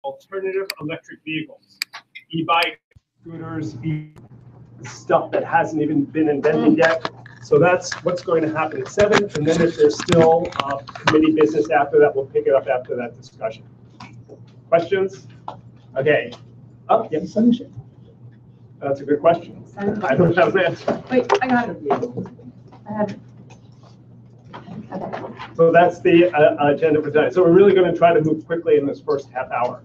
alternative electric vehicles, e-bike, scooters, stuff that hasn't even been invented yet. So that's what's going to happen at 7. And then if there's still committee business after that, we'll pick it up after that discussion. Questions? Okay. Oh, yes. That's a good question. I don't have an answer. Wait, I got it. I have it. Okay. So that's the agenda for tonight. So we're really going to try to move quickly in this first half hour.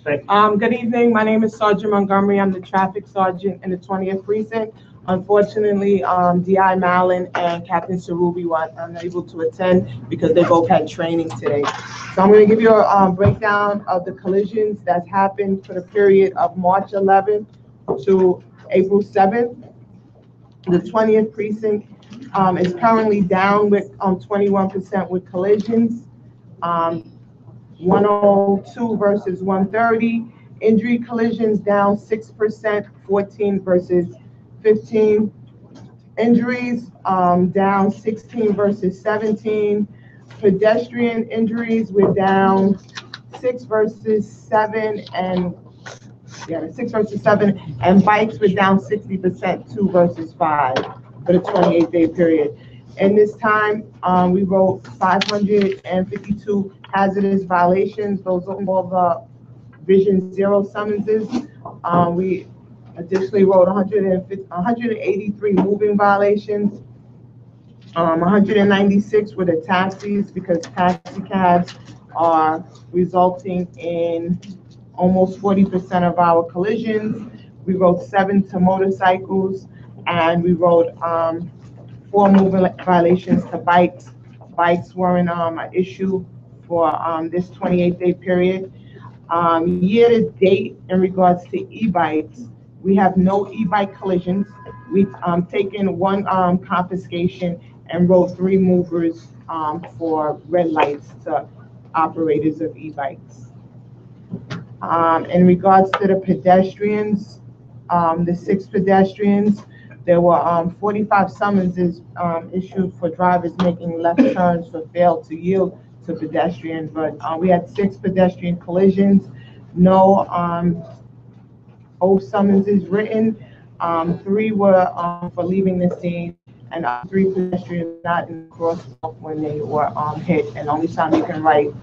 Thank you. Good evening. My name is Sergeant Montgomery. I'm the traffic sergeant in the 20th precinct. Unfortunately, D.I. Mallon and Captain Sarubi were unable to attend because they both had training today. So I'm going to give you a breakdown of the collisions that's happened for the period of March 11th to April 7th. The 20th precinct is currently down with 21% with collisions. 102 versus 130. Injury collisions down 6%, 14 versus 15. Injuries down 16 versus 17. Pedestrian injuries were down 6 versus 7 and 6 versus 7, and bikes were down 60%, 2 versus 5 for the 28-day period. In this time, we wrote 552 hazardous violations. Those involve Vision Zero summonses. We additionally wrote 183 moving violations. 196 were the taxis, because taxi cabs are resulting in almost 40% of our collisions. We wrote 7 to motorcycles, and we wrote 4 moving violations to bikes. Bikes weren't an issue for this 28-day period. Year to date, in regards to e-bikes, we have no e-bike collisions. We've taken 1 confiscation and wrote 3 movers for red lights to operators of e-bikes. In regards to the pedestrians, the 6 pedestrians, there were 45 summonses issued for drivers making left turns for fail to yield to pedestrians, but we had 6 pedestrian collisions, no summonses written. 3 were for leaving the scene, and 3 pedestrians not in the crosswalk when they were hit, and the only time you can write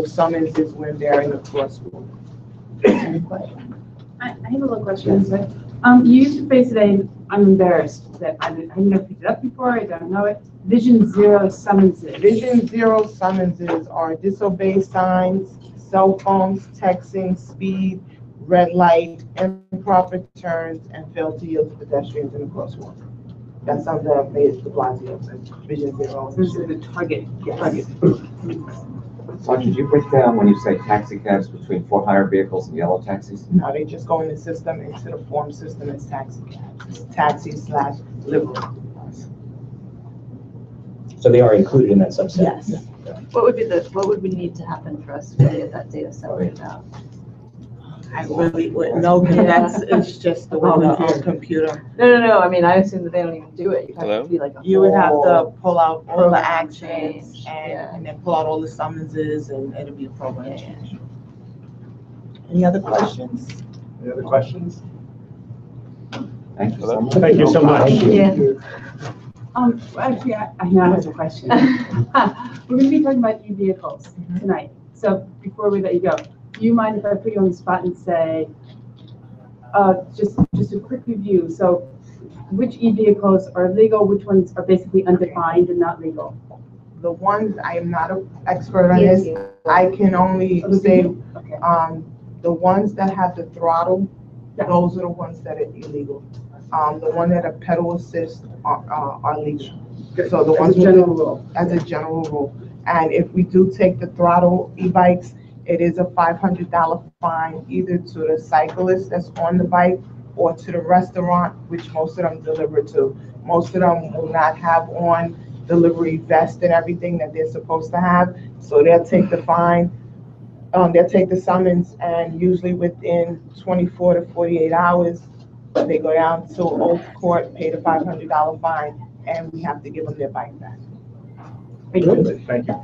summons is when they're in the crosswalk. Any questions? I have a little question. So, you used to phrase today, I'm embarrassed that I've never picked it up before, I don't know it. Vision Zero summonses. Vision Zero summonses are disobey signs, cell phones, texting, speed, red light, improper turns, and fail to yield to pedestrians in the crosswalk. That's under Mayor de Blasio. Vision Zero. This is the target. Yes. Target. Sergeant, you break down when you say taxi cabs between 400 vehicles and yellow taxis? No, they just go in the system, into the form system as taxi cabs. It's taxi/livery. So they are included in that subset? Yes. What would we need to happen for us to get that data separated out? I really wouldn't know, because it's just the way the computer. No. I mean, I assume that they don't even do it. You have to be like You would have to whole pull out all the program actions change, and then pull out all the summonses, and it'll be a program change. Any other questions? Any other questions? Thank you so much. Thank you so much. Yeah. Actually, I now have a question. We're going to be talking about e-vehicles tonight. So before we let you go, do you mind if I put you on the spot and say, just a quick review? So which e-vehicles are legal, which ones are basically undefined and not legal? The ones, I am not an expert on this. I can only say, the ones that have the throttle, those are the ones that are illegal. The one that are pedal assist are legal. So the ones as a general rule. As a general rule. And if we do take the throttle e-bikes, it is a $500 fine, either to the cyclist that's on the bike or to the restaurant, which most of them deliver to. Most of them will not have on delivery vest and everything that they're supposed to have. So they'll take the fine, they'll take the summons, and usually within 24 to 48 hours, they go down to Old Court, pay the $500 fine, and we have to give them their bike back. Thank you.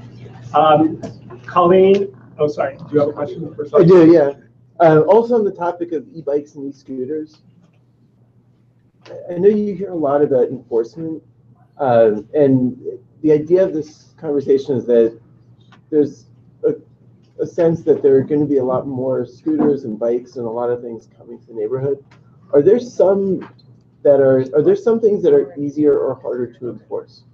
Colleen, Oh, sorry, do you have a question for I do, yeah. Also on the topic of e-bikes and e-scooters, I know you hear a lot about enforcement, and the idea of this conversation is that there's a sense that there are going to be a lot more scooters and bikes and a lot of things coming to the neighborhood. Are there some things that are easier or harder to enforce?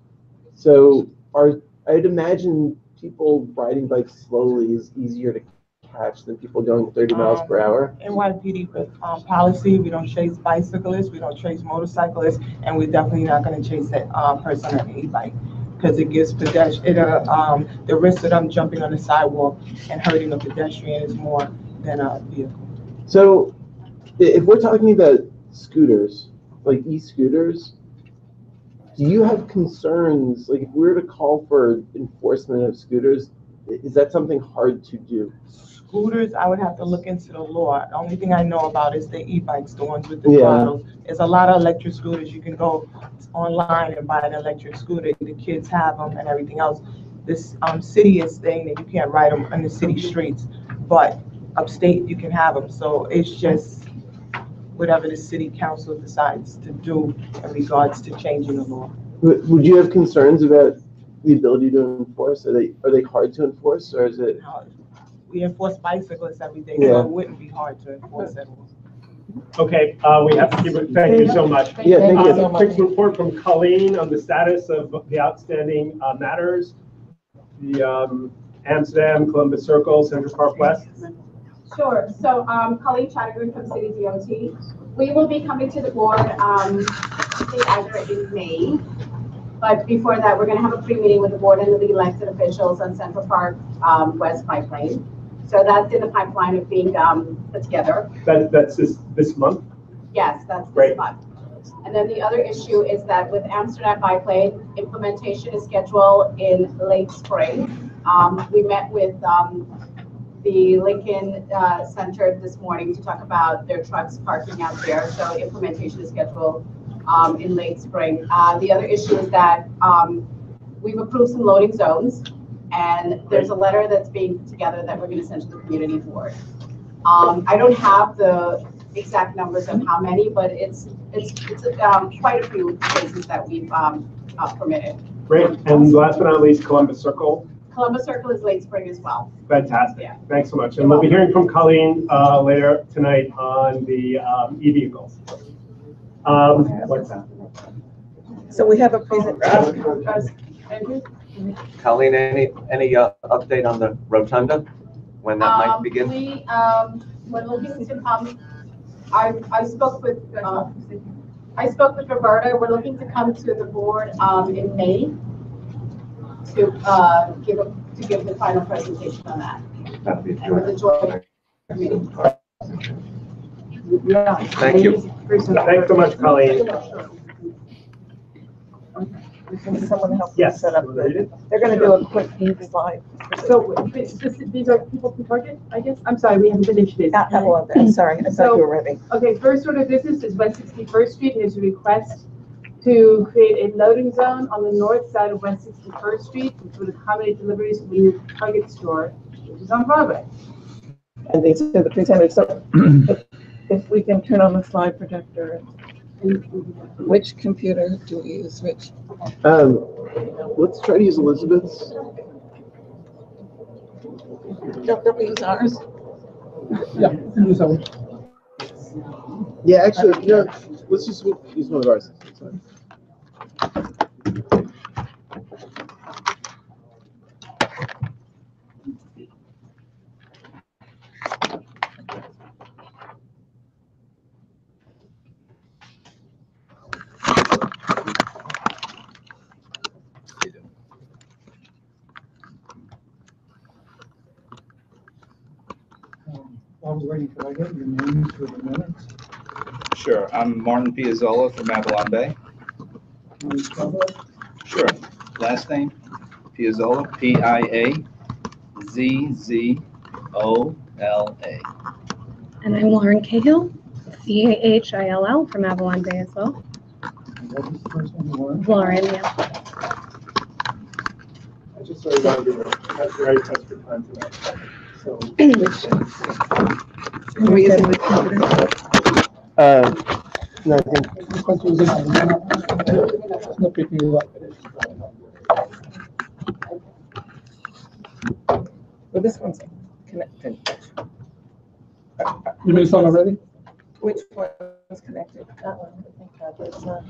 So I'd imagine people riding bikes slowly is easier to catch than people going 30 miles per hour. NYPD policy, we don't chase bicyclists, we don't chase motorcyclists, and we're definitely not going to chase that person on an e-bike, because it gives the risk of them jumping on the sidewalk and hurting a pedestrian is more than a vehicle. So if we're talking about scooters, like e-scooters, do you have concerns, like if we were to call for enforcement of scooters, is that something hard to do? Scooters, I would have to look into the law. The only thing I know about is the e-bikes, the ones with the Yeah. throttles. There's a lot of electric scooters. You can go online and buy an electric scooter. The kids have them and everything else. This city is saying that you can't ride them on the city streets, but upstate you can have them. So it's just whatever the city council decides to do in regards to changing the law. Would you have concerns about the ability to enforce? Are they hard to enforce, or is it? We enforce bicyclists every day, Yeah. so it wouldn't be hard to enforce at all. Okay, we have to keep it, thank you so much. Yeah, thank you. Quick report from Colleen on the status of the outstanding matters. The Amsterdam, Columbus Circle, Central Park West. Sure. So, Colleen Chattergood from City DOT. We will be coming to the board, I think either in May, but before that, we're going to have a pre-meeting with the board and the elected officials on Central Park West Bike Lane. So that's in the pipeline of being put together. That's this month? Yes, that's Great. this month. And then the other issue is that with Amsterdam Bike Lane, implementation is scheduled in late spring. We met with the Lincoln Center this morning to talk about their trucks parking out there. So implementation is scheduled in late spring. The other issue is that we've approved some loading zones, and there's a letter that's being put together that we're going to send to the community board. I don't have the exact numbers of how many, but it's quite a few places that we've permitted. Great. And last but not least, Columbus Circle. Columbus Circle is late spring as well. Fantastic. Yeah. Thanks so much. And we'll be hearing from Colleen later tonight on the e-vehicles. What's that? So we have a presentation. Colleen, any update on the rotunda, when that might begin? We're looking to I spoke with Roberta. We're looking to come to the board in May to give the final presentation on that. That'd be And with the joint committee. Thank you. Thanks so much, Colleen. Someone help Yes. set up. They're going to do a quick slide. So these are people from Target, I guess? I'm sorry, we haven't finished this. I'm sorry, I thought you were ready. Okay, first order of business is West 61st Street. There's a request to create a loading zone on the north side of West 61st Street, which would accommodate deliveries to the new Target store, which is on Broadway. And they said the presenter, so if we can turn on the slide projector. Which computer do we use, Rich? Let's try to use Elizabeth's. Don't we use ours? Yeah, use ours. Yeah, actually, let's just use one of ours. It's fine. While we're waiting, could I get your names for the minutes? Sure. I'm Martin Piazzolla from Avalon Bay. Can you spell that? Sure. Last name, Piazzolla, Piazzolla. And I'm Lauren Cahill, Cahill from Avalon Bay as well. And what was the first one, Lauren? Lauren, yeah. I just wanted to give a very test for time tonight. So, Are we using the computer? No, I think, this one is not picking it up. Well, this one's connected. You mean it's on already? Which one's connected? That one, I think that was, there.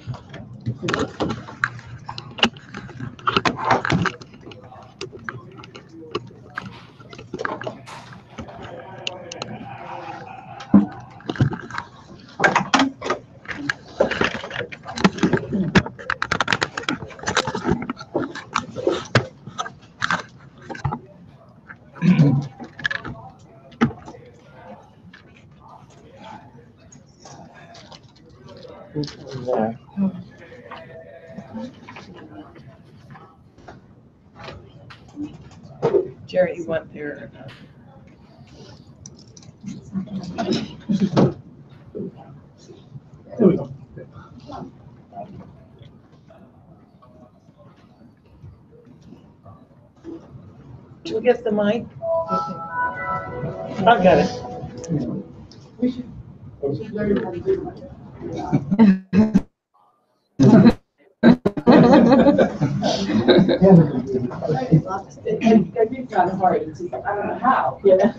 Jerry, you want their, There we go. should we get the mic? I got it. It's not hard, it's just, I don't know how, you know?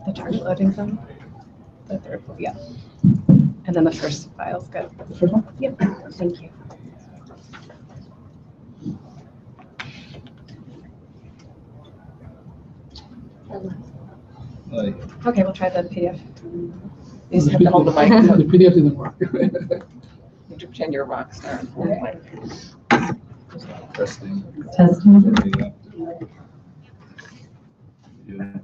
The target loading zone. The third, yeah. And then the first file's good. The first one? Yep, thank you. Okay, we'll try the PDF. You just have to hold the mic. The PDF didn't work. You have to pretend you're a rock star. and hold the mic. Testing. Testing. There you go. Yeah.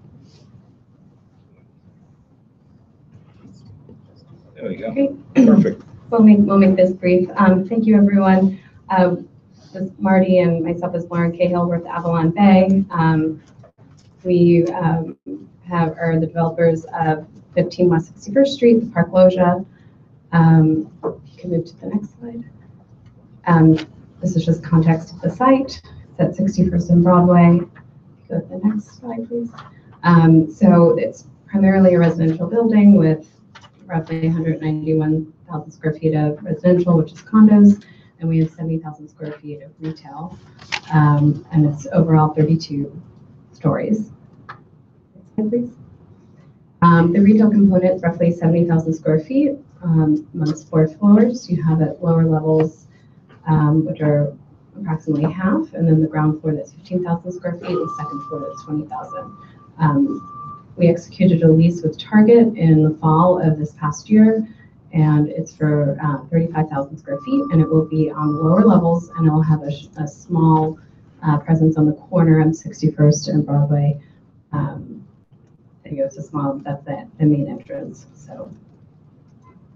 There we go. Great. Perfect. We'll make this brief. Thank you, everyone. This Marty and myself as Lauren Cahill, we're at the Avalon Bay. We are the developers of 15 West 61st Street, the Park Loggia. You can move to the next slide. This is just context of the site. It's at 61st and Broadway. Go to the next slide, please. So it's primarily a residential building with roughly 191,000 square feet of residential, which is condos, and we have 70,000 square feet of retail, and it's overall 32 stories. Next slide, please. The retail component is roughly 70,000 square feet amongst 4 floors. You have at lower levels, which are approximately half, and then the ground floor that's 15,000 square feet, and the second floor that's 20,000. We executed a lease with Target in the fall of this past year, and it's for 35,000 square feet, and it will be on the lower levels, and it will have a small presence on the corner of 61st and Broadway. It's a small, that's the main entrance. So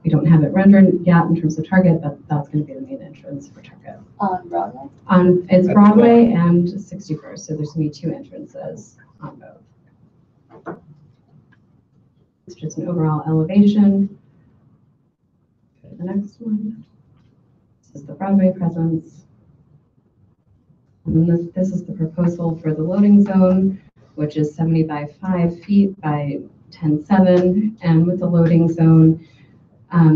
we don't have it rendered yet in terms of Target, but that's going to be the main entrance for Target. On Broadway? It's Broadway and 61st, so there's going to be 2 entrances on both. It's just an overall elevation. Go to the next one. This is the Broadway presence. And then this is the proposal for the loading zone, which is 70 by 5 feet by 10.7. And with the loading zone,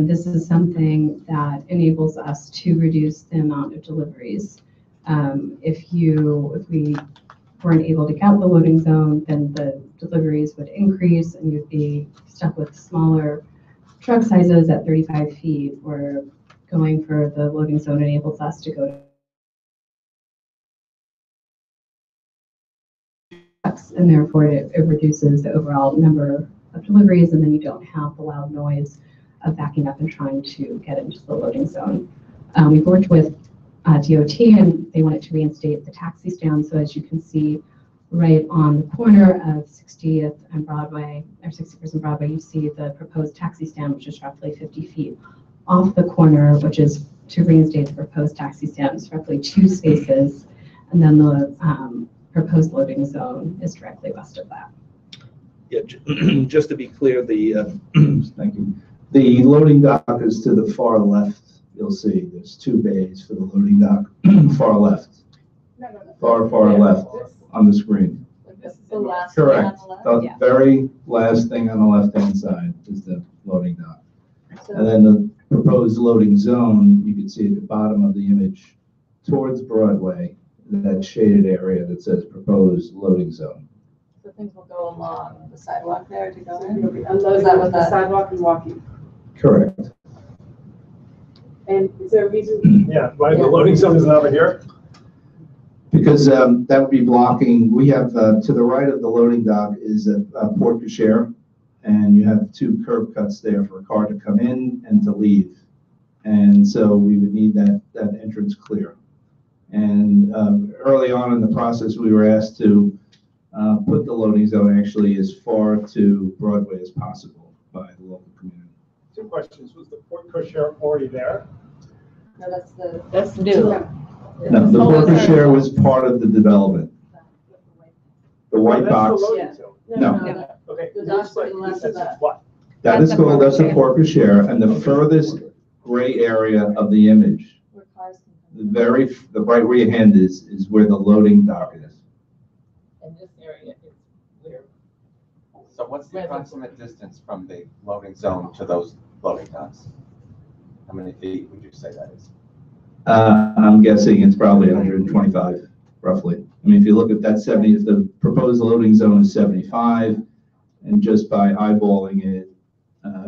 this is something that enables us to reduce the amount of deliveries. If we weren't able to get the loading zone, then the deliveries would increase and you'd be stuck with smaller truck sizes at 35 feet, or going for the loading zone enables us to go to trucks, and therefore it reduces the overall number of deliveries, and then you don't have the loud noise of backing up and trying to get into the loading zone. We've worked with DOT, and they wanted to reinstate the taxi stand. So as you can see, right on the corner of 60th and Broadway, or 61st and Broadway, you see the proposed taxi stand, which is roughly 50 feet off the corner, which is to reinstate the proposed taxi stand. It's roughly 2 spaces, and then the proposed loading zone is directly west of that. Yeah, just to be clear, the thank you. The loading dock is to the far left. You'll see there's two bays for the loading dock, far left. Far left on the screen. This is the last one Correct. on the left? The Yeah. very last thing on the left-hand side is the loading dock. So- And then the proposed loading zone, you can see at the bottom of the image towards Broadway, that shaded area that says proposed loading zone. So things will go along the sidewalk there to go in? You'll be unloading Is that what on the that- sidewalk and walking. Correct. And is there a reason? Yeah, why the loading zone is over here? Because that would be blocking, we have, to the right of the loading dock is a porte cochere, and you have two curb cuts there for a car to come in and to leave. And so we would need that entrance clear. And early on in the process, we were asked to put the loading zone actually as far to Broadway as possible by the local community. Two questions. Was the porte cochere already there? No, that's That's new. No, the porte cochere was part of the development. The white That's box, the loading Yeah. zone. no. Okay. The This dock is to like- the left this of is that. what? That is called, that's a porte cochere, and the furthest gray area of the image, where cars can the right where your hand is where the loading dock is. And this area is where. So what's the approximate distance from the loading zone to those loading docks? How many feet would you say that is? I'm guessing it's probably 125, roughly. I mean, if you look at that 70, if the proposed loading zone is 75, and just by eyeballing it,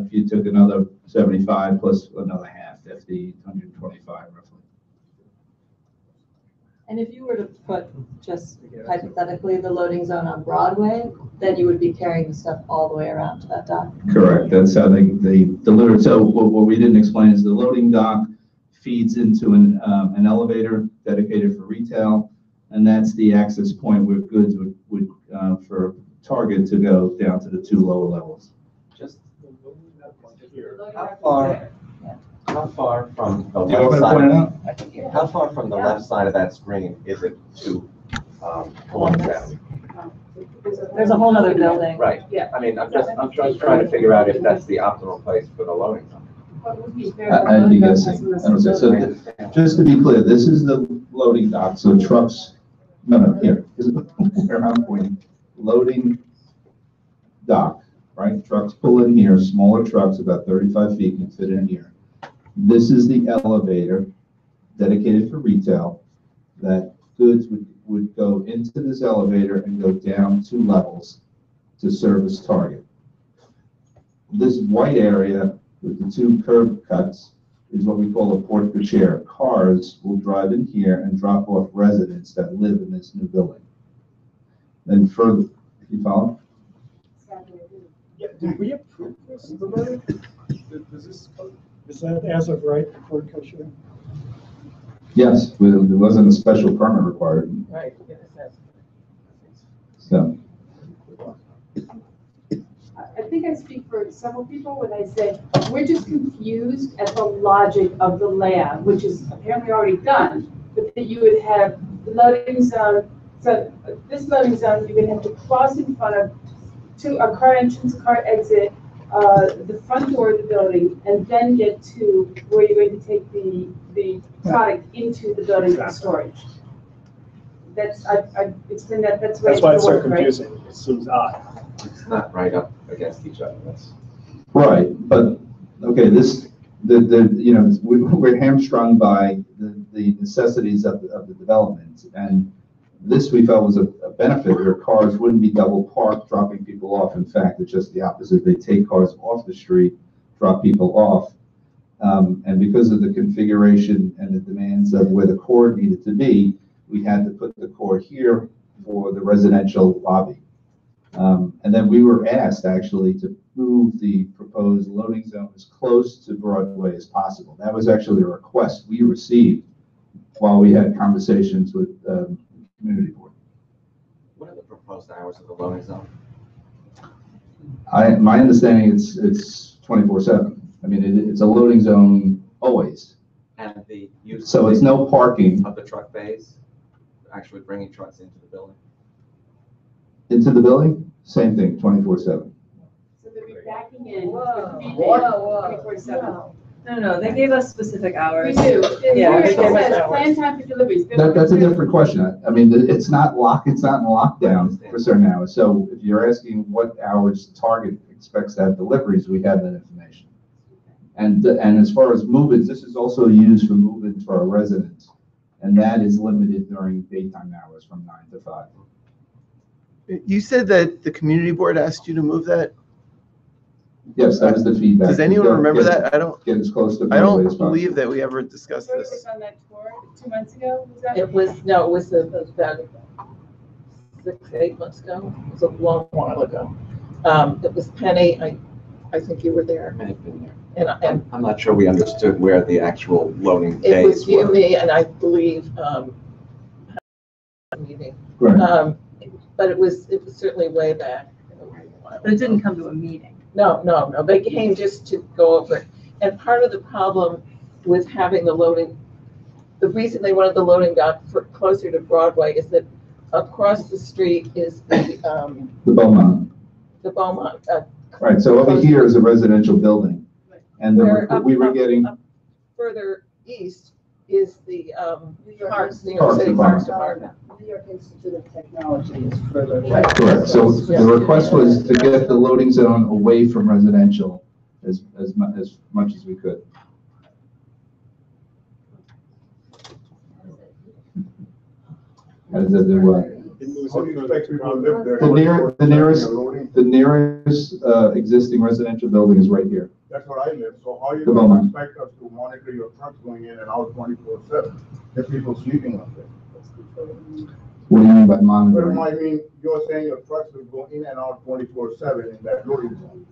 if you took another 75 plus another half, 50, 125 roughly. And if you were to put, just hypothetically, the loading zone on Broadway, then you would be carrying the stuff all the way around to that dock? Correct, that's how they deliver. So what we didn't explain is the loading dock feeds into an elevator dedicated for retail, and that's the access point where goods would for Target to go down to the two lower levels. Just how far from the Do you want me left to point side? it out? How far from the left side of that screen is it to Columbus? There's a whole other building. Right. Yeah. I mean, I'm just trying to figure out if that's the optimal place for the loading zone. I'd be guessing. I don't say. So just to be clear, this is the loading dock, so trucks, no, here, this is where I'm pointing. Loading dock, right? Trucks pull in here, smaller trucks, about 35 feet can fit in here. This is the elevator dedicated for retail, that goods would go into this elevator and go down 2 levels to service Target. This white area with the 2 curb cuts is what we call a porte cochere. Cars will drive in here and drop off residents that live in this new building. Then further, you follow? Yeah, did we approve this? Is that as of right, the porte cochere? Yes, there wasn't a special permit required, Right. so. I think I speak for several people when I say, we're just confused at the logic of the layout, which is apparently already done, but that you would have the loading zone, so this loading zone, you're gonna have to cross in front of a car entrance, car exit, the front door of the building, and then get to where you're going to take the product into the building for storage. That's, I explained that, that's the way That's why it's so work, right? confusing. It seems odd. It's not right up against each other. That's Right, but, okay, we're hamstrung by the necessities of the development, and this we felt was a benefit where cars wouldn't be double parked, dropping people off. In fact, it's just the opposite. They take cars off the street, drop people off. And because of the configuration and the demands of where the core needed to be, we had to put the core here for the residential lobby. And then we were asked actually to move the proposed loading zone as close to Broadway as possible. That was actually a request we received while we had conversations with the community board. what are the proposed hours of the loading zone? My understanding it's 24/7. I mean, it's a loading zone always. And the use So it's no parking of the truck bays, actually bringing trucks into the building? into the building, same thing, 24/7. So they'll be backing in for Whoa. 3 days, Whoa. 24/7. No, they gave us specific We hours. do. Yeah, Here they it gave us says, hours. plan time for deliveries. That's a different question. I mean, it's not in lockdown for certain hours. So if you're asking what hours Target expects to have deliveries, we have that information. And as far as move-ins, this is also used for move-ins for our residents. And that is limited during daytime hours from 9 to 5. You said that the community board asked you to move that? Yes, that was the feedback. Does anyone remember that? I don't. Get as close to I Broadway as don't possible. believe that we ever discussed Jordan was this. on that tour 2 months ago, was that? It was about 6, 8 months ago. It was a long while ago. It was Penny. I think you were there. May have been there. And I'm not sure we understood where the actual loading it was days you, were. me, and I believe, meeting. Right. But it was certainly way back. But it didn't come to a meeting. No. They came just to go over it. And part of the problem with having the reason they wanted the loading dock closer to Broadway is that across the street is the Beaumont. Beaumont. Right, so over here is a residential building. And we were getting. Up further east is the Parks, New York Parks City Department. Parks Department. New York Institute of Technology is further. Correct, so the request was to get the loading zone away from residential as much as we could. How does that do what? How do you expect people to live there? The nearest existing residential building is right here. That's where I live, so how you The going to Beaumont. expect us to monitor your trucks going in and out 24/7? If people sleeping up there? What do you mean by But monitoring? I mean, you're saying your trucks will go in and out 24/7 in that loading zone.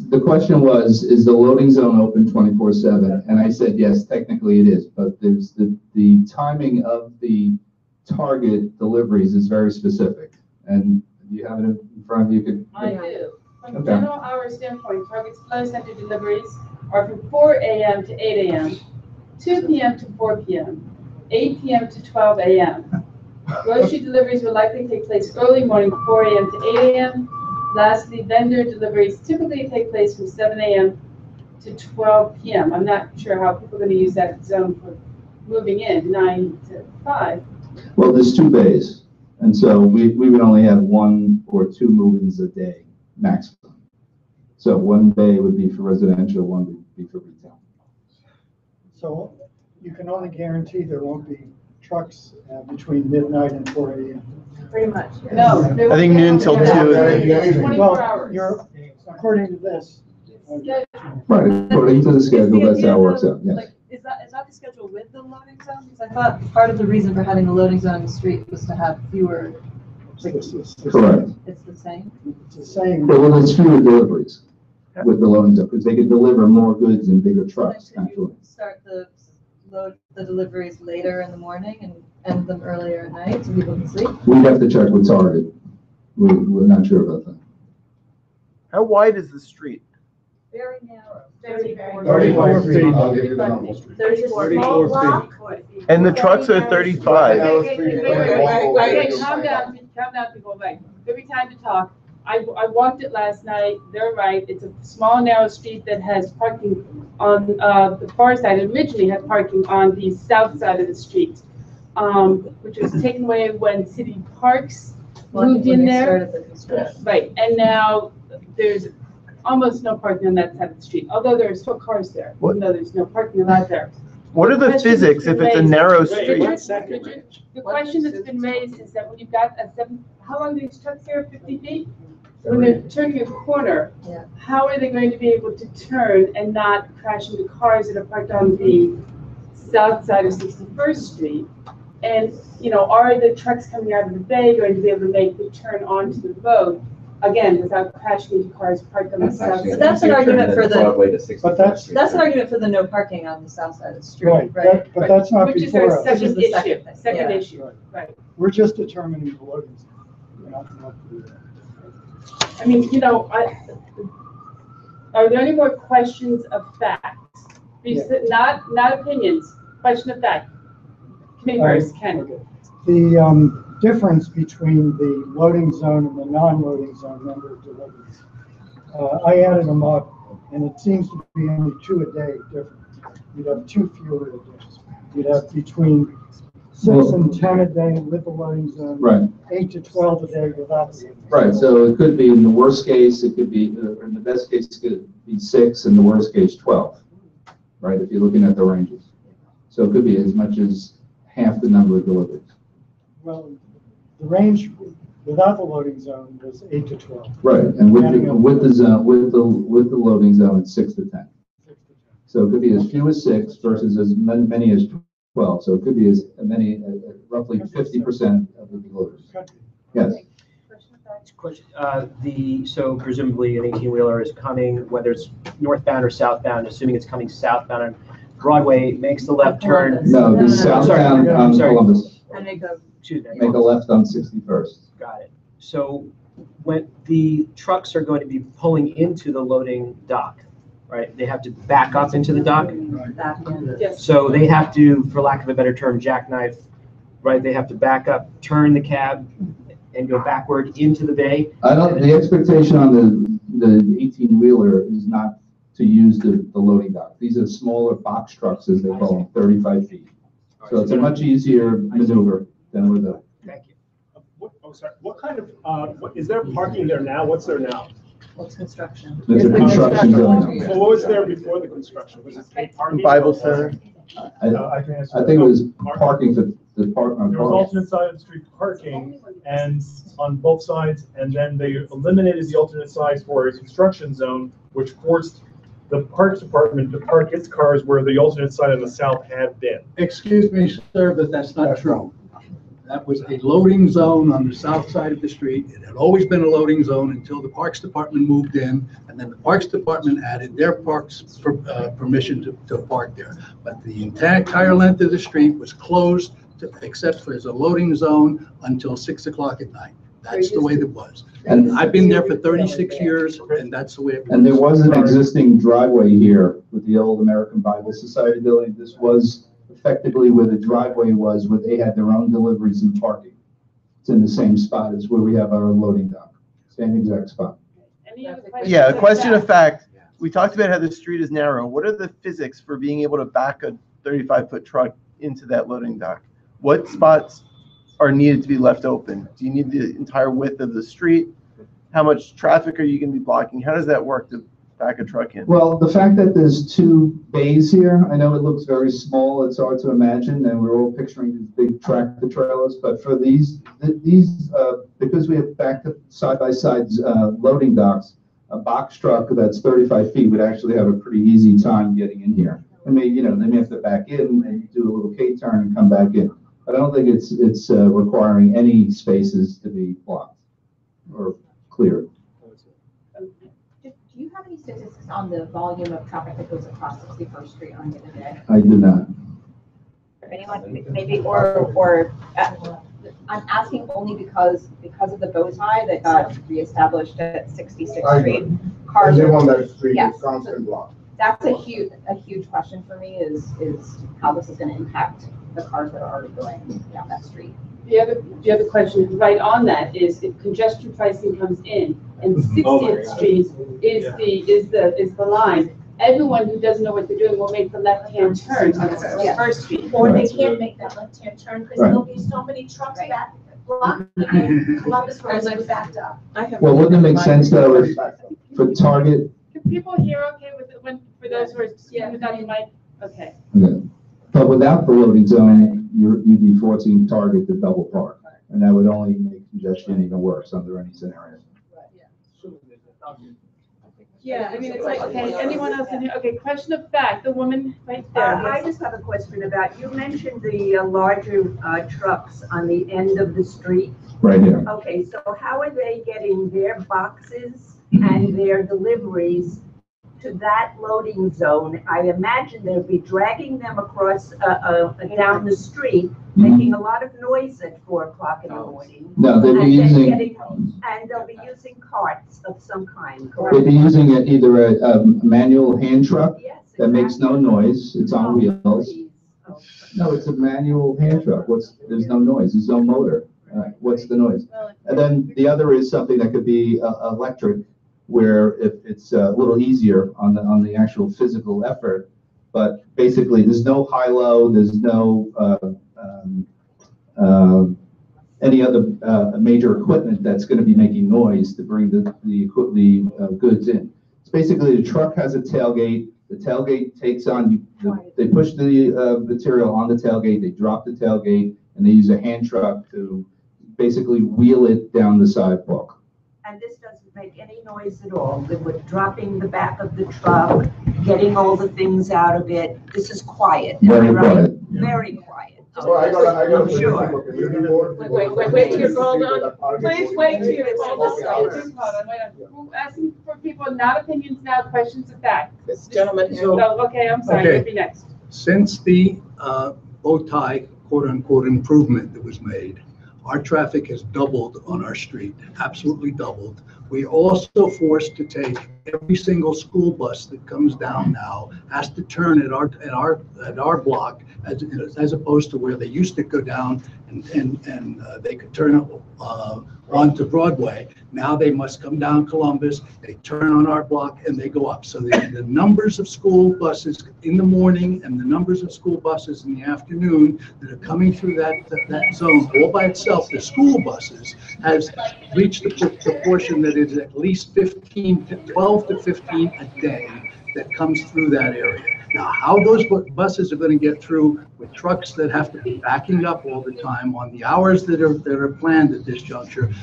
The question was, is the loading zone open 24/7? And I said, yes, technically it is, but there's the timing of the Target deliveries is very specific. And you have it in front of you. I do. From a Okay. general hour standpoint, Target's flow center deliveries are from 4 a.m. to 8 a.m., 2 p.m. to 4 p.m., 8 p.m. to 12 a.m. Grocery deliveries will likely take place early morning, 4 a.m. to 8 a.m. Lastly, vendor deliveries typically take place from 7 a.m. to 12 p.m. I'm not sure how people are going to use that zone for moving in, 9 to 5. Well, there's 2 bays. And so we would only have 1 or 2 move-ins a day maximum. So 1 bay would be for residential, 1 would be for retail. So you can only guarantee there won't be trucks between midnight and 4 a.m. Pretty much. No. I think noon till 2. It's 24 Well, hours. according to this. Right, according to the schedule, that's how it works out, yes. Like, is that the schedule with the loading zone? Because I thought part of the reason for having the loading zone in the street was to have fewer. Correct. It's the same. It's the same. Well, there's fewer deliveries with the loading zone, because they can deliver more goods in bigger trucks, actually. Start the deliveries later in the morning and end them earlier at night so people can sleep. We'd have to check with Target. We're not sure about that. How wide is the street? Very narrow. Very 34 feet. I'll give you the number. 34 feet. And the trucks are 35. Okay, calm down, people, wait. Every time to talk. I walked it last night, they're right, it's a small, narrow street that has parking on, the far side, it originally had parking on the south side of the street, which was taken away when City Parks moved in there. Started the construction. Right, and now there's almost no parking on that side of the street, although there are still cars there, even though there's no parking allowed there. What are the physics if it's a narrow street? Richard, the question that's been raised is that when you've got how long are these trucks here, 50 feet? When they're turning a corner, how are they going to be able to turn and not crash into cars that are parked on the south side of 61st Street? And, are the trucks coming out of the bay going to be able to make the turn onto the road, again, without crashing into cars parked on the south side? But that's an argument for But that's an argument for the no parking on the south side of the street, right. right? But that's not Which is before our us. Which is second the second issue, thing, second yeah. issue, right. We're just determining the loading zone. We're not the other. I mean, are there any more questions of fact? Not opinions, question of fact. Committee first, Ken. Okay. The difference between the loading zone and the non-loading zone number of deliveries. I added them up, and it seems to be only 2 a day difference. You'd have 2 fewer a day. You'd have between 6 and 10 a day with the loading zone. Right. 8 to 12 a day without the loading zone. Right, so it could be in the worst case, it could be, in the best case, it could be 6, in the worst case, 12, right, if you're looking at the ranges. So it could be as much as half the number of deliveries. Well, the range without the loading zone was 8 to 12. Right, and with the zone, with the loading zone, it's 6 to 10. So it could be as few as 6 versus as many as 12. So it could be as many, roughly 50% of the deliveries. Yes. Question. So presumably an 18-wheeler is coming, whether it's northbound or southbound, assuming it's coming southbound on Broadway, makes the left turn. No, the southbound on Columbus. And they go. Excuse me. Make a left on 61st. Got it. So when the trucks are going to be pulling into the loading dock, right, they have to back up into the dock. Yes. So they have to, for lack of a better term, jackknife, right? They have to back up, turn the cab, and go backward into the bay. The expectation on the 18-wheeler is not to use the loading dock. These are smaller box trucks, as they call them, 35 feet. So it's a much easier maneuver than with a. Thank you. What kind of, is there parking there now? What's there now? Well, it's construction. There's a construction zone. So what was there before the construction? Was it paid parking? Bible Center. I think it was parking for the park. There was alternate side of the street parking and on both sides, and then they eliminated the alternate sides for a construction zone, which forced the Parks Department to park its cars where the alternate side on the south had been. Excuse me, sir, but that's not true. That was a loading zone on the south side of the street. It had always been a loading zone until the Parks Department moved in, and then the Parks Department added their parks permission to park there. But the entire length of the street was closed except for as a loading zone until 6 o'clock at night. That's the way it was. And I've been there for 36 years, and that's the way it was. And there was an existing driveway here with the old American Bible Society building. This was effectively where the driveway was, where they had their own deliveries and parking. It's in the same spot as where we have our loading dock, same exact spot. Yeah, a question of fact. We talked about how the street is narrow. What are the physics for being able to back a 35-foot truck into that loading dock? What spots are needed to be left open? Do you need the entire width of the street? How much traffic are you going to be blocking? How does that work to back a truck in? Well, the fact that there's 2 bays here, I know it looks very small, it's hard to imagine, and we're all picturing these big tractor trailers, but for these, because we have back to side-by-side loading docks, a box truck that's 35 feet would actually have a pretty easy time getting in here. I mean, they may have to back in and do a little K-turn and come back in. But I don't think it's requiring any spaces to be blocked or cleared. Do you have any statistics on the volume of traffic that goes across 61st Street on a given day? I do not. Or anyone, maybe, I'm asking only because of the bow tie that got reestablished at 66th Street. Cars are on that street, yes, it's constant block. That's a huge question for me is how this is going to impact the cars that are already going down that street. The other question right on that is if congestion pricing comes in and 60th Street is the line, everyone who doesn't know what they're doing will make the left-hand turn on First Street. Or they can't make that left-hand turn because there'll be so many trucks that block Columbus Road is backed up. Well, wouldn't it make sense though if for Target? Can people hear okay with it for those who are without the mic? Okay. Yeah. But without the loading zone, you'd be forcing Target to double park, and that would only make congestion even worse under any scenario. Yeah, I mean, it's like, okay, anyone else in here? Okay, question of fact, the woman right there. I just have a question about, you mentioned the larger trucks on the end of the street. Right here. Okay, so how are they getting their boxes and their deliveries to that loading zone? I imagine they'll be dragging them across, down the street, making a lot of noise at 4 o'clock in the morning. No, they'd be using. And they'll be using carts of some kind, correct? They'd be using either a manual hand truck that makes no noise. It's on wheels. No, it's a manual hand truck. There's no noise. There's no motor. What's the noise? And then the other is something that could be electric, where if it's a little easier on the actual physical effort. But basically, there's no high-low, there's no any other major equipment that's going to be making noise to bring the goods in. It's basically the truck has a tailgate. The tailgate takes on, they push the material on the tailgate, they drop the tailgate, and they use a hand truck to basically wheel it down the sidewalk. And this doesn't make any noise at all. We're dropping the back of the truck, getting all the things out of it. This is quiet. Very right? quiet. Very quiet. Well, I got I'm sure. Wait till you hold on. Please wait till you hold on. I'm asking for people, not opinions now, questions of fact. This gentleman here. No, okay, I'm sorry, Okay. you'll be next. Since the bow tie, quote unquote, improvement that was made, our traffic has doubled on our street, absolutely doubled. We're also forced to take every single school bus that comes down now has to turn at our block as opposed to where they used to go down and they could turn onto Broadway. Now they must come down Columbus, they turn on our block and they go up. So the numbers of school buses in the morning and the numbers of school buses in the afternoon that are coming through that zone all by itself, the school buses, has reached the proportion that is at least 12 to 15 a day that comes through that area. Now, how those buses are going to get through with trucks that have to be backing up all the time on the hours that are planned at this juncture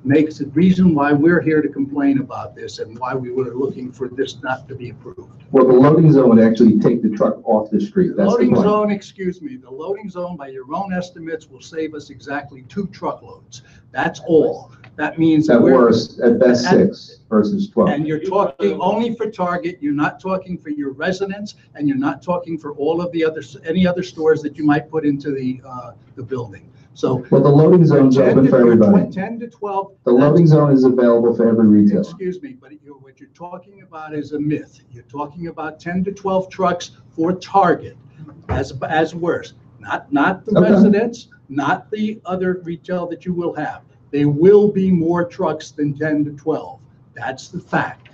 makes the reason why we're here to complain about this and why we were looking for this not to be approved. Well, the loading zone would actually take the truck off the street. That's the Loading point. zone, excuse me, the loading zone by your own estimates will save us exactly 2 truckloads. That's all. That means that At we're. worst, at best 6 versus 12. And you're talking only for Target, you're not talking for your residents, and you're not talking for all of the any other stores that you might put into the building. So. Well, the loading zone's open for everybody. 10 to 12. The loading zone is available for every retailer. Excuse me, but what you're talking about is a myth. You're talking about 10 to 12 trucks for Target as worse, not the residents, not the other retail that you will have. There will be more trucks than 10 to 12. That's the fact.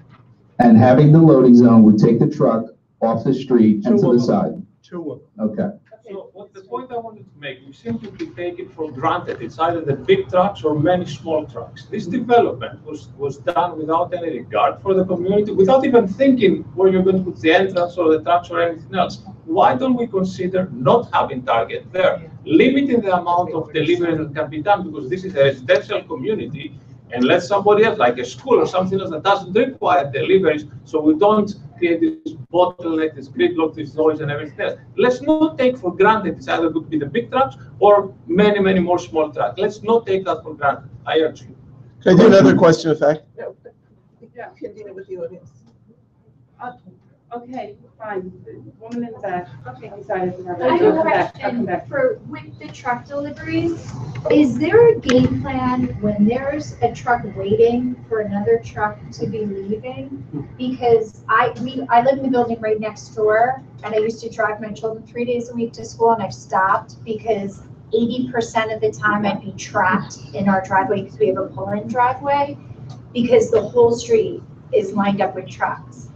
And having the loading zone would take the truck off the street and to the side. 2 of them. Okay. So what the point I wanted to make, we seem to be taking for granted. It's either the big trucks or many small trucks. This development was done without any regard for the community, without even thinking where you're going to put the entrance or the trucks or anything else. Why don't we consider not having Target there, limiting the amount of delivery that can be done, because this is a residential community, and let somebody else, like a school or something else that doesn't require deliveries, so we don't create this bottleneck, this gridlock, this noise and everything else. Let's not take for granted it's either going to be the big trucks or many, many more small trucks. Let's not take that for granted. I urge you. Can I do another question of fact? No, yeah, continue with the audience. Okay, fine. The woman in the back. Okay, decided to have. I have a question for with the truck deliveries. Is there a game plan when there's a truck waiting for another truck to be leaving? Because I live in the building right next door, and I used to drive my children 3 days a week to school, and I've stopped because 80% of the time I'd be trapped in our driveway because we have a pull-in driveway, because the whole street is lined up with trucks.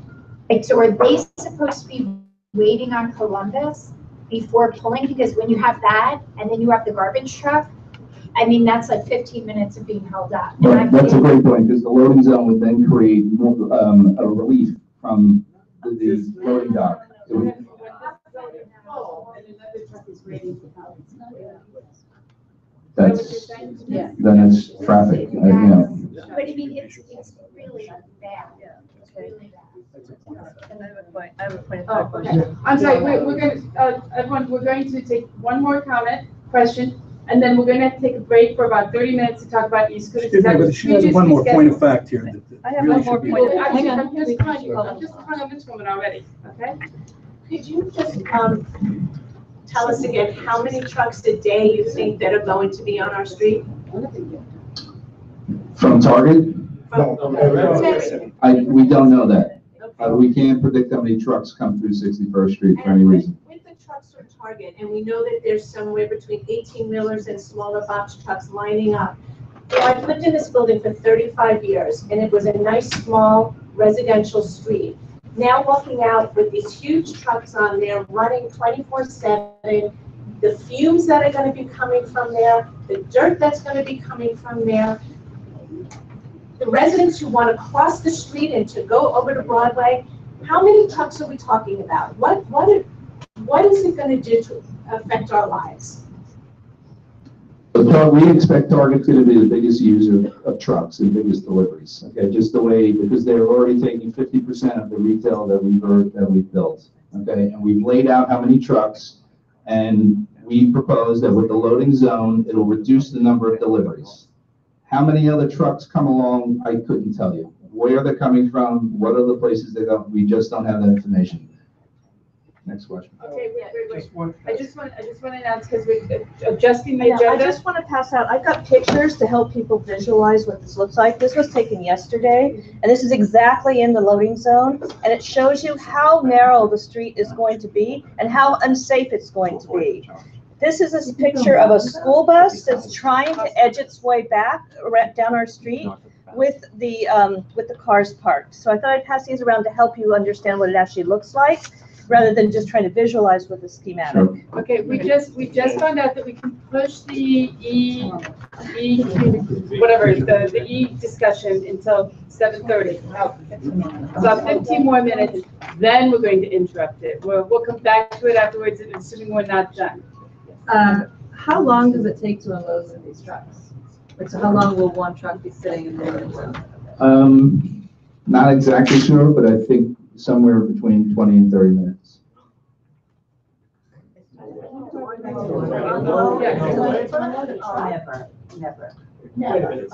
Like, so are they supposed to be waiting on Columbus before pulling? Because when you have that and then you have the garbage truck, I mean, that's like 15 minutes of being held up. Right. That's a great point, because the loading zone would then create more, a relief from the loading dock. It would- That's, then it's traffic, you know. But I mean, it's really bad. It's really bad. I have a point. Oh, okay. I'm sorry, we're going to, everyone, we're going to take one more question, and then we're going to take a break for about 30 minutes to talk about e-scooters. Excuse me, but she has one more point of fact here. I have one more point. Actually, I'm just hung on this woman already, okay? Could you just tell us again how many trucks a day you think that are going to be on our street? From Target, From we don't know that. We can't predict how many trucks come through 61st Street for any reason. With the trucks from Target, and we know that there's somewhere between 18-wheelers and smaller box trucks lining up, I've lived in this building for 35 years, and it was a nice, small residential street. Now walking out with these huge trucks on there running 24/7, the fumes that are going to be coming from there, the dirt that's going to be coming from there, the residents who want to cross the street and to go over to Broadway, how many trucks are we talking about? What is it going to do to affect our lives? We expect Target's going to be the biggest user of trucks and biggest deliveries. Okay, just the way, because they're already taking 50% of the retail that we've built. Okay, and we've laid out how many trucks, and we propose that with the loading zone, it'll reduce the number of deliveries. How many other trucks come along? I couldn't tell you. Where they're coming from, what other places they go, we just don't have that information. Next question. Okay, wait. I just want to announce, because we're adjusting the I agenda. just want to pass out, I've got pictures to help people visualize what this looks like. This was taken yesterday, and this is exactly in the loading zone, and it shows you how narrow the street is going to be and how unsafe it's going to be. This is a picture of a school bus that's trying to edge its way back down our street with the cars parked. So I thought I'd pass these around to help you understand what it actually looks like, rather than just trying to visualize with a schematic. Okay, we just found out that we can push the the E discussion until 7:30. So 15 more minutes, then we're going to interrupt it. We'll come back to it afterwards, assuming we're not done. How long does it take to unload one of these trucks? Like, so how long will one truck be sitting in the loading zone? Not exactly sure, but I think somewhere between 20 and 30 minutes. Never.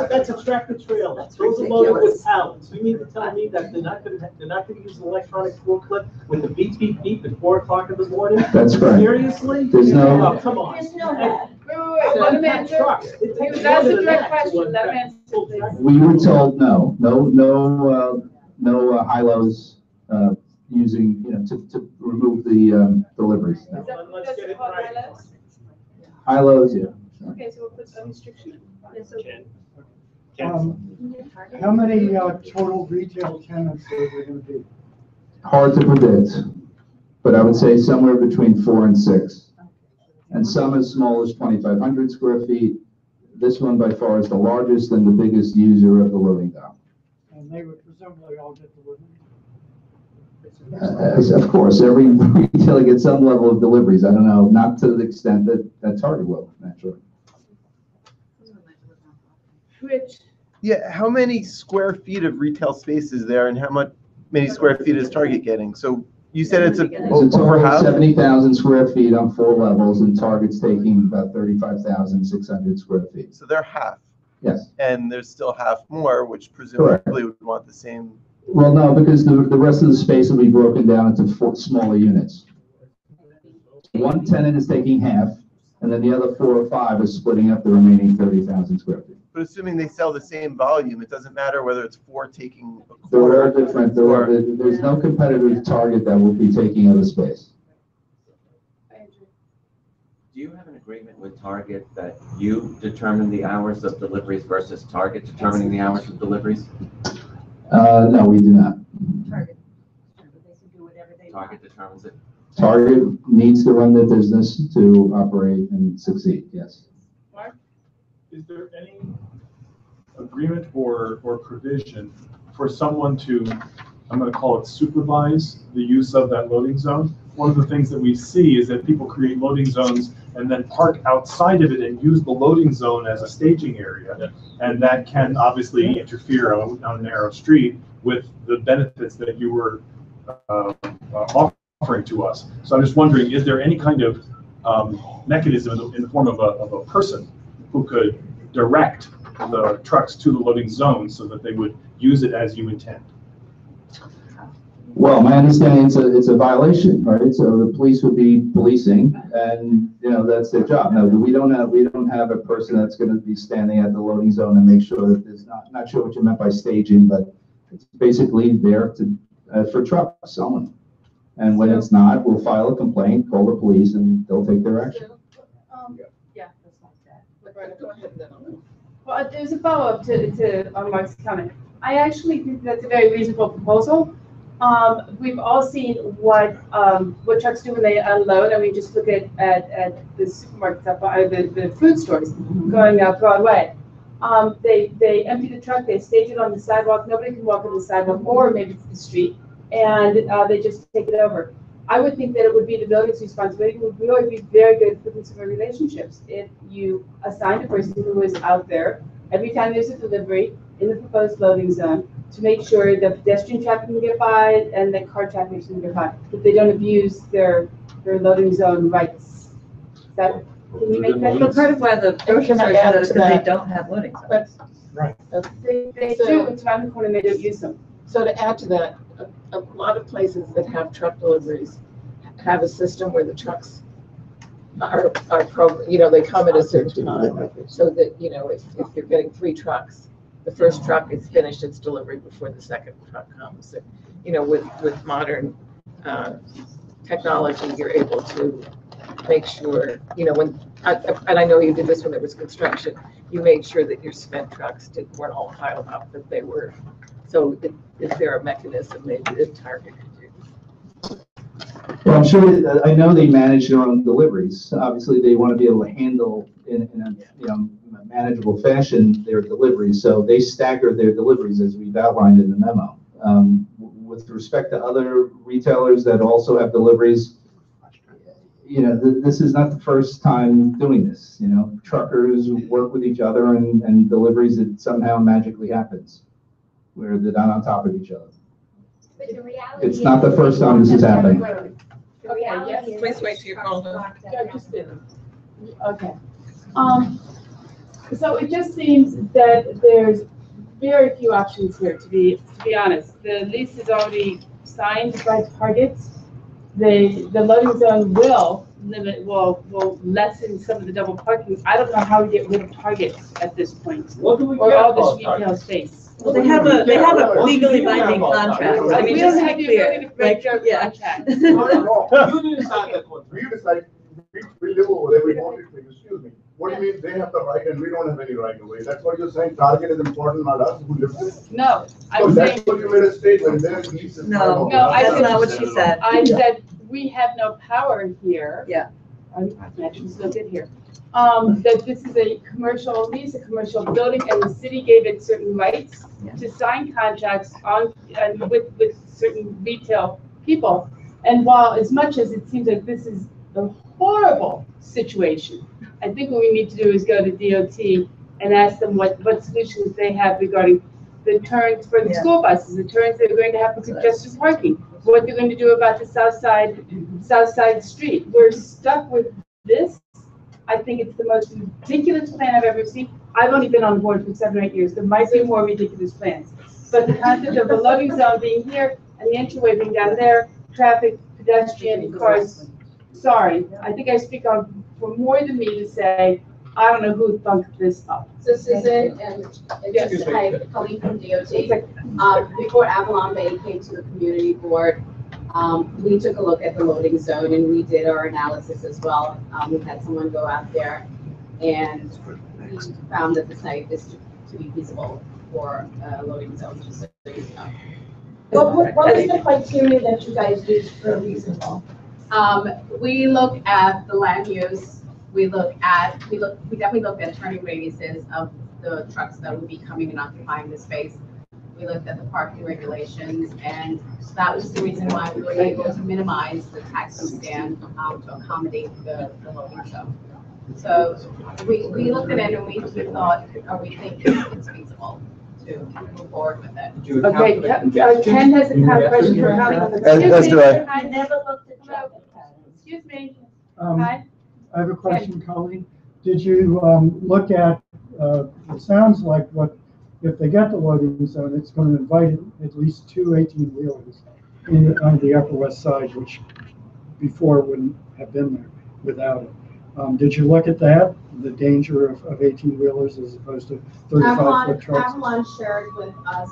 That's a tractor trailer. Those are loaded with pallets. You mean to tell me that they're not gonna use an electronic forklift with the beep, beep, beep at 4 o'clock in the morning? That's right. Seriously? There's no. Oh, come on. There's no way. Wait, let him answer. He was asked a direct question. Let him answer. We were told no high-lows using, to remove the deliveries. No. Let's get it right. High-lows, yeah. Okay, so we'll put a restriction. How many total retail tenants are there going to be? Hard to predict, but I would say somewhere between 4 and 6. And some as small as 2,500 square feet. This one by far is the largest and the biggest user of the loading dock. And they would presumably all get delivered? Of course, every retailer gets some level of deliveries. I don't know, not to the extent that Target will, naturally. Yeah, how many square feet of retail space is there, and how many square feet is Target getting? So you said it's over half? 70,000 square feet on 4 levels, and Target's taking about 35,600 square feet. So they're half. Yes. And there's still half more, which presumably would want the same. Well, no, because the rest of the space will be broken down into 4 smaller units. One tenant is taking half, and then the other 4 or 5 is splitting up the remaining 30,000 square feet. But assuming they sell the same volume, it doesn't matter whether it's 4 taking a There quarter. are different. There's no competitive Target that will be taking other space. Do you have an agreement with Target that you determine the hours of deliveries versus Target determining the hours of deliveries? No, we do not. Target determines it. Target needs to run their business to operate and succeed, yes. Is there any agreement or provision for someone to, I'm going to call it, supervise the use of that loading zone? One of the things that we see is that people create loading zones and then park outside of it and use the loading zone as a staging area. And that can obviously interfere on a narrow street with the benefits that you were offering to us. So I'm just wondering, is there any kind of mechanism in the form of a person who could direct the trucks to the loading zone so that they would use it as you intend? Well, my understanding is it's a violation, right? So the police would be policing, and that's their job. No, we don't have a person that's going to be standing at the loading zone and make sure that there's not sure what you meant by staging, but it's basically there to for trucks only. And when it's not, we'll file a complaint, call the police, and they'll take their action. Well, there's a follow-up to Mark's comment. I actually think that's a very reasonable proposal. We've all seen what trucks do when they unload. I mean, just look at the supermarkets up, or the food stores going out Broadway. They empty the truck, they stage it on the sidewalk. Nobody can walk on the sidewalk, or maybe it's the street, and they just take it over. I would think that it would be the building's responsibility. It would really be very good for consumer relationships if you assigned a person who is out there every time there's a delivery in the proposed loading zone to make sure that pedestrian traffic can get by and that car traffic can get by, that they don't abuse their loading zone rights. Can you make that? But part of why the groceries are shut is because they don't have loading zones. Right. They do, it's around the corner, and they don't use them. So to add to that, a lot of places that have truck deliveries have a system where the trucks are they come at a certain time, so that, if you're getting 3 trucks, the first truck is finished its delivery before the second truck comes. And, with modern technology, you're able to make sure, and I know you did this when there was construction, you made sure that your spent trucks weren't all piled up, that they were. So is there a mechanism maybe that Target could do? Well, I'm sure, I know they manage their own deliveries. Obviously, they want to be able to handle in a manageable fashion their deliveries. So they stagger their deliveries as we've outlined in the memo. With respect to other retailers that also have deliveries, this is not the first time doing this. Truckers work with each other and deliveries, it somehow magically happens where they're not on top of each other. But the reality It's not the first time this is happening. The reality is. Please wait till you're called on. Okay. So it just seems that there's very few options here, to be honest. The lease is already signed by Target. The loading zone will lessen some of the double parking. I don't know how we get rid of Target at this point. What do we or get all about this retail Target? space. Well, they have a legally binding contract. I mean, We just don't to have be the clear, ability to break their yeah. contract. No, You didn't sign that contract. we decide, we live over there, we want it, excuse me. What do you mean they have the right and we don't have any right away? That's what you're saying, Target is important, not us who live there? No, So I'm that's saying, what you made a statement, their lease is. No, I that's said- not what she said. I said, we have no power here. Yeah. I'm actually still good here. That this is a commercial lease, a commercial building, and the city gave it certain rights to sign contracts with certain retail people. And while as much as it seems like this is a horrible situation, I think what we need to do is go to DOT and ask them what solutions they have regarding the turns for the school buses, the turns they're going to have for congested parking, what they're going to do about the south side street. We're stuck with this. I think it's the most ridiculous plan I've ever seen. I've only been on the board for 7 or 8 years. There might be more ridiculous plans. But the concept of the loading zone being here and the entryway being down there, traffic, pedestrian, cars, sorry. I think I speak on for more than me to say, I don't know who thumped this up. So Susan, and just, hi, Colleen from DOT. Before Avalon Bay came to the community board, we took a look at the loading zone and we did our analysis as well. We had someone go out there and we found that the site is to be feasible for a loading zone, just so you know. What is the criteria that you guys use for reasonable? We look at the land use. We definitely looked at turning radiuses of the trucks that would be coming and occupying the space. We looked at the parking regulations, and that was the reason why we were able to minimize the taxi stand to accommodate the loading zone. So we looked at it and we thought, or we think it's feasible to move forward with it. Okay, Ken has a question for Holly. As do I. I never looked at traffic patterns. Excuse me. I have a question, Colleen. Did you look at, it sounds like if they get the loading zone, it's going to invite at least 2 18-wheelers on the Upper West Side, which before wouldn't have been there without it. Did you look at that, the danger of 18-wheelers as opposed to 35-foot trucks? Avalon shared with us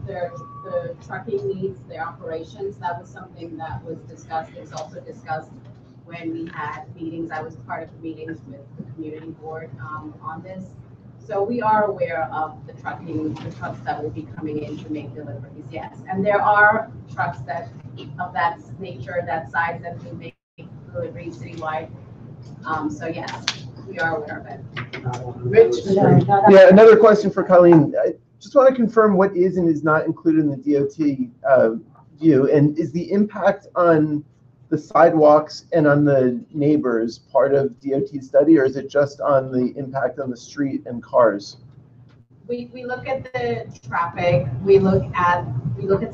the trucking needs, their operations. That was something that was discussed. It was also discussed when we had meetings. I was part of the meetings with the community board on this. So we are aware of the trucks that will be coming in to make deliveries, yes. And there are trucks of that nature, that size, that do make deliveries citywide. So yes, we are aware of it. Rich? Yeah, another question for Colleen. I just want to confirm what is and is not included in the DOT view, and is the impact on the sidewalks and on the neighbors part of DOT study, or is it just on the impact on the street and cars? We look at the traffic, we look at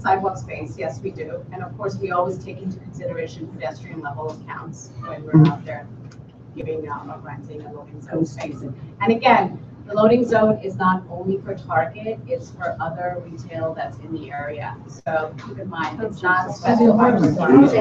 sidewalk space, yes, we do. And of course, we always take into consideration pedestrian level of counts when we're out there giving or renting a loading zone space. And again, the loading zone is not only for Target, it's for other retail that's in the area. So keep in mind, it's not specified for Target.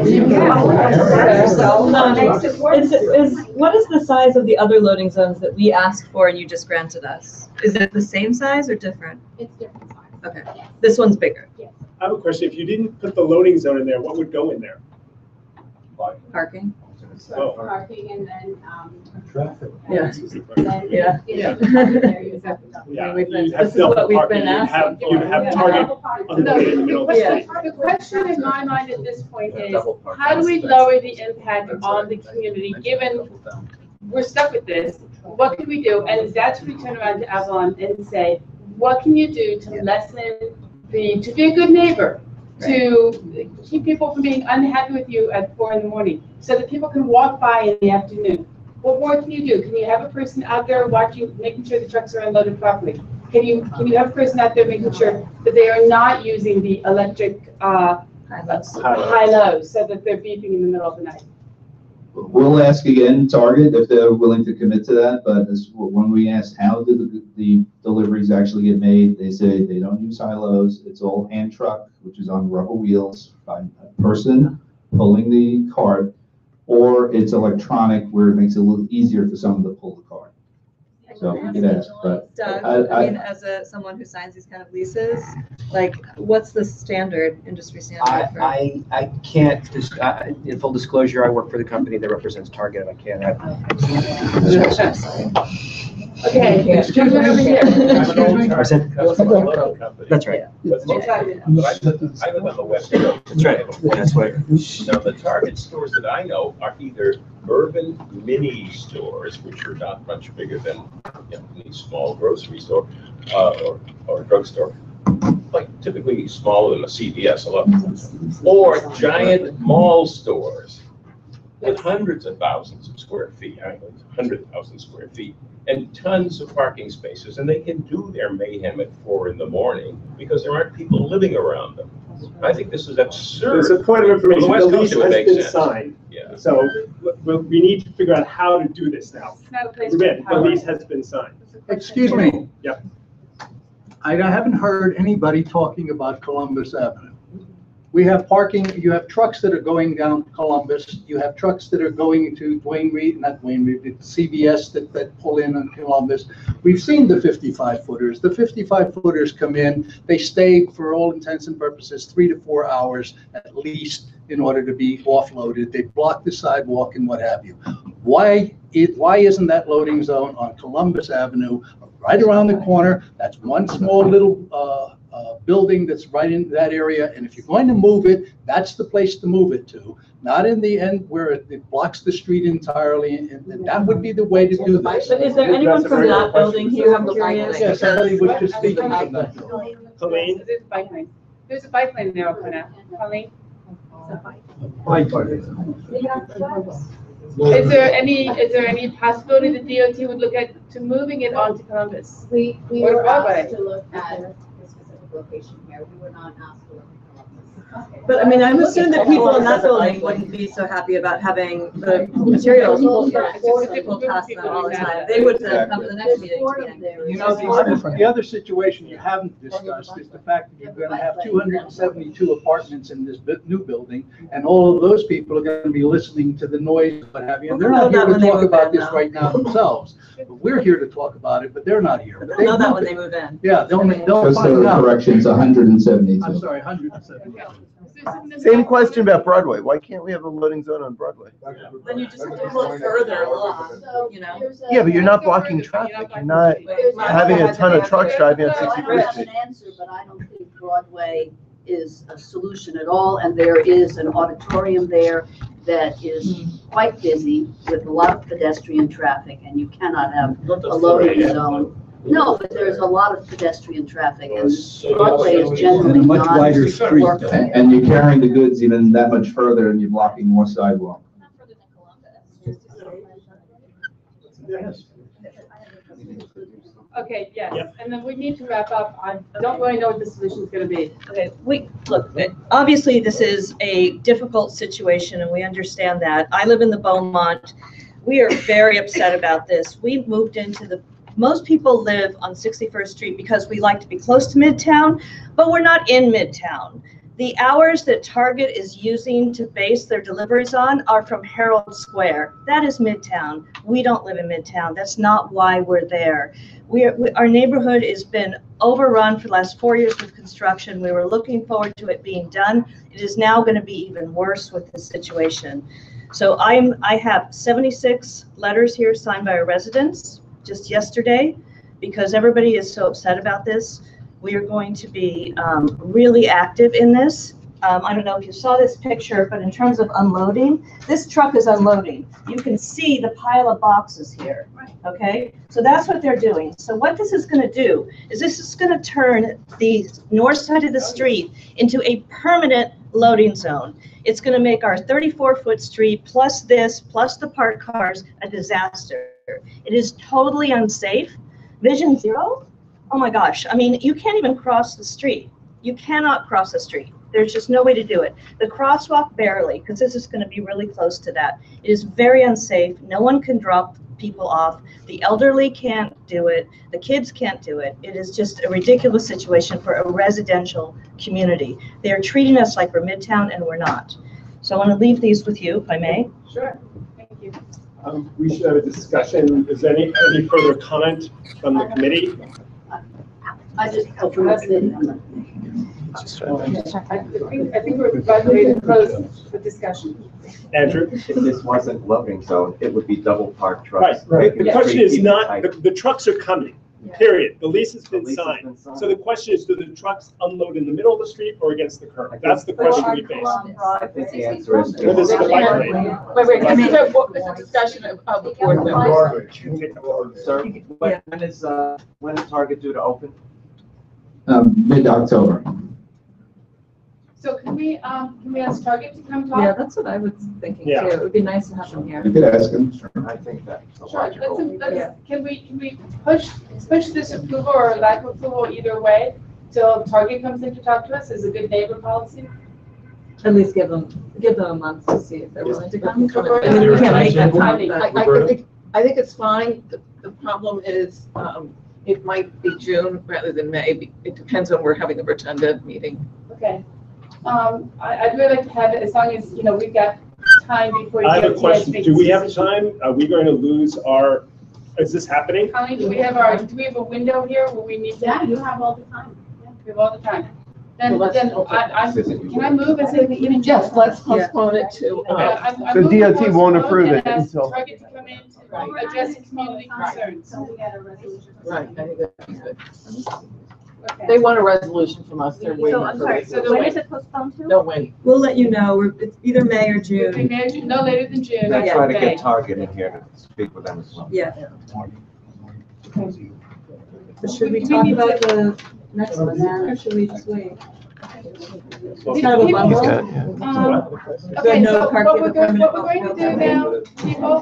What is the size of the other loading zones that we asked for and you just granted us? Is it the same size or different? It's different size. Okay, this one's bigger. I have a question. If you didn't put the loading zone in there, what would go in there? Parking? Oh. Parking and then, Traffic. Yeah. then, Yeah. This is what we've been asking. You'd have Target on the way in the middle of the street. The question in my mind at this point is, how do we lower the impact on the community, given we're stuck with this? What can we do? And that's when we turn around to Avalon and say, what can you do to lessen to be a good neighbor, to keep people from being unhappy with you at 4 a.m, so that people can walk by in the afternoon? What more can you do? Can you have a person out there watching, making sure the trucks are unloaded properly? Can you have a person out there making sure that they are not using the electric high-lows so that they're beeping in the middle of the night? We'll ask again, Target, if they're willing to commit to that, but when we asked how did the deliveries actually get made, they say they don't use high-lows, it's all hand truck, which is on rubber wheels by a person pulling the cart, or it's electronic where it makes it a little easier for someone to pull the cart. So we could ask, but Doug, I mean, as someone who signs these kind of leases, like, what's the industry standard for? I can't, in full disclosure, I work for the company that represents Target, and I can't Okay, excuse me over here. That's right. I live on the west coast. That's right. That's right. Now, the Target stores that I know are either urban mini stores, which are not much bigger than any small grocery store or drugstore, like typically smaller than a CBS, or giant mall stores with hundreds of thousands of square feet, 100,000 square feet, and tons of parking spaces, and they can do their mayhem at 4 a.m. because there aren't people living around them. I think this is absurd. There's a point of information. Well, The the lease West Coast, it has would been make sense. signed. Yeah. So we need to figure out how to do this now. The lease has been signed. Excuse me. Yep. I haven't heard anybody talking about Columbus Avenue. We have parking, you have trucks that are going down Columbus, you have trucks that are going to CBS that pull in on Columbus. We've seen the 55-footers. The 55-footers come in, they stay for all intents and purposes 3 to 4 hours at least in order to be offloaded. They block the sidewalk and what have you. Why isn't that loading zone on Columbus Avenue right around the corner? That's one small little building that's right in that area, and if you're going to move it, that's the place to move it to, not in the end where it blocks the street entirely, and that would be the way to do this. But is there anyone from that building here? I'm curious. Yes, somebody was just speaking from that building. Colleen? There's a bike lane there for now. Colleen? Is there any possibility the DOT would look at to moving it onto Columbus? We Or were Broadway? asked to look at the specific location here. We were not asked to look at Columbus. But I mean, I'm assuming that people in that building wouldn't be so happy about having the materials pulled past them all the time. They would come to the next meeting. You know, the other situation you haven't discussed is the fact that you're going to have 272 apartments in this new building, and all of those people are going to be listening to the noise, what have you, and they're not here to talk about this right now themselves. But we're here to talk about it, but they're not here. They'll know that when they move in. Yeah, they'll just find the out. corrections, 172. I'm sorry, 170. Same question about Broadway. Why can't we have a loading zone on Broadway? Then you just have to look further along, you know? Yeah, but you're not blocking traffic. You're not having a ton of trucks driving on I 61st have Street. an answer, but I don't think Broadway is a solution at all, and there is an auditorium there that is quite busy with a lot of pedestrian traffic, and you cannot have a loading zone. No, but there's a lot of pedestrian traffic, and Broadway is generally much not wider street. workable. And you're carrying the goods even that much further and you're blocking more sidewalk. Okay, yes, and then we need to wrap up. I don't really know what the solution is going to be. Okay, look, obviously this is a difficult situation and we understand that. I live in the Beaumont. We are very upset about this. We moved into most people live on 61st Street because we like to be close to Midtown, but we're not in Midtown. The hours that Target is using to base their deliveries on are from Herald Square. That is Midtown. We don't live in Midtown. That's not why we're there. Our neighborhood has been overrun for the last 4 years with construction. We were looking forward to it being done. It is now going to be even worse with this situation. So I have 76 letters here signed by our residents just yesterday because everybody is so upset about this. We are going to be really active in this. I don't know if you saw this picture, but in terms of unloading, this truck is unloading. You can see the pile of boxes here, okay? So that's what they're doing. So what this is going to do is this is going to turn the north side of the street into a permanent loading zone. It's going to make our 34-foot street plus this, plus the parked cars, a disaster. It is totally unsafe. Vision zero? Oh my gosh. I mean, you can't even cross the street. You cannot cross the street. There's just no way to do it. The crosswalk barely, because this is going to be really close to that. It is very unsafe. No one can drop people off. The elderly can't do it. The kids can't do it. It is just a ridiculous situation for a residential community. They are treating us like we're Midtown and we're not. So I want to leave these with you, if I may. Sure. Thank you. We should have a discussion. Is there any further comment from the committee? I just hope we're not sitting on the. I think we're about ready to close the discussion. Andrew? If this wasn't loading zone, it would be double parked trucks. Right. The question is not, the trucks are coming, period. The lease has been signed. So the question is, do the trucks unload in the middle of the street or against the curb? That's the question we face. I think the answer is. Well, this is the bike lane. Wait, what was the discussion of the board members? Sir, when is Target due to open? Mid-October. So can we ask Target to come talk? Yeah, that's what I was thinking too. It would be nice to have them here. You could ask him. I think that's Sure, logical. can we push this approval or lack of approval either way till Target comes in to talk to us as a good neighbor policy? At least give them a month to see if they're willing to come. Roberta? I mean, we can't make that Roberta? timing. I think it's fine. The problem is, it might be June rather than May. It depends on we're having the Rotunda meeting. Okay. I'd really like to have it as long as, we've got time before. I have a question. Do we have time? Are we going to lose our, is this happening? Connie, do we have a window here where we need to? Yeah, you have all the time. We have all the time. Then, Well, can I move and say the evening? Yes, let's postpone it to. So DOT won't approve it until. Target to come in to address community concerns. So we got a resolution. Right, I think that's good. They want a resolution from us. They're waiting. So I'm sorry, so when is it postponed to? No, wait. We'll let you know. It's either May or June. No later than June. I'll That's try to okay. get Target in here to speak with them as well. Yeah. So Should we talk about the next one then, or should we just wait? It's kind of a bundle. Okay, so what we're going to do now, people,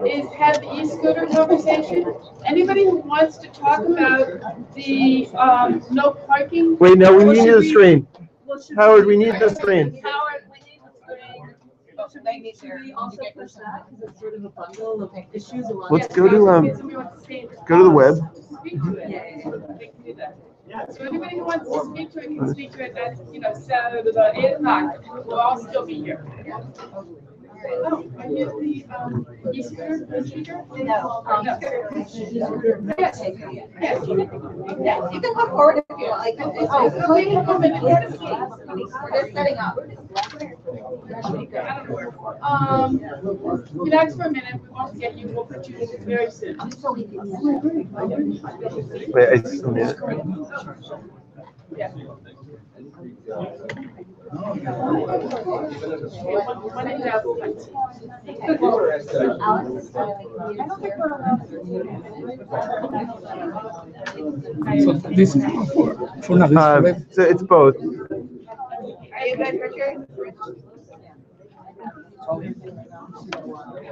is have the e-scooter conversation. Anybody who wants to talk about the, no parking. Wait, no, we need the screen. Howard, we need the screen. Howard, we need the screen. Should we also push that, because it's sort of a bundle of issues along. Let's go to, go to the web. Speak to it. They can do that. So anybody who wants to speak to it can speak to it at, Saturday, 8 o'clock. We'll all still be here. Oh, I get the, e-scooter procedure? No. Yes. Yes. You can come forward if you like. Oh, so we can come in and get a seat. We're just setting up. Relax for a minute, we won't get you, we'll put you in very soon. Wait, I still need it. Yeah. So this is for now. So it's both. Are you good, Richard?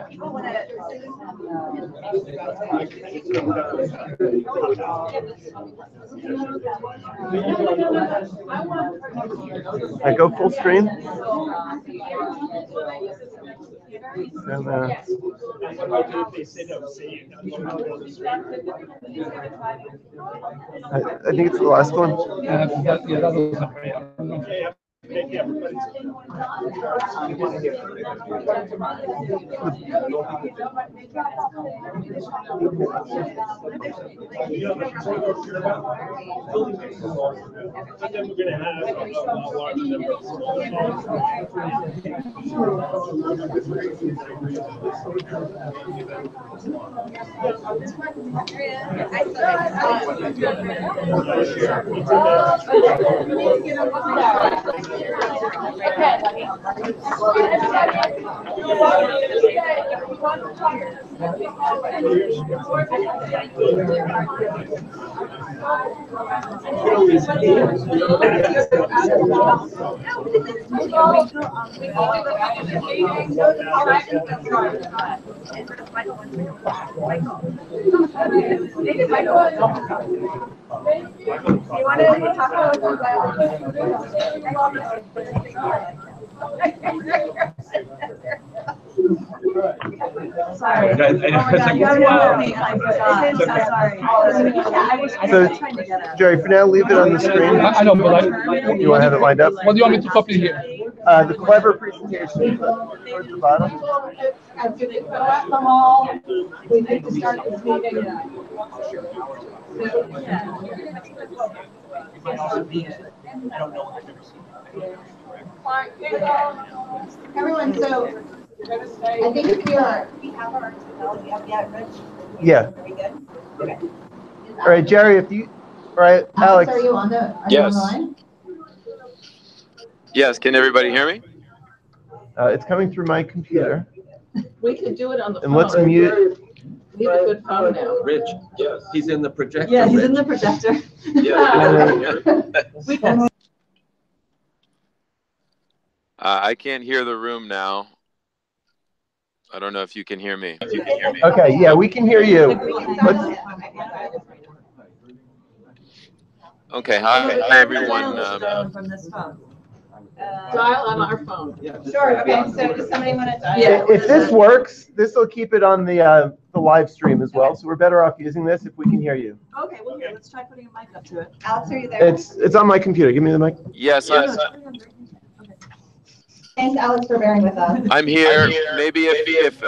People want I go full screen. And, I think it's the last one. You want to talk about Sorry. Oh my God, you have me. I forgot. I'm so sorry. I was trying to get it. Jerry, for now, leave it on the screen. I know, but You want to have it lined up? what do you want me to copy here? The clever presentation towards the bottom. I'm going to go at them all. We need to start this meeting. I don't know. I've never seen it. Everyone, so I think we have our technology up yet, Rich? Yeah. Are we good? Okay. All right, Jerry, if you, all right, Alex. Are you on the Yes. line? Yes, can everybody hear me? It's coming through my computer. We could do it on the phone. And let's mute. We have a good phone now. Rich, yes, he's in the projector. Yeah, he's Rich. in the projector. I can't hear the room now. I don't know if you can hear me. Okay, yeah, we can hear you. Okay, hi everyone. From this phone. Dial on our phone. Sure, okay, so does somebody want to dial? If this works, this will keep it on the live stream as well. So we're better off using this if we can hear you. Okay, well, here, let's try putting a mic up to it. Alex, are you there? It's on my computer. Give me the mic. Yes, Thanks, Alex, for bearing with us. I'm here. Maybe if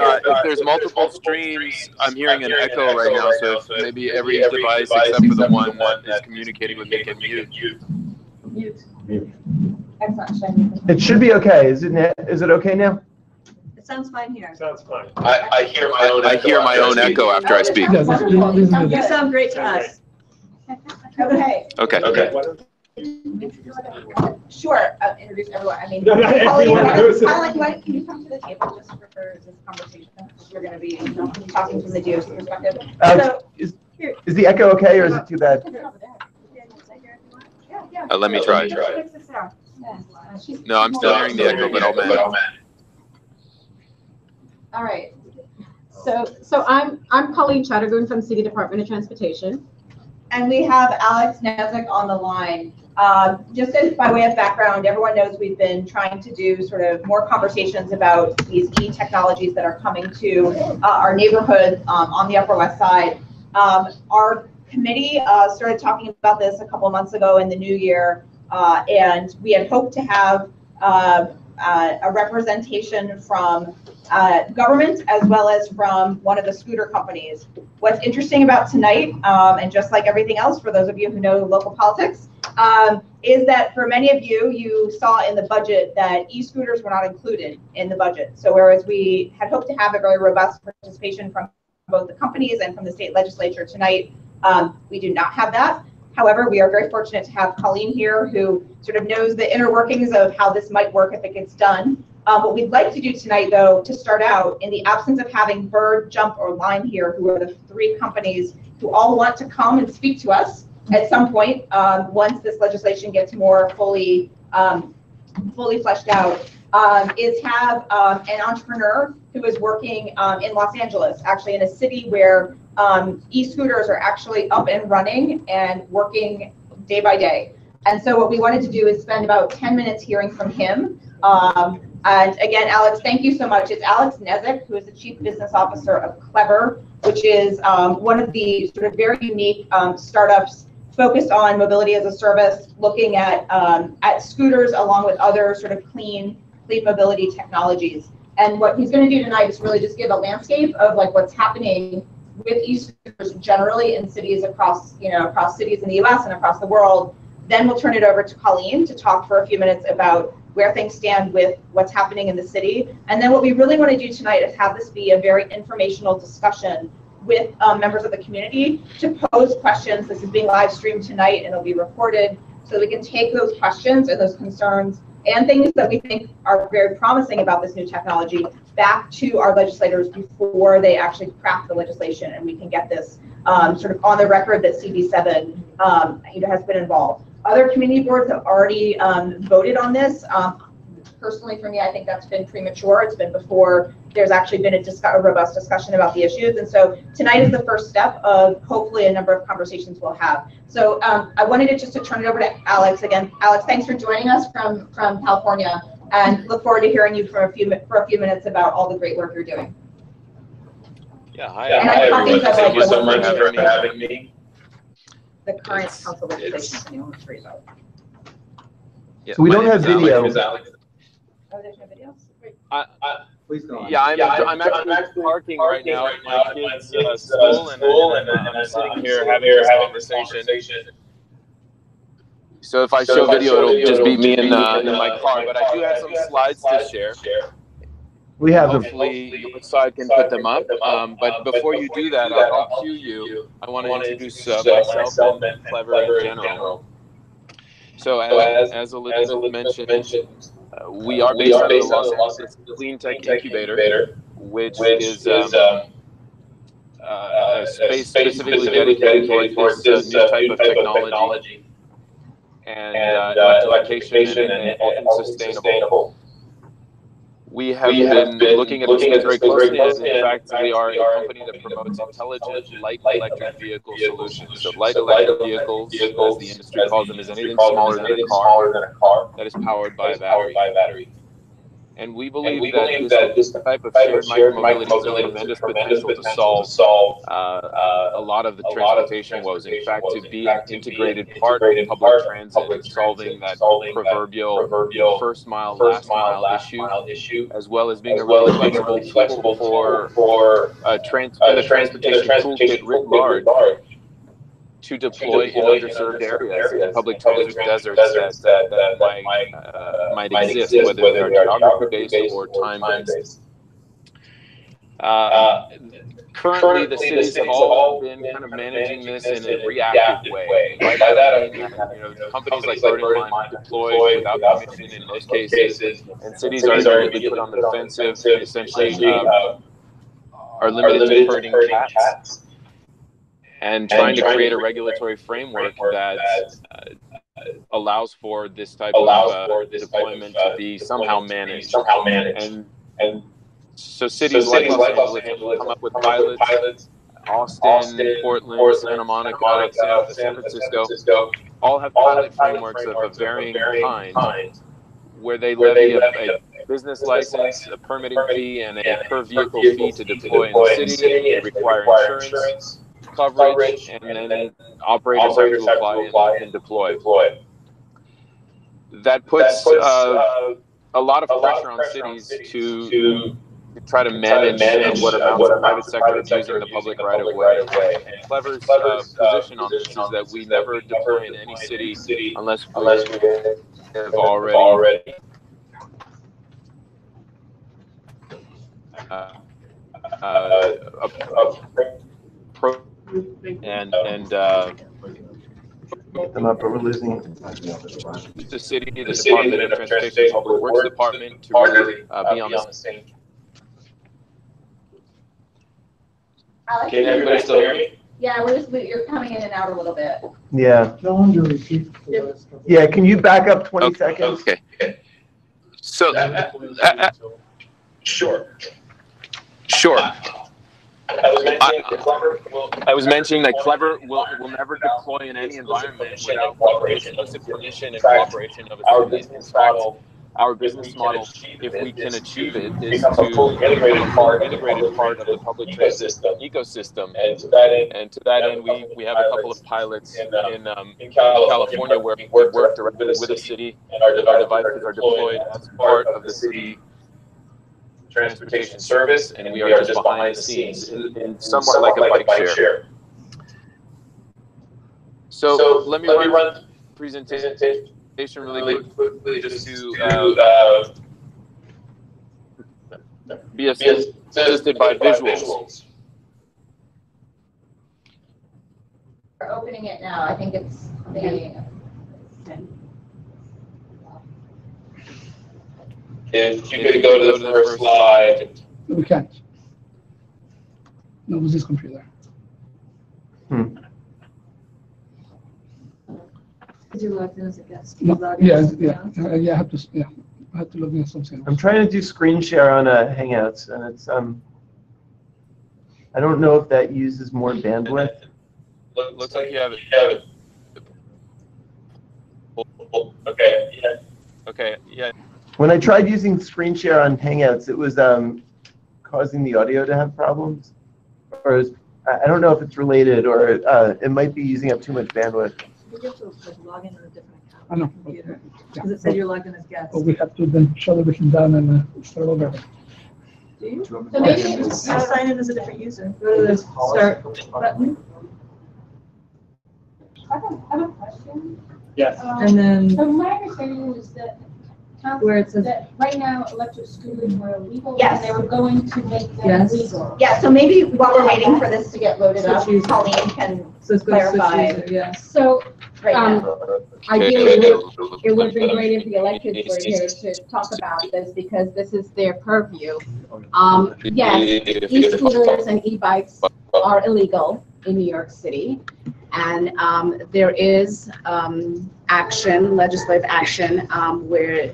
there's multiple streams, I'm hearing an echo right now. So if maybe every device except for the one that is communicating with me can mute. Mute. Excellent. It should be okay. Is it okay now? It sounds fine here. Sounds fine. I hear my own echo after I speak. You sound great to us. Okay. Okay. Sure, introduce everyone. I mean, No, no, everyone knows it. Colin, can you come to the table just for this conversation? We're going to be talking from the DOC perspective. Alex, is the echo okay or is it too bad? Let me try. No, I'm still hearing the echo, but I'll manage. All right. So I'm Colleen Chattergoon from City Department of Transportation. And we have Alex Nezik on the line. Just as by way of background, everyone knows we've been trying to do sort of more conversations about these key technologies that are coming to our neighborhood on the Upper West Side. Our committee started talking about this a couple months ago in the new year, and we had hoped to have a representation from government as well as from one of the scooter companies. What's interesting about tonight, and just like everything else, for those of you who know local politics, is that for many of you, you saw in the budget that e-scooters were not included in the budget. So whereas we had hoped to have a very robust participation from both the companies and from the state legislature tonight, we do not have that. However, we are very fortunate to have Colleen here, who sort of knows the inner workings of how this might work if it gets done. What we'd like to do tonight, though, to start out, in the absence of having Bird, Jump, or Lime here, who are the three companies who all want to come and speak to us at some point, once this legislation gets more fully fleshed out, is have an entrepreneur who is working in Los Angeles, actually in a city where e-scooters are actually up and running and working day by day. And so what we wanted to do is spend about 10 minutes hearing from him. And again, Alex, thank you so much. It's Alex Nezik, who is the Chief Business Officer of Clever, which is one of the sort of very unique startups focused on mobility as a service, looking at scooters along with other sort of clean mobility technologies. And what he's going to do tonight is really just give a landscape of like what's happening with e-scooters generally in cities across cities in the U.S. and across the world. Then we'll turn it over to Colleen to talk for a few minutes about where things stand with what's happening in the city. And then what we really want to do tonight is have this be a very informational discussion with members of the community to pose questions. This is being live streamed tonight and it'll be recorded, so we can take those questions and those concerns and things that we think are very promising about this new technology back to our legislators before they actually craft the legislation, and we can get this sort of on the record that CB7 has been involved. Other community boards have already voted on this. Personally, for me, I think that's been premature. It's been before there's actually been a robust discussion about the issues. And so tonight is the first step of hopefully a number of conversations we'll have. So I wanted to turn it over to Alex again. Alex, thanks for joining us from California, and look forward to hearing you for a few minutes about all the great work you're doing. Yeah, hi everyone. Thank you so much for having me. The current council legislation is anyone to read about. Yeah, So we don't have video. Oh, there's no video? Please go on. Yeah, I'm actually parking right now at my kids' school, and I'm sitting here having this conversation. So if I show video, it'll just be me in my car, but I do have some slides to share. We have them. Hopefully your side can put them up. But before you do that, I'll cue you. I want to introduce myself and Clever in general. So as Elizabeth mentioned, we are based out of the Los Angeles Clean Tech Incubator, which is a space specifically dedicated towards this new type of technology and electrification and sustainable. We have been looking at this space very closely, and in fact, we are a company that promotes intelligent, light electric vehicle solutions. So light electric vehicles, as the industry calls them, is anything smaller than a car that is powered by a battery. And we believe that this type of shared micromobility has tremendous potential to solve a lot of the transportation woes. In fact, to be an integrated part of public transit, solving that proverbial first mile, last mile issue, as well as being a really flexible tool for the transportation toolkit writ large to deploy in underserved areas in public transit deserts that might exist, whether they are geography-based or time-based. Currently, the cities have all been kind of managing this in a reactive way. By that I mean, companies like Bird and Lime deploy without permission in most cases, and cities are immediately put on the defensive, essentially are limited to herding cats and trying to create a regulatory framework that allows for this type of deployment to be somehow managed. And so cities like Los Angeles have come up with pilots. Austin, Portland, Santa Monica, San Francisco, all have pilot frameworks of a varying kind, where they levy a business license, a permitting fee, and a per vehicle fee to deploy in the city. They require insurance coverage, and then operators have to apply and deploy. That puts a lot of pressure on cities to try to manage what amounts of private sector using the public right of way. And Clever's position on this is that we never deploy in any city unless we have already them up, but we're losing it. the city, the Department of Transportation, Public Works Department to really be on the same. Alex, Can everybody still hear me? Yeah, you're coming in and out a little bit. Yeah. Tell them to repeat the last couple. Yeah, can you back up 20 seconds? Okay. So, sure. I was mentioning that Clever will never deploy in any environment without explicit permission and cooperation of its cities. In fact, our business model, if we can achieve it, is to become a fully integrated part of the public transit ecosystem. And to that end, we have a couple of pilots in California where we work directly with the city, and our devices are deployed as part of the city transportation service, and we are just behind the scenes in somewhat like a bike share. So let me run the presentation really quickly just to be assisted by visuals. We're opening it now. I think it's the. If you could go to the first slide. We can't. No, it was this computer. Is you logged in as a guest? No, I have to log in as something. I'm trying to do screen share on Hangouts, and it's I don't know if that uses more bandwidth. Looks like you have it. Okay. Yeah. Okay. Yeah. When I tried using screen share on Hangouts, it was causing the audio to have problems. Or I don't know if it's related, or it might be using up too much bandwidth. You have to log in on a different account. I know. Computer. Because it said you're logged in as guest. But we have to then shut everything down and start over. Do you? So maybe you just sign in as a different user. Go to the start button. I have a question. Yes. And then So my understanding is that where it says that right now electric scooters were illegal. Yes. And they were going to make them Yes. legal. Yeah, so maybe while we're waiting for this to get loaded up, Switch user. Colleen can so it's going to clarify switch user, yes. So right now. ideally, it would have been great if the electeds were here to talk about this because this is their purview. Yes, e-scooters and e-bikes are illegal in New York City. And there is legislative action, where,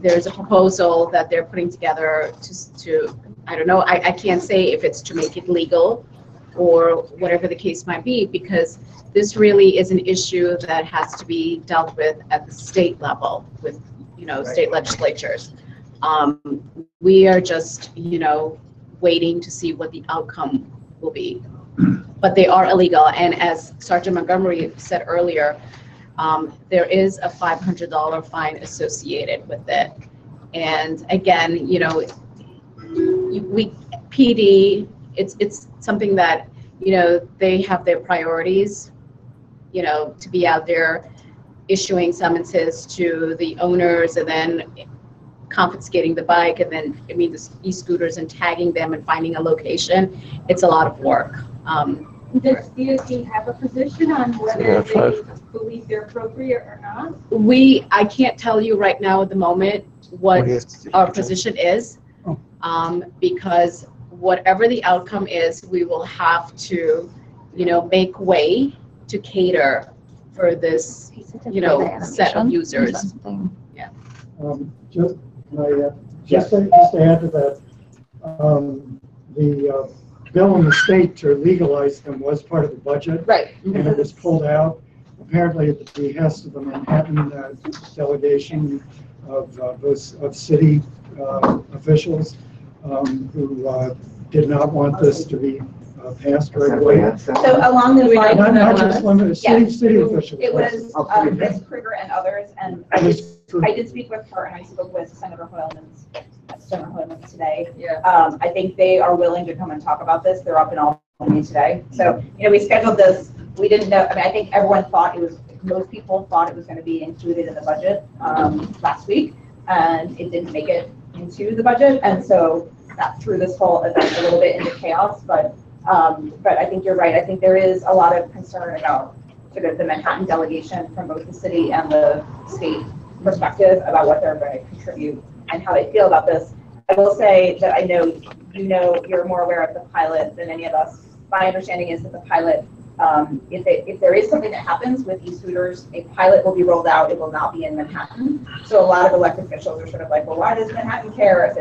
there's a proposal that they're putting together to I don't know, I can't say if it's to make it legal or whatever the case might be, because this really is an issue that has to be dealt with at the state level with, state legislatures. We are just, waiting to see what the outcome will be. But they are illegal, and as Sergeant Montgomery said earlier, there is a $500 fine associated with it. And again, PD, it's something that, they have their priorities, to be out there issuing summonses to the owners and then confiscating the bike, and then, the e-scooters and tagging them and finding a location. It's a lot of work. Does DOT have a position on whether they believe they're appropriate or not? I can't tell you right now at the moment what our position is, because whatever the outcome is, we will have to, make way to cater for this, set of users. Yeah. Just to add to that, the bill in the state to legalize them was part of the budget. Right. And it was pulled out, apparently at the behest of the Manhattan delegation of city officials who did not want this to be passed right away. So along those lines, not just limited, city officials. It was Ms. Krieger and others, and It was I did speak with her, and I spoke with Senator Hoylman today. Yeah. I think they are willing to come and talk about this. They're up in Albany today. So, we scheduled this. We didn't know, I think everyone thought most people thought it was going to be included in the budget last week, and it didn't make it into the budget. And so that threw this whole event a little bit into chaos. But I think you're right. I think there is a lot of concern about sort of the Manhattan delegation from both the city and the state perspective about what they're going to contribute and how they feel about this. I will say that I know you're more aware of the pilot than any of us. My understanding is that the pilot, if there is something that happens with e-scooters, a pilot will be rolled out. It will not be in Manhattan. So a lot of elected officials are sort of like, well, why does Manhattan care if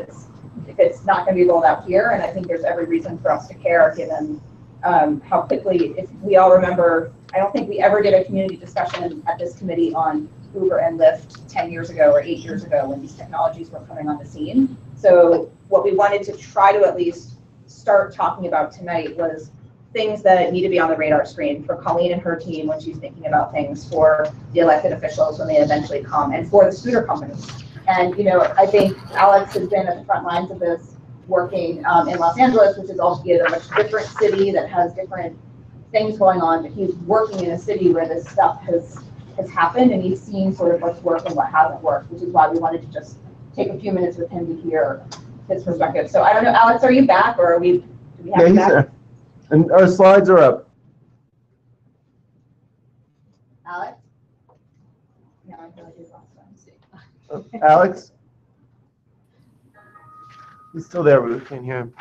it's not going to be rolled out here? And I think there's every reason for us to care, given how quickly, if we all remember, I don't think we ever did a community discussion at this committee on Uber and Lyft 10 years ago or 8 years ago when these technologies were coming on the scene. So what we wanted to try to at least start talking about tonight was things that need to be on the radar screen for Colleen and her team when she's thinking about things, for the elected officials when they eventually come, and for the scooter companies. And I think Alex has been at the front lines of this, working in Los Angeles, which is albeit a much different city that has different things going on, but he's working in a city where this stuff has happened, and he's seen sort of what's worked and what hasn't worked, which is why we wanted to just take a few minutes with him to hear his perspective. So I don't know, Alex, are you back, or do we have you back? There. And our slides are up. Alex? No, I feel like he's lost. Alex? He's still there, but we can't hear him.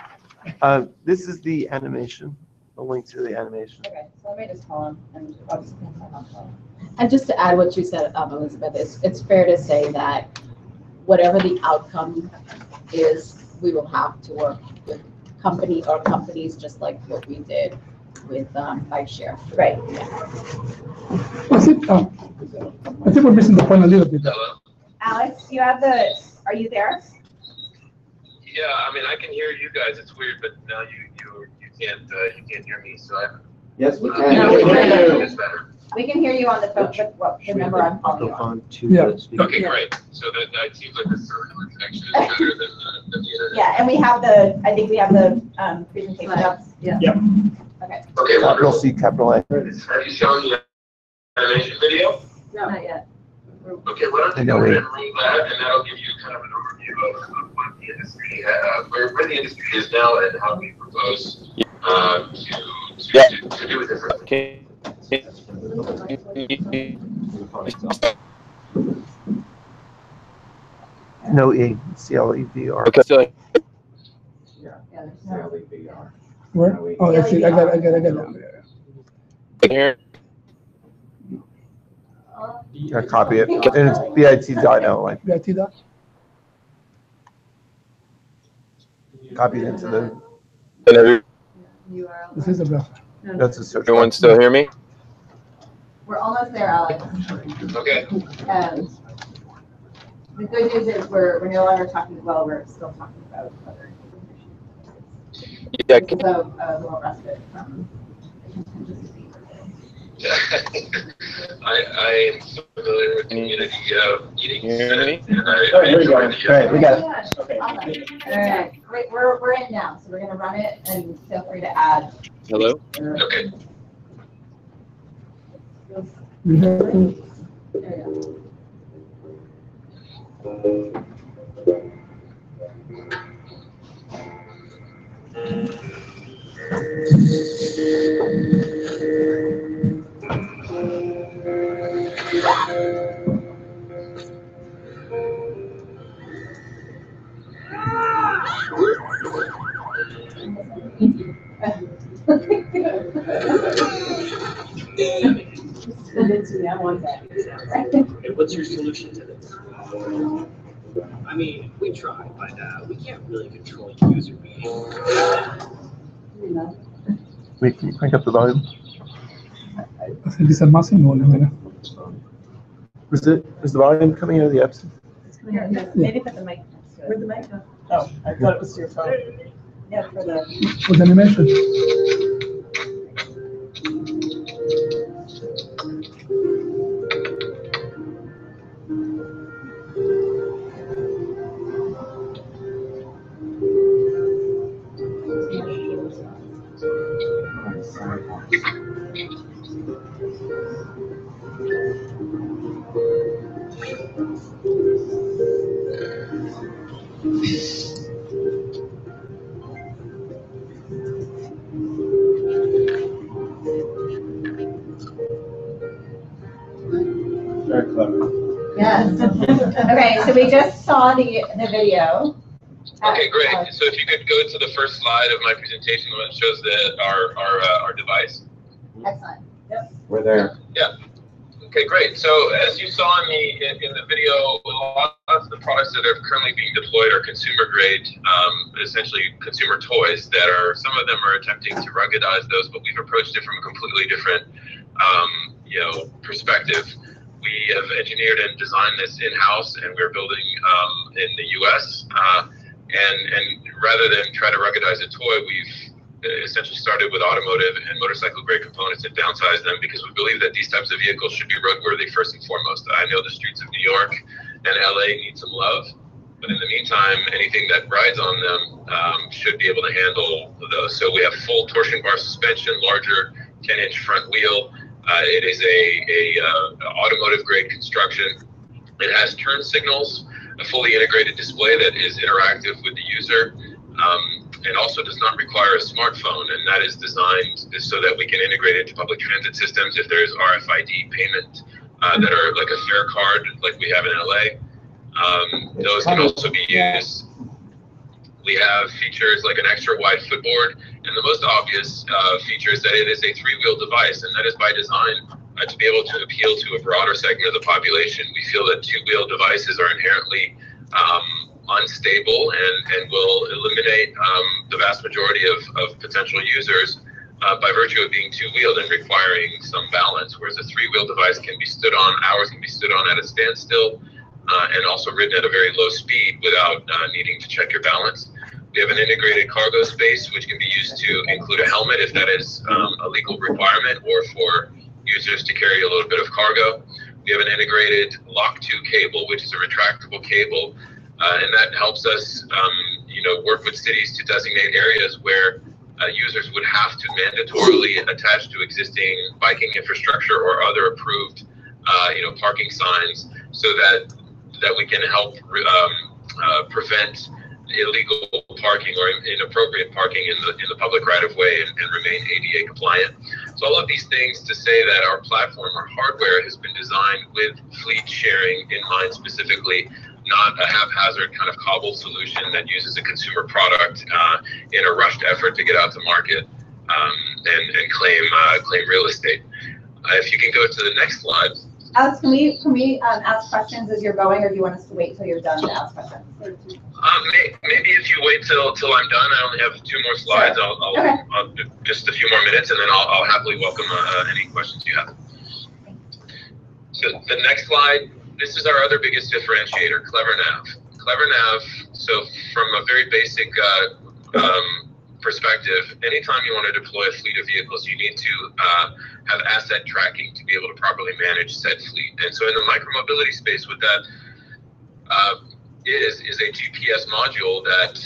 This is the animation, the link to the animation. Okay, so let me just call him, and I'll just call him. And just to add what you said, Elizabeth, it's fair to say that whatever the outcome is, we will have to work with companies just like what we did with bike share. Right. I think we're missing the point a little bit. Alex, are you there? Yeah, I mean, I can hear you guys. It's weird, but now you can't hear me. So yes, we can. No, we can hear you. It's better. We can hear you on the phone. The number I'm calling you on. Okay, great. So that seems like the cellular connection is better than the internet. Yeah, and I think we have the presentation up. Yeah. Yep. Okay. Okay, Capital C, capital A. Are you showing the animation video? No, not yet. Okay, why don't you go ahead and roll that, and that'll give you kind of an overview of what the industry, where the industry is now, and how we propose to do it differently. No E, CLEVR. Okay, so Where? Oh, I see. I got it. here. Yeah, copy it. And it's bit.ly. BIT dot? Copy it into the. This is a browser. That's a search. Everyone still hear me? We're almost there, Alex. Okay. The good news is we're no longer talking, well, we're still talking about other issues. Yeah. So a little respite from the contingency. I am familiar with community meetings. Here we go. All right, we got it. Okay. All right, great. We're in now, so we're gonna run it, and feel free to add. Hello? Okay. There you What's your solution to this? I mean, we try, but we can't really control user behavior. Wait, can you crank up the volume? Dice al máximo, ¿no? Is the volume coming out of the Epson? Maybe put the mic next to it. Where'd the mic go? Oh, I thought it was your phone. Yeah, for the. For the animation. Very clever. Yes. Okay, so we just saw the video. Okay, great. So if you could go to the first slide of my presentation, the one that shows our device. Excellent. Yep. We're there. Yeah. Okay, great. So as you saw in the video, a lot of the products that are currently being deployed are consumer grade, essentially consumer toys that are, some of them are attempting to ruggedize those, but we've approached it from a completely different, perspective. We have engineered and designed this in-house, and we're building in the U.S. And rather than try to ruggedize a toy, we've essentially started with automotive and motorcycle grade components and downsized them because we believe that these types of vehicles should be roadworthy first and foremost. I know the streets of New York and LA need some love, but in the meantime, anything that rides on them should be able to handle those. So we have full torsion bar suspension, larger 10-inch front wheel. It is a automotive grade construction. It has turn signals, a fully integrated display that is interactive with the user. And also does not require a smartphone, and that is designed so that we can integrate into public transit systems if there's RFID payment that are like a fare card like we have in LA. Those can also be used. We have features like an extra wide footboard, and the most obvious feature is that it is a three-wheel device, and that is by design to be able to appeal to a broader segment of the population. We feel that two-wheel devices are inherently unstable and will eliminate the vast majority of potential users by virtue of being two-wheeled and requiring some balance, whereas a three-wheel device can be stood on, ours can be stood on at a standstill and also ridden at a very low speed without needing to check your balance. We have an integrated cargo space which can be used to include a helmet if that is a legal requirement, or for users to carry a little bit of cargo. We have an integrated lock-to cable, which is a retractable cable. And that helps us, work with cities to designate areas where users would have to mandatorily attach to existing biking infrastructure or other approved, parking signs, so that we can help prevent illegal parking or inappropriate parking in the public right of way and remain ADA compliant. So all of these things to say that our platform, our hardware, has been designed with fleet sharing in mind specifically, not a haphazard kind of cobbled solution that uses a consumer product in a rushed effort to get out to market and claim real estate. If you can go to the next slide. Alex, can we ask questions as you're going, or do you want us to wait till you're done to ask questions? Maybe if you wait till I'm done. I only have 2 more slides. Sure. I'll do just a few more minutes, and then I'll happily welcome any questions you have. So the next slide. This is our other biggest differentiator, CleverNav. CleverNav, so from a very basic perspective, anytime you want to deploy a fleet of vehicles, you need to have asset tracking to be able to properly manage said fleet. And so in the micromobility space with that, is a GPS module that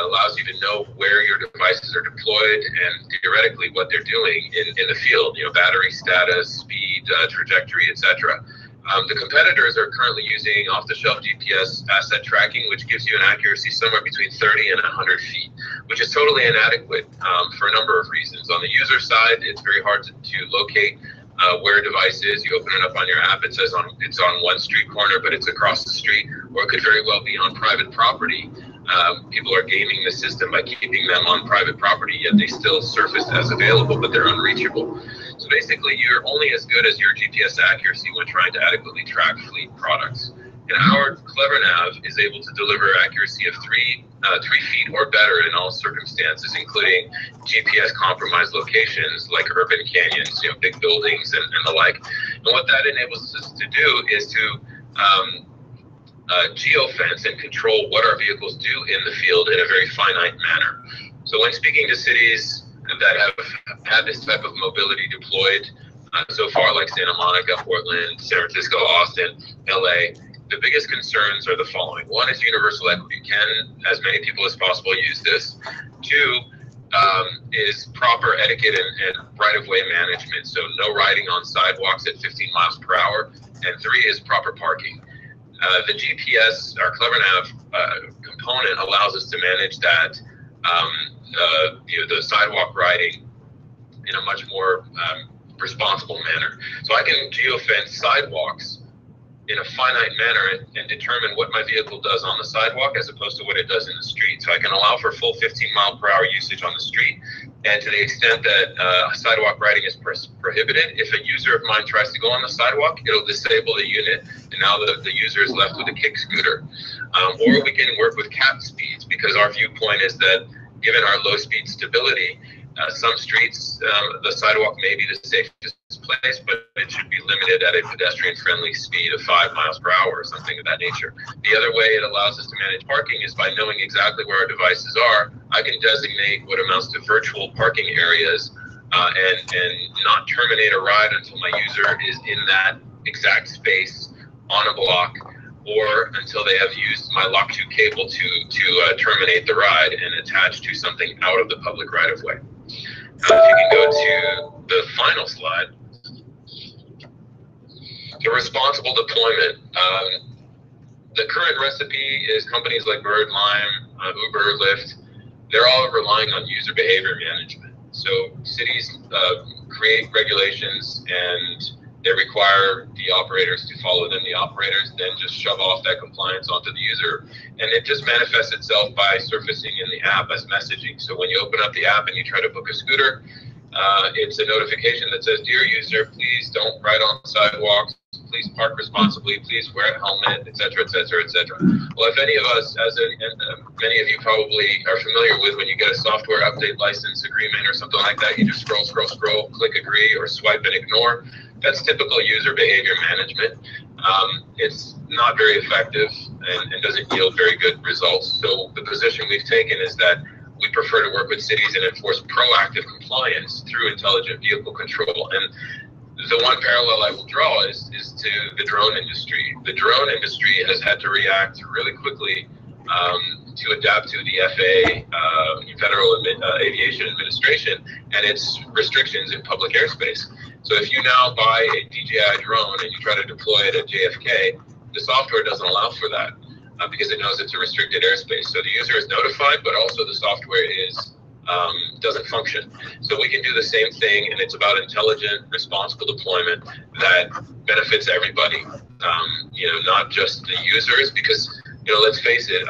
allows you to know where your devices are deployed and theoretically what they're doing in the field, battery status, speed, trajectory, etc. The competitors are currently using off-the-shelf GPS asset tracking, which gives you an accuracy somewhere between 30 and 100 feet, which is totally inadequate for a number of reasons. On the user side, it's very hard to locate where a device is. You open it up on your app, it says it's on one street corner, but it's across the street, or it could very well be on private property. People are gaming the system by keeping them on private property, yet they still surface as available, but they're unreachable. So basically, you're only as good as your GPS accuracy when trying to adequately track fleet products. And our CleverNav is able to deliver accuracy of 3 feet or better in all circumstances, including GPS compromised locations like urban canyons, big buildings and the like. And what that enables us to do is to geofence and control what our vehicles do in the field in a very finite manner. So when speaking to cities that have had this type of mobility deployed so far, like Santa Monica, Portland, San Francisco, Austin, LA, the biggest concerns are the following. 1 is universal equity. Can as many people as possible use this? 2, is proper etiquette and right-of-way management. So no riding on sidewalks at 15 miles per hour. And 3 is proper parking. The GPS, our CleverNav component, allows us to manage that, the sidewalk riding in a much more responsible manner. So I can geofence sidewalks in a finite manner and determine what my vehicle does on the sidewalk as opposed to what it does in the street. So I can allow for full 15 mile per hour usage on the street, and to the extent that sidewalk riding is prohibited, if a user of mine tries to go on the sidewalk, it'll disable the unit, and now the user is left with a kick scooter. Or we can work with capped speeds, because our viewpoint is that given our low speed stability, some streets, the sidewalk may be the safest place, but it should be limited at a pedestrian-friendly speed of 5 miles per hour or something of that nature. The other way it allows us to manage parking is by knowing exactly where our devices are. I can designate what amounts to virtual parking areas and not terminate a ride until my user is in that exact space on a block, or until they have used my Lock 2 cable to terminate the ride and attach to something out of the public right-of-way. If you can go to the final slide. The responsible deployment. The current recipe is companies like Bird, Lime, Uber, Lyft. They're all relying on user behavior management. So cities create regulations and they require the operators to follow them. The operators then just shove off that compliance onto the user. And it just manifests itself by surfacing in the app as messaging. So when you open up the app and you try to book a scooter, it's a notification that says, "Dear user, please don't ride on sidewalks. Please park responsibly. Please wear a helmet," etc., etc., etc. Well, if any of us, many of you probably are familiar with, when you get a software update license agreement or something like that, you just scroll, scroll, scroll, click agree, or swipe and ignore. That's typical user behavior management. It's not very effective and doesn't yield very good results. So the position we've taken is that we prefer to work with cities and enforce proactive compliance through intelligent vehicle control. And the one parallel I will draw is to the drone industry. The drone industry has had to react really quickly to adapt to the FAA, Federal Aviation Administration, and its restrictions in public airspace. So if you now buy a DJI drone and you try to deploy it at JFK, the software doesn't allow for that because it knows it's a restricted airspace. So the user is notified, but also the software doesn't function. So we can do the same thing, and it's about intelligent, responsible deployment that benefits everybody. Not just the users, because let's face it,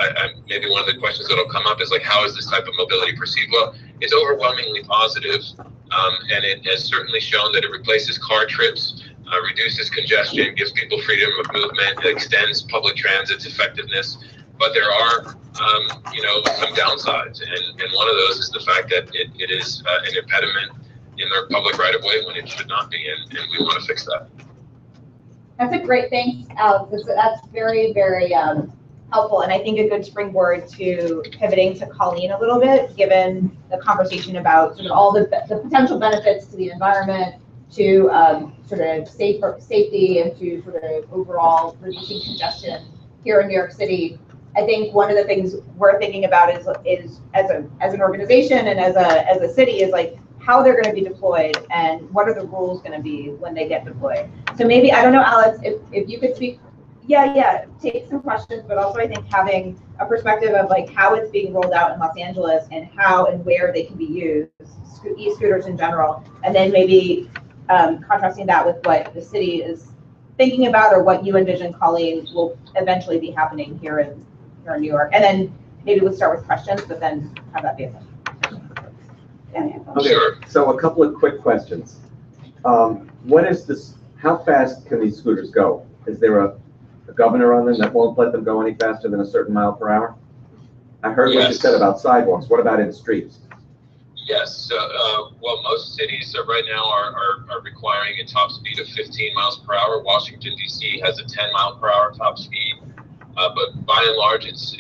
maybe one of the questions that'll come up is like, how is this type of mobility perceived? Well, it's overwhelmingly positive, and it has certainly shown that it replaces car trips, reduces congestion, gives people freedom of movement, extends public transit's effectiveness. But there are, some downsides, and one of those is the fact that it is an impediment in their public right-of-way when it should not be, and we want to fix that. That's a great, thanks, Alex. That's very, very helpful, and I think a good springboard to pivoting to Colleen a little bit, given the conversation about sort of all the potential benefits to the environment, to sort of safety, and to sort of overall reducing congestion here in New York City. I think one of the things we're thinking about is as an organization and as a city is like how they're going to be deployed and what are the rules going to be when they get deployed. So maybe, I don't know, Alex, if you could speak, take some questions, but also I think having a perspective of like how it's being rolled out in Los Angeles and how and where they can be used, e-scooters in general, and then maybe contrasting that with what the city is thinking about or what you envision, Colleen, will eventually be happening here in New York. And then maybe we'll start with questions, but then have that be a session. Okay, so a couple of quick questions. What is this? How fast can these scooters go? Is there a governor on them that won't let them go any faster than a certain mile per hour? I heard what you said about sidewalks. What about in streets? Yes. Well, most cities right now are requiring a top speed of 15 miles per hour. Washington, D.C. has a 10 mile per hour top speed. But by and large, it's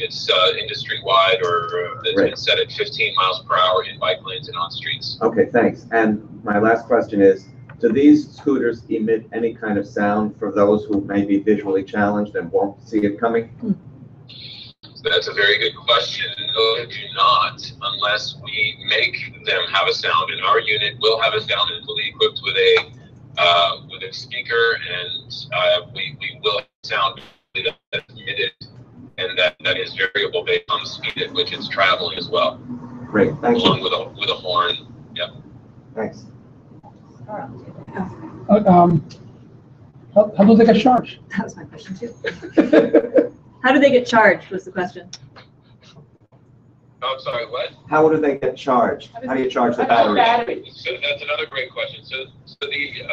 industry-wide, or it's set at 15 miles per hour in bike lanes and on streets. Okay, thanks. And my last question is, do these scooters emit any kind of sound for those who may be visually challenged and won't see it coming? That's a very good question. No, they do not, unless we make them have a sound. And our unit will have a sound and fully equipped with a speaker, and we will have sound that's emitted, and that is variable based on the speed at which it's traveling as well. Great, thank you. Along with a horn. Yep. Thanks. How do they get charged? That was my question too. How do they get charged was the question. Oh, I'm sorry, what? How do they get charged? How do you charge the batteries? So that's another great question. So the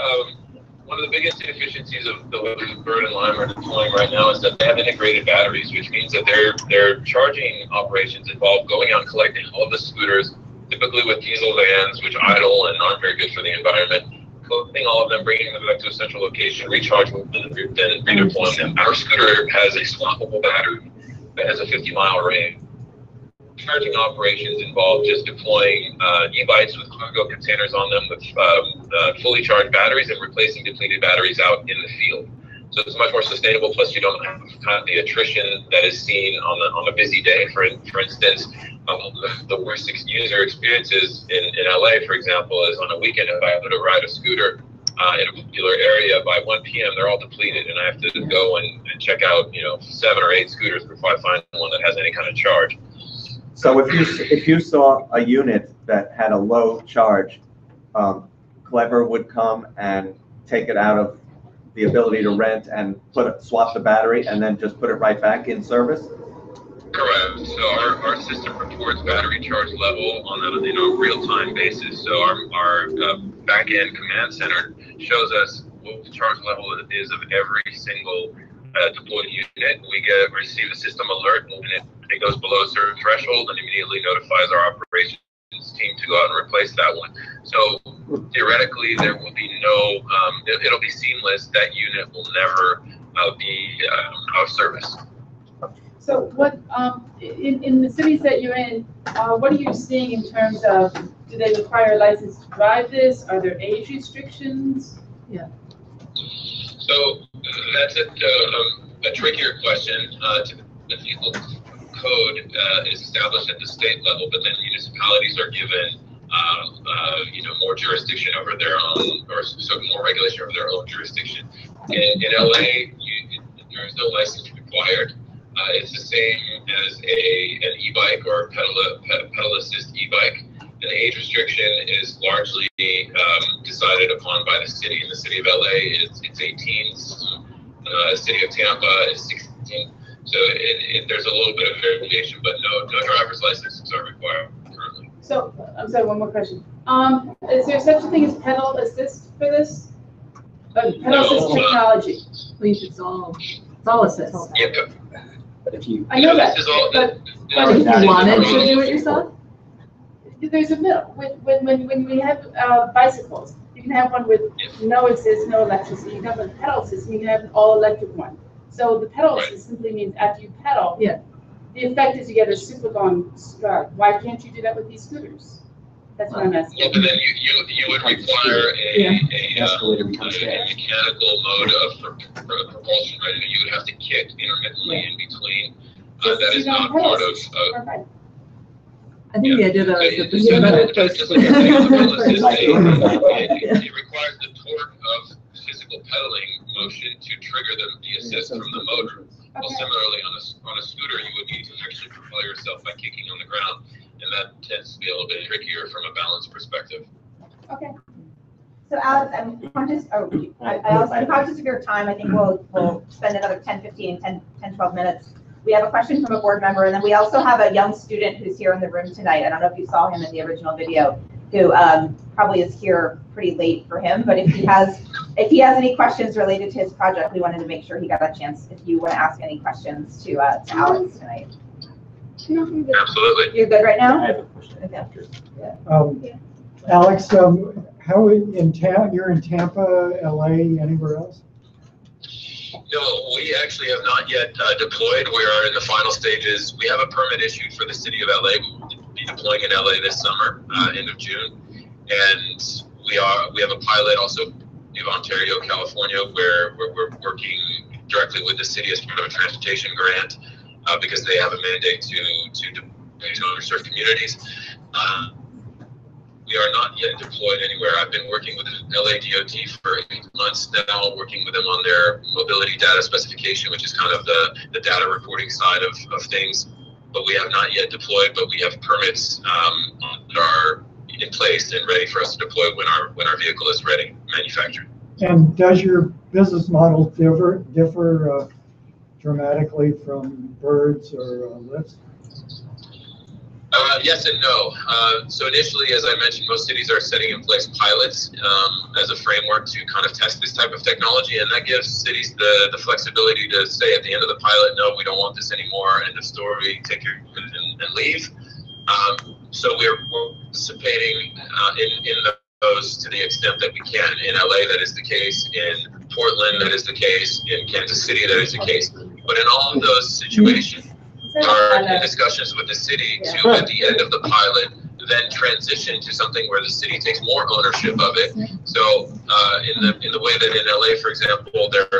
one of the biggest inefficiencies of the way Bird and Lime are deploying right now is that they have integrated batteries, which means that their charging operations involve going out and collecting all of the scooters, typically with diesel vans, which idle and aren't very good for the environment, collecting all of them, bringing them back to a central location, recharging them, then redeploying them. Our scooter has a swappable battery that has a 50-mile range. Charging operations involve just deploying e-bikes with cargo containers on them with fully charged batteries and replacing depleted batteries out in the field. So it's much more sustainable. Plus, you don't have kind of the attrition that is seen on a busy day. For instance, the worst user experiences in LA, for example, is on a weekend if I go to ride a scooter in a particular area by 1 p.m. they're all depleted, and I have to go and check out 7 or 8 scooters before I find one that has any kind of charge. So if you saw a unit that had a low charge, Clever would come and take it out of the ability to rent and swap the battery and then just put it right back in service? Correct. So our system reports battery charge level on a real-time basis. So our back-end command center shows us what the charge level is of every single deployed unit. We receive a system alert when it goes below a certain threshold and immediately notifies our operations team to go out and replace that one. So theoretically, there will be no, it'll be seamless. That unit will never be out of service. So what, in the cities that you're in, what are you seeing in terms of, do they require a license to drive this? Are there age restrictions? Yeah. So that's a trickier question. The vehicle code is established at the state level, but then municipalities are given more jurisdiction over their own, or so more regulation over their own jurisdiction. In LA, there is no license required. It's the same as an e-bike or pedal assist e-bike. And the age restriction is largely decided upon by the city. In the city of LA, it's 18. The city of Tampa is 16. So there's a little bit of variation, but no driver's licenses are required currently. So, I'm sorry, one more question. Is there such a thing as pedal assist for this? Pedal assist technology? Please, it's all assist. Yeah, but if you, I know that, but if you wanted to do it yourself? There's a middle. When we have bicycles, you can have one with no assist, no electricity. You can have a pedal system, you can have an all-electric one. So the pedal assist simply means after you pedal, the effect is you get a super long stride. Why can't you do that with these scooters? That's what I'm asking. Yeah, but then you would require a mechanical mode of propulsion, right? You would have to kick intermittently in between. That is not part of. I think the idea though is that it requires the torque of physical pedaling motion to trigger the assist from the motor. Well, similarly on a scooter, you would need to actually propel yourself by kicking on the ground, and that tends to be a little bit trickier from a balance perspective. Okay. So Alex, I'm conscious, I'm conscious of your time. I think we'll spend another 10, 12 minutes. We have a question from a board member, and then we also have a young student who's here in the room tonight. I don't know if you saw him in the original video, who probably is here pretty late for him, but if he has any questions related to his project, we wanted to make sure he got a chance if you want to ask any questions to Alex tonight. Absolutely. You're good right now? I have a question. Okay. Alex, how you're in Tampa, LA, anywhere else? No, we actually have not yet deployed. We are in the final stages. We have a permit issued for the city of LA. We will be deploying in LA this summer, end of June. And we have a pilot also in Ontario, California, where we're working directly with the city as part of a transportation grant. because they have a mandate to underserved communities. We are not yet deployed anywhere. I've been working with LA DOT for 8 months now, working with them on their mobility data specification, which is kind of the data reporting side of things. But we have not yet deployed, but we have permits that are in place and ready for us to deploy when our vehicle is ready, manufactured. And does your business model differ dramatically from birds or Lyfts? Yes and no. So initially, as I mentioned, most cities are setting in place pilots as a framework to kind of test this type of technology, and that gives cities the flexibility to say at the end of the pilot, no, we don't want this anymore, end of story, take your and leave. So we're participating in those to the extent that we can. In LA, that is the case. In Portland, that is the case. In Kansas City, that is the case. But in all of those situations, are in discussions with the city to, at the end of the pilot, then transition to something where the city takes more ownership of it. So in the way that in LA, for example,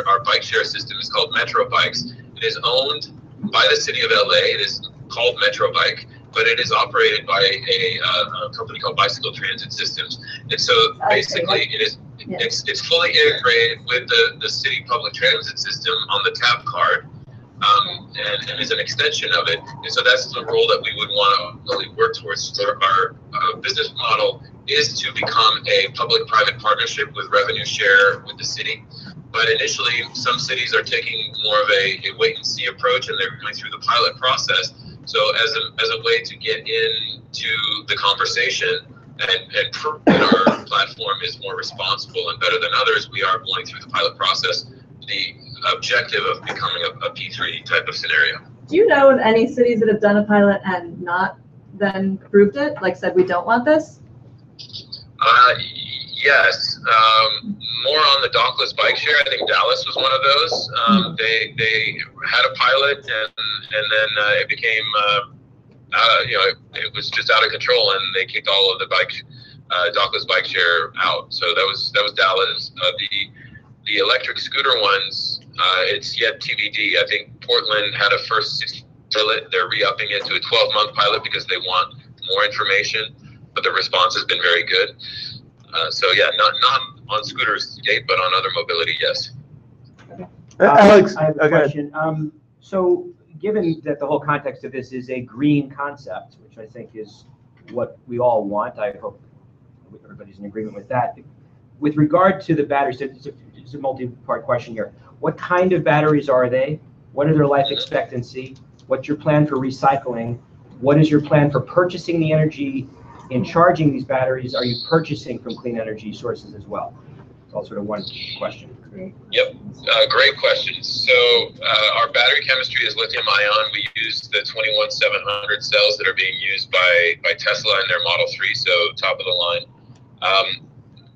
our bike share system is called Metro Bikes. It is owned by the city of LA. It is called Metro Bike, but it is operated by a company called Bicycle Transit Systems. And so basically it's fully integrated with the city public transit system on the tap card. And is an extension of it. And so that's the role that we would want to really work towards. So our business model is to become a public-private partnership with revenue share with the city. But initially, some cities are taking more of a wait-and-see approach, and they're going through the pilot process. So as a way to get into the conversation and prove that our platform is more responsible and better than others, we are going through the pilot process. The objective of becoming a P3 type of scenario. Do you know of any cities that have done a pilot and not then proved it, like said we don't want this? Yes, more on the dockless bike share. I think Dallas was one of those. They had a pilot and then it became it was just out of control, and they kicked all of the dockless bike share out. So that was Dallas. The electric scooter ones, it's yet TBD. I think Portland had a first pilot. They're re-upping it to a 12-month pilot because they want more information, but the response has been very good. So yeah, not on scooters yet, but on other mobility, yes. Alex, I have a question. So given that the whole context of this is a green concept, which I think is what we all want, I hope everybody's in agreement with that. With regard to the batteries, it's a multi-part question here. What kind of batteries are they? What are their life expectancy? What's your plan for recycling? What is your plan for purchasing the energy in charging these batteries? Are you purchasing from clean energy sources as well? It's all sort of one question. Yep, great question. So our battery chemistry is lithium ion. We use the 21700 cells that are being used by Tesla in their Model 3, so top of the line.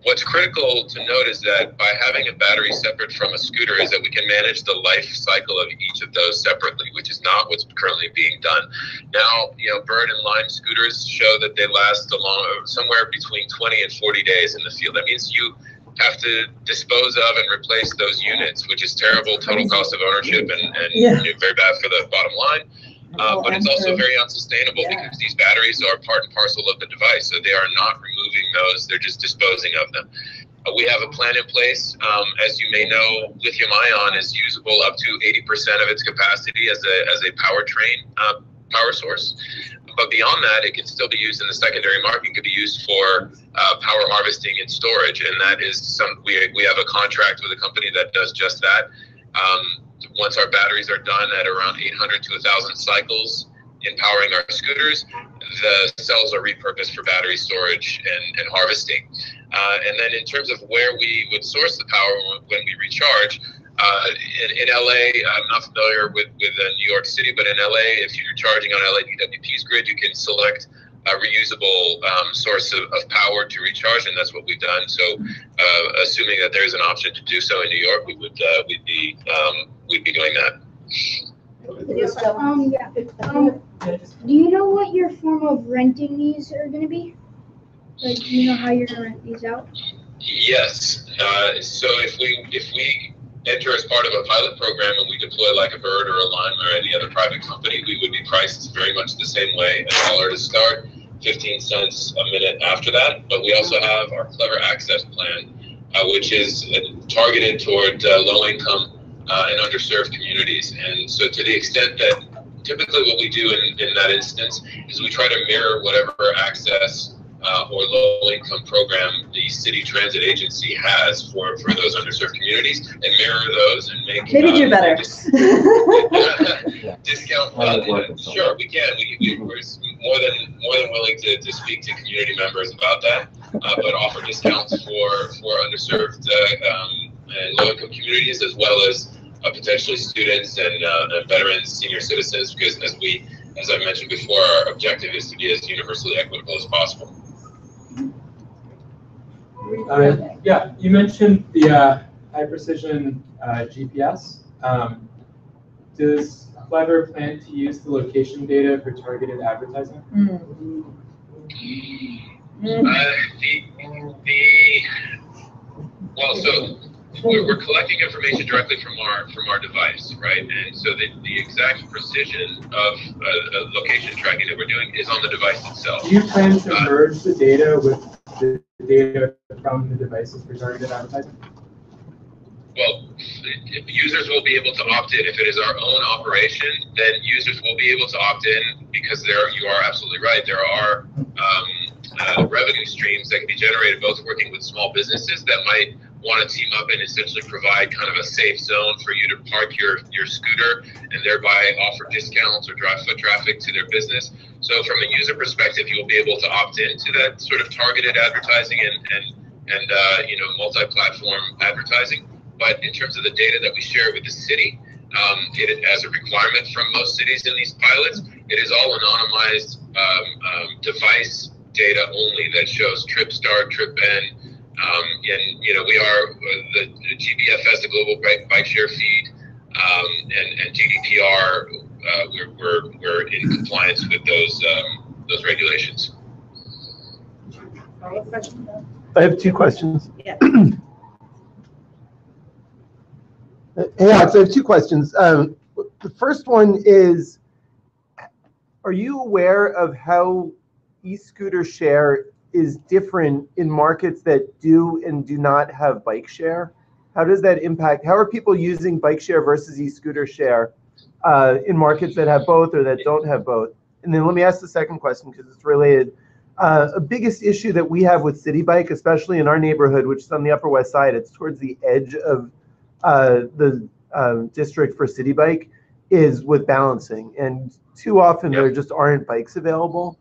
What's critical to note is that by having a battery separate from a scooter is that we can manage the life cycle of each of those separately, which is not what's currently being done. Now, Bird and Lime scooters show that they last somewhere between 20 and 40 days in the field. That means you have to dispose of and replace those units, which is terrible total cost of ownership and very bad for the bottom line. But it's also very unsustainable because these batteries are part and parcel of the device. So they are not removing those, they're just disposing of them. We have a plan in place. As you may know, lithium ion is usable up to 80% of its capacity as a powertrain power source. But beyond that, it can still be used in the secondary market. It could be used for power harvesting and storage. And that is we have a contract with a company that does just that. Once our batteries are done at around 800 to 1,000 cycles in powering our scooters, the cells are repurposed for battery storage and harvesting. And then in terms of where we would source the power when we recharge, in LA, I'm not familiar with New York City, but in LA, if you're charging on LADWP's grid, you can select a reusable source of power to recharge, and that's what we've done. So, assuming that there's an option to do so in New York, we'd be doing that. Do you know what your form of renting these are going to be? Like, do you know how you're going to rent these out? Yes. So if we enter as part of a pilot program and we deploy like a Bird or a Lime or any other private company, we would be priced very much the same way, $1 to start, 15 cents a minute after that. But we also have our Clever Access plan, which is targeted toward low-income and underserved communities. And so to the extent that typically what we do in that instance is we try to mirror whatever access or low-income program the city transit agency has for those underserved communities, and mirror those and make Maybe do better. Discount. Sure, we can. We're more than willing to speak to community members about that, but offer discounts for underserved and low-income communities, as well as potentially students and veterans, senior citizens, because as I mentioned before, our objective is to be as universally equitable as possible. Yeah, you mentioned the high precision GPS. Does Clever plan to use the location data for targeted advertising? So we're collecting information directly from our device, right? And so the exact precision of location tracking that we're doing is on the device itself. Do you plan to merge the data with the data from the devices for targeted advertising? Well, users will be able to opt in. If it is our own operation, then users will be able to opt in, because you are absolutely right. There are revenue streams that can be generated, both working with small businesses that might want to team up and essentially provide kind of a safe zone for you to park your scooter and thereby offer discounts or drive foot traffic to their business. So from a user perspective, you will be able to opt into that sort of targeted advertising and multi-platform advertising. But in terms of the data that we share with the city, as a requirement from most cities in these pilots, it is all anonymized device data only that shows trip start, trip end. We are the GBFS, the Global Bike Share Feed, and GDPR. We're in compliance with those regulations. I have two questions. Yeah. Hey, Alex, I have two questions. The first one is, are you aware of how e-scooter share is different in markets that do and do not have bike share? How does that impact? How are people using bike share versus e-scooter share in markets that have both or that don't have both? And then let me ask the second question, because it's related. A biggest issue that we have with City Bike, especially in our neighborhood, which is on the Upper West Side, it's towards the edge of the district for City Bike, is with balancing. And too often there just aren't bikes available.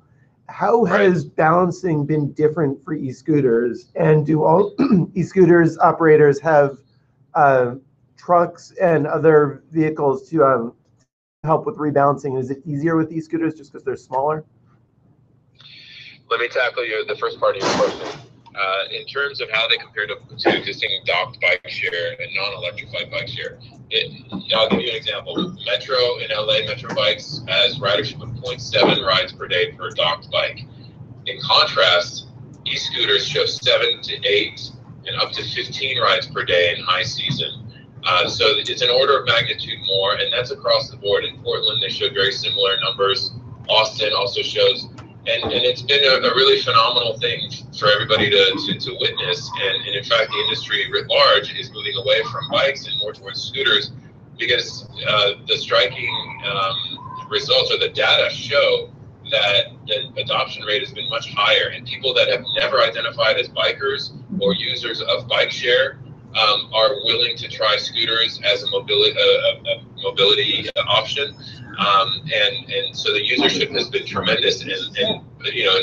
How has balancing been different for e-scooters? And do all e-scooters operators have trucks and other vehicles to help with rebalancing? Is it easier with e-scooters just because they're smaller? Let me tackle the first part of your question. In terms of how they compare to existing docked bike share and non-electrified bike share, I'll give you an example. Metro in LA, Metro Bikes has ridership of 0.7 rides per day per docked bike. In contrast, e-scooters show 7 to 8 and up to 15 rides per day in high season. So it's an order of magnitude more, and that's across the board. In Portland, they showed very similar numbers. Austin also shows. And it's been a really phenomenal thing for everybody to witness. And in fact, the industry writ large is moving away from bikes and more towards scooters, because the striking results or the data show that the adoption rate has been much higher. And people that have never identified as bikers or users of bike share are willing to try scooters as a mobility option. And so the usership has been tremendous, and in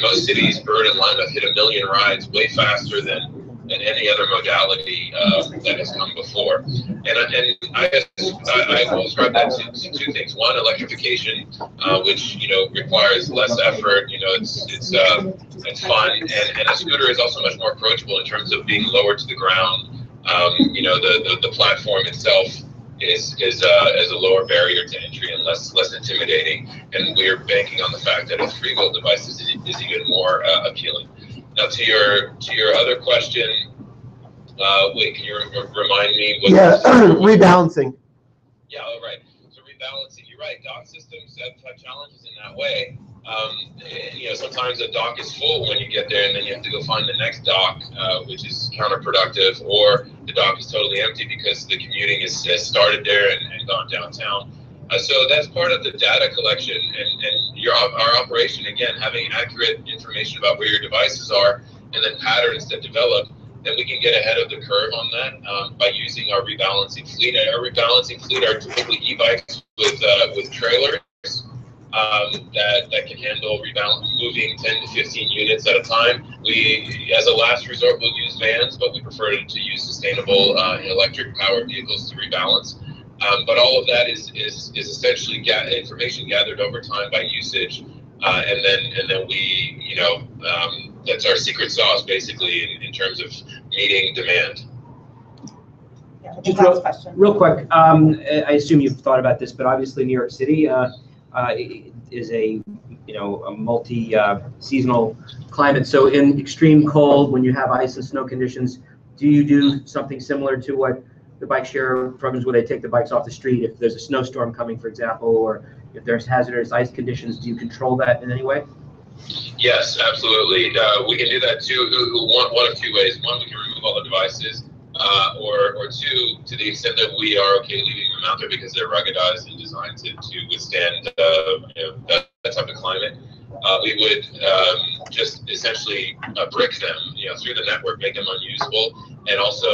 most cities, Bird and Lime have hit 1 million rides way faster than any other modality that has come before. And I guess I will describe that to two things. One, electrification, which requires less effort. It's fun, and a scooter is also much more approachable in terms of being lowered to the ground. The platform itself is a lower barrier to entry and less intimidating, and we're banking on the fact that a three-wheel device is even more appealing. Now, to your other question, Wait, can you remind me? What Yeah, rebalancing. Yeah, all right. So rebalancing, you're right. Dock systems have challenges in that way. Sometimes a dock is full when you get there, and then you have to go find the next dock, which is counterproductive, or the dock is totally empty because the commuting has started there and gone downtown. So that's part of the data collection and our operation, again, having accurate information about where your devices are and then patterns that develop, then we can get ahead of the curve on that by using our rebalancing fleet. And our rebalancing fleet are typically e-bikes with trailers that can handle moving 10 to 15 units at a time. We, as a last resort, will use vans, but we prefer to use sustainable electric powered vehicles to rebalance. But all of that is essentially information gathered over time by usage, and then we, that's our secret sauce basically in terms of meeting demand. Just real quick, I assume you've thought about this, but obviously New York City is a multi-seasonal climate. So in extreme cold, when you have ice and snow conditions, do you do something similar to what the bike share programs, where they take the bikes off the street if there's a snowstorm coming, for example, or if there's hazardous ice conditions? Do you control that in any way? Yes, absolutely. We can do that too. One of two ways. One, we can remove all the devices, or two, to the extent that we are okay leaving them out there because they're ruggedized and designed to withstand that type of climate. We would just essentially brick them, through the network, make them unusable, and also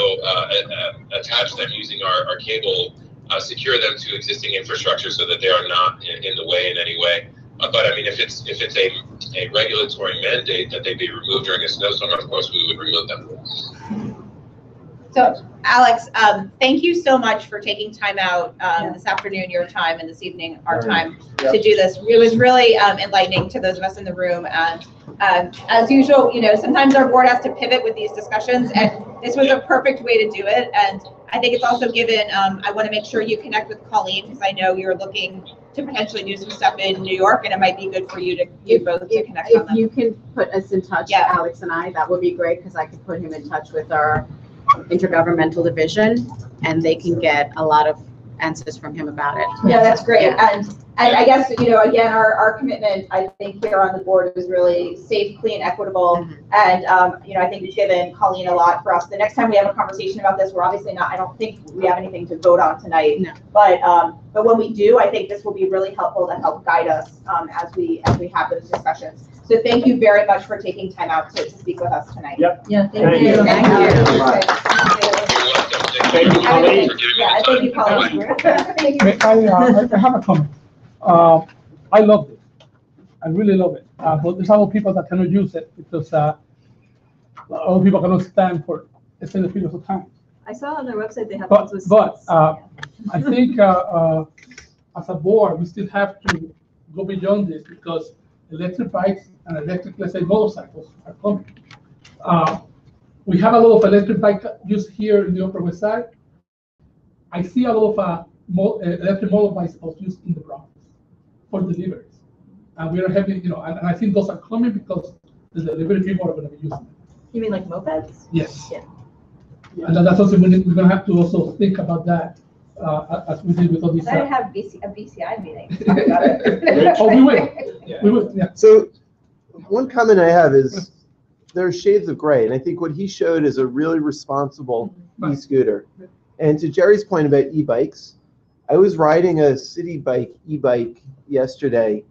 attach them using our cable, secure them to existing infrastructure so that they are not in the way in any way. But I mean, if it's a regulatory mandate that they be removed during a snowstorm, of course we would remove them. So, Alex, thank you so much for taking time out this afternoon, your time, and this evening, our time, to do this. It was really enlightening to those of us in the room. And as usual, sometimes our board has to pivot with these discussions, and this was a perfect way to do it. And I think it's also given, I want to make sure you connect with Colleen, because I know you're looking to potentially do some stuff in New York, and it might be good for you to both to connect on them. If you can put us in touch, Alex and I, that would be great, because I could put him in touch with our intergovernmental division, and they can get a lot of answers from him about it. Yeah, that's great. And I guess, again, our commitment, I think, here on the board is really safe, clean, equitable. And, I think it's given Colleen a lot for us. The next time we have a conversation about this, we're obviously not, I don't think we have anything to vote on tonight. No. But when we do, I think this will be really helpful to help guide us as we have those discussions. So thank you very much for taking time out to speak with us tonight. Yep. Yeah, thank you. Thank you. Thank you, Colleen. Yeah, thank you, Colleen. Thank you. I have a comment. I love it. I really love it. But there's a lot of people that cannot use it because a lot of people cannot stand for extended periods of time. I saw on their website they have But ones with seats. I think as a board, we still have to go beyond this because electric bikes and electric, let's say, motorcycles are coming. We have a lot of electric bike use here in the Upper West Side. I see a lot of electric motorcycles used in the Bronx for deliveries. And we are having, and I think those are coming because the delivery people are going to be using them. You mean like mopeds? Yes. Yeah. And that's something we're going to have to also think about that as we did with all these. I have a BCI meeting. Talk about it. Oh, we will. Yeah. We will. Yeah. So one comment I have is there are shades of gray, and I think what he showed is a really responsible e-scooter. And to Jerry's point about e-bikes, I was riding a city bike e-bike yesterday,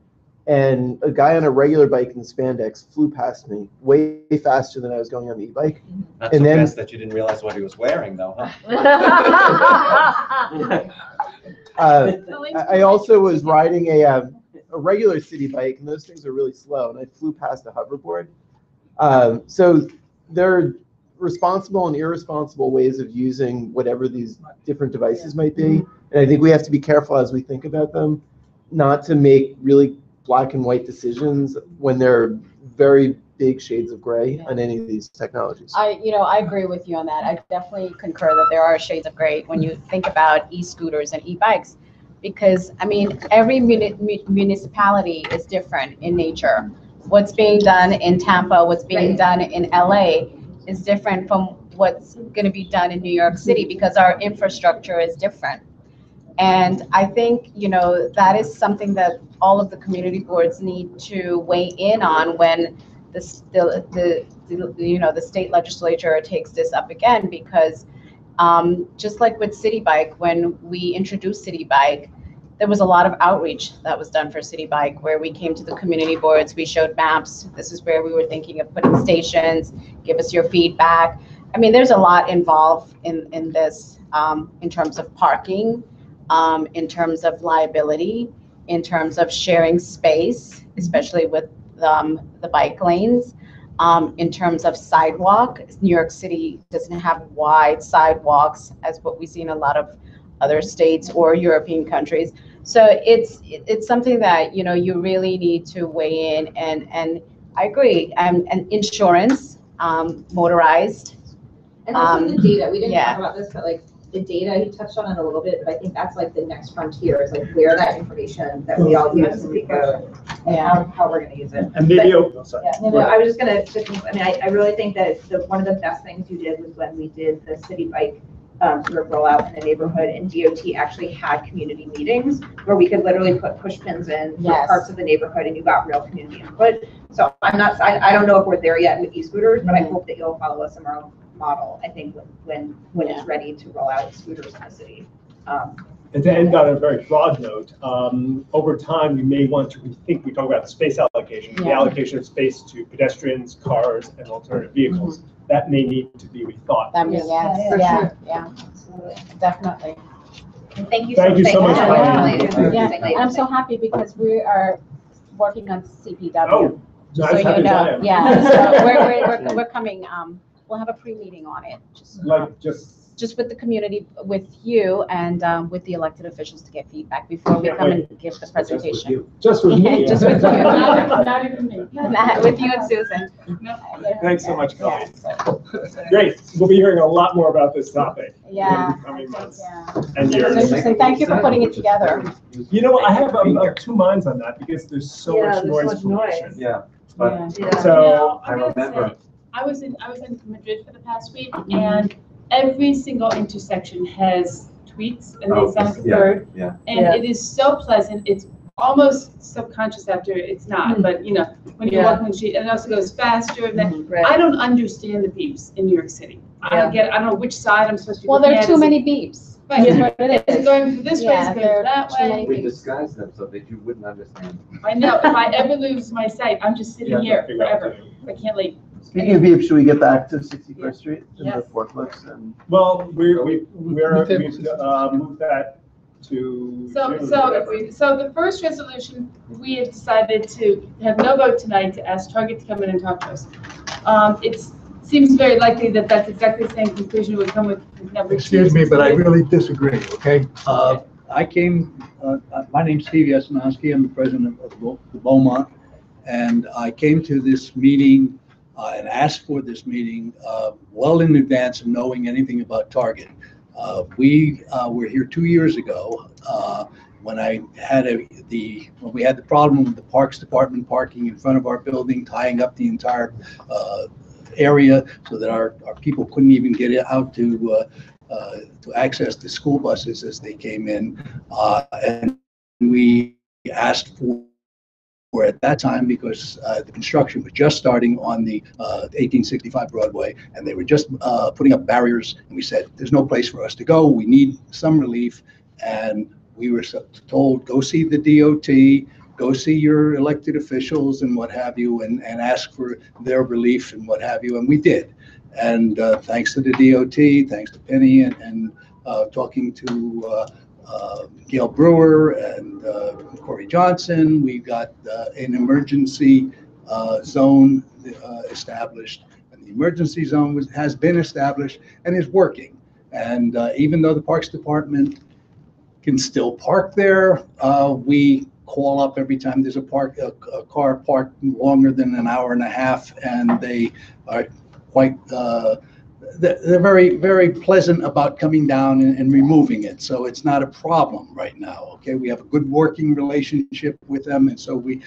and a guy on a regular bike in spandex flew past me way faster than I was going on the e-bike. Not And so then fast that you didn't realize what he was wearing, though, huh? I also was riding a regular city bike, and those things are really slow, and I flew past a hoverboard. So there are responsible and irresponsible ways of using whatever these different devices might be. And I think we have to be careful as we think about them, not to make really black and white decisions when there are very big shades of gray on any of these technologies. I agree with you on that. I definitely concur that there are shades of gray when you think about e-scooters and e-bikes, because I mean, every municipality is different in nature. What's being done in Tampa, what's being done in LA is different from what's going to be done in New York City because our infrastructure is different. And I think, that is something that all of the community boards need to weigh in on when the state legislature takes this up again, because just like with City Bike, when we introduced City Bike, there was a lot of outreach that was done for City Bike, where we came to the community boards, we showed maps, this is where we were thinking of putting stations, give us your feedback. I mean, there's a lot involved in this, in terms of parking, in terms of liability, in terms of sharing space, especially with the bike lanes, in terms of sidewalk. New York City doesn't have wide sidewalks as what we see in a lot of other states or European countries. So it's something that, you really need to weigh in, and I agree. And insurance, motorized. And also the data, we didn't yeah. talk about this, but like the data, he touched on it a little bit, but I think that's like the next frontier, is like where that information that we all use and how we're gonna use it. And maybe, sorry. Yeah, no, I was just gonna, I really think that one of the best things you did was when we did the City Bike sort of rollout in the neighborhood, and DOT actually had community meetings where we could literally put push pins in parts of the neighborhood, and you got real community input. So I don't know if we're there yet with e-scooters, but I hope that you'll follow a similar model, I think, when it's ready to roll out scooters in the city. And to end on a very broad note, over time, we may want to rethink, we talk about the space allocation, the allocation of space to pedestrians, cars, and alternative vehicles. That may need to be rethought. Yeah, definitely. And thank you so much. I'm so happy because we are working on CPW. Oh, so nice, happy as I am. So we're coming. We'll have a pre-meeting on it. Just with the community, with you, and with the elected officials to get feedback before we come and give the presentation. Just with me. Just with you. Not even me. With you and Susan. Thanks so much, Colleen. Great. We'll be hearing a lot more about this topic in the coming months and years. Interesting. Thank you for putting it together. I have two minds on that because there's so much noise pollution. Yeah. So I remember. I was in Madrid for the past week, and every single intersection has tweets, and they sound like a bird. Yeah. And it is so pleasant. It's almost subconscious after it's not, but when you're walking the street, and it also goes faster. And then I don't understand the beeps in New York City. I don't know which side I'm supposed to be. Well, there are too many beeps. Right. Is it going this way? Is it going that way? We disguise them so that you wouldn't understand. I know. If I ever lose my sight, I'm just sitting here forever. I can't leave. Speaking of beeps, should we get back to 61st Street and the forklifts? And well, we've moved that to So the first resolution, we have decided to have no vote tonight to ask Target to come in and talk to us. It seems very likely that that's exactly the same conclusion would come with number 2. Excuse me, but I really disagree, okay? I came, my name's Steve Yasinowski, I'm the president of the Beaumont, and I came to this meeting and asked for this meeting well in advance of knowing anything about Target. We were here 2 years ago when we had the problem with the Parks Department parking in front of our building, tying up the entire area so that our people couldn't even get out to access the school buses as they came in. And we asked for at that time, because the construction was just starting on the 1865 Broadway, and they were just putting up barriers, and we said, there's no place for us to go, we need some relief. And we were told, go see the DOT, go see your elected officials and what have you, and ask for their relief and what have you, and we did. And thanks to the DOT, thanks to Penny, and talking to Gail Brewer and Corey Johnson, we got an emergency zone established, and the emergency zone has been established and is working. And even though the Parks Department can still park there, we call up every time there's a car parked longer than an hour and a half, and they are quite they're very, very pleasant about coming down and removing it. So it's not a problem right now. Okay, we have a good working relationship with them, and so we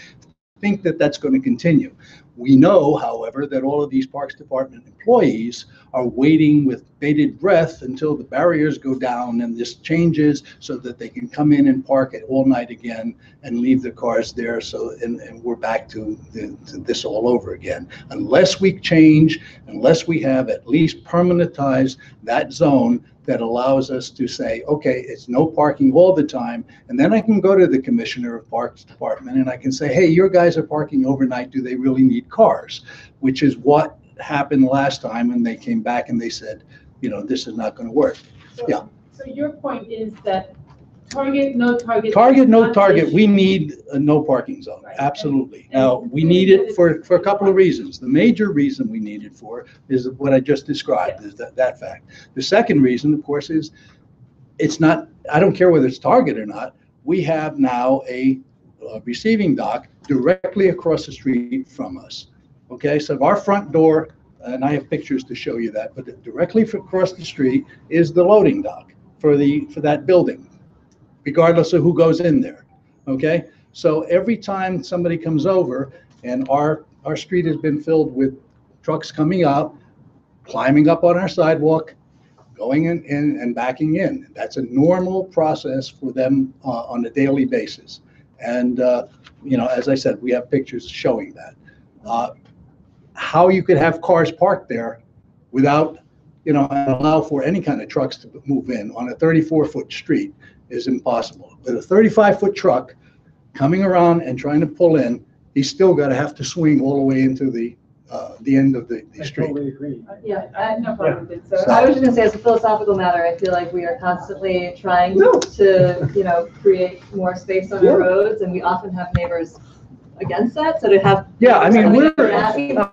think that that's going to continue. We know, however, that all of these Parks Department employees are waiting with bated breath until the barriers go down and this changes so that they can come in and park it all night again and leave the cars there. So, and we're back to this all over again. Unless we change, unless we have at least permanentized that zone that allows us to say, okay, it's no parking all the time. And then I can go to the Commissioner of Parks Department and I can say, hey, your guys are parking overnight. Do they really need cars? Which is what happened last time when they came back and they said, you know, this is not going to work. Yeah. So your point is that target, no target. Target, no target. We need a no parking zone. Absolutely. Now, we need it for a couple of reasons. The major reason we need it for is what I just described, is that fact. The second reason, of course, is it's not, I don't care whether it's Target or not. We have now a receiving dock directly across the street from us. Okay, so our front door, and I have pictures to show you that, but directly across the street is the loading dock for that building, regardless of who goes in there, okay? So every time somebody comes over and our street has been filled with trucks coming out, climbing up on our sidewalk, going in and backing in. That's a normal process for them on a daily basis. And, you know, as I said, we have pictures showing that. How you could have cars parked there without, you know, and allow for any kind of trucks to move in on a 34-foot street is impossible. With a 35-foot truck coming around and trying to pull in, he's still got to have to swing all the way into the end of the street. I totally agree. Yeah, I have no problem with it. So I was just gonna say, as a philosophical matter, I feel like we are constantly trying to, you know, create more space on our roads, and we often have neighbors against that. So to have. Yeah, I mean,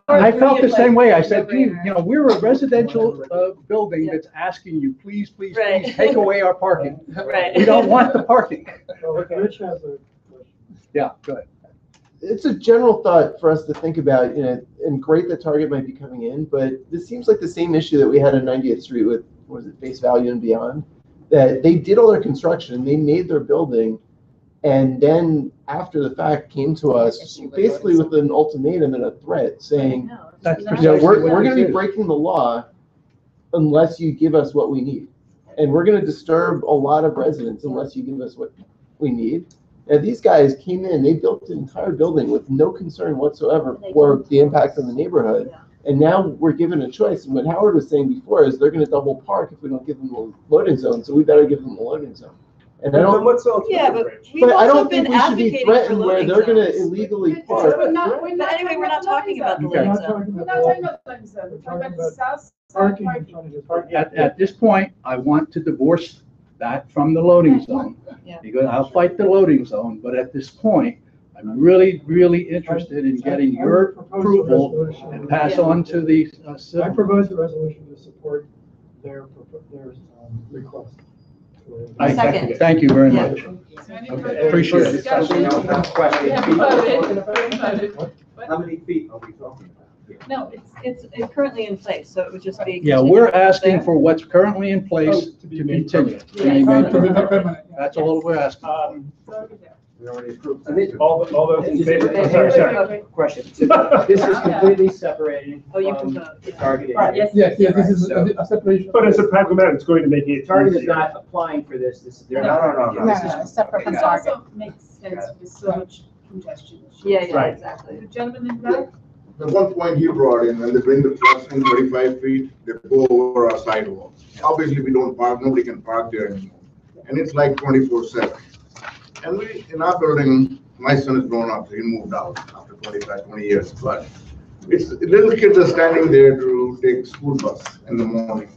I felt the same way. I said, gee, you know, we're a residential building that's asking you, please, please, please take away our parking. Right. We don't want the parking. Rich has a question. Yeah, go ahead. It's a general thought for us to think about, you know, and great that Target might be coming in, but this seems like the same issue that we had on 90th Street with, what was it, Face Value and Beyond, that they did all their construction, they made their building, and then after the fact came to us basically with an ultimatum and a threat saying, you know, we're going to be breaking the law unless you give us what we need. And we're going to disturb a lot of residents unless you give us what we need. And these guys came in, they built an entire building with no concern whatsoever for the impact on the neighborhood. And now we're given a choice. And what Howard was saying before is they're going to double park if we don't give them a loading zone. So we better give them a loading zone. And I don't. Yeah, but we've I also don't been think we should be advocating for threatened where loading they're going to zones. illegally park. But anyway, we're not talking about the Okay. loading zone. We're not talking about loading zone, we're talking about the south side parking. At this point, I want to divorce that from the loading zone. Because I'll fight the loading zone, but at this point, I'm really, really interested in getting your approval and pass on to the I propose a resolution to support their request. I Second. Thank you very Yeah. much. Okay, appreciate it. How many feet are we talking about? No, it's currently in place, so it would just be. Yeah, we're asking for what's currently in place to continue. To be made permanent. That's all we're asking. We already approved. All those in favor? Sorry. Question. So this is completely separated Oh, you from can vote. the Target. Right. area. Yes, this is a separation. But as a practical matter, it's going to make it. Target is not applying for this. They're not. No, This is separate from okay. Target. Also makes sense with so much congestion. Yeah, Right. exactly. The gentleman in the back? The one point he brought in, when they bring the trucks in 35 feet, they go over our sidewalk. Obviously, we don't park, nobody can park there anymore. And it's like 24/7. And we, in our building, my son is grown up, so he moved out after 20 years. But it's, little kids are standing there to take school bus in the morning.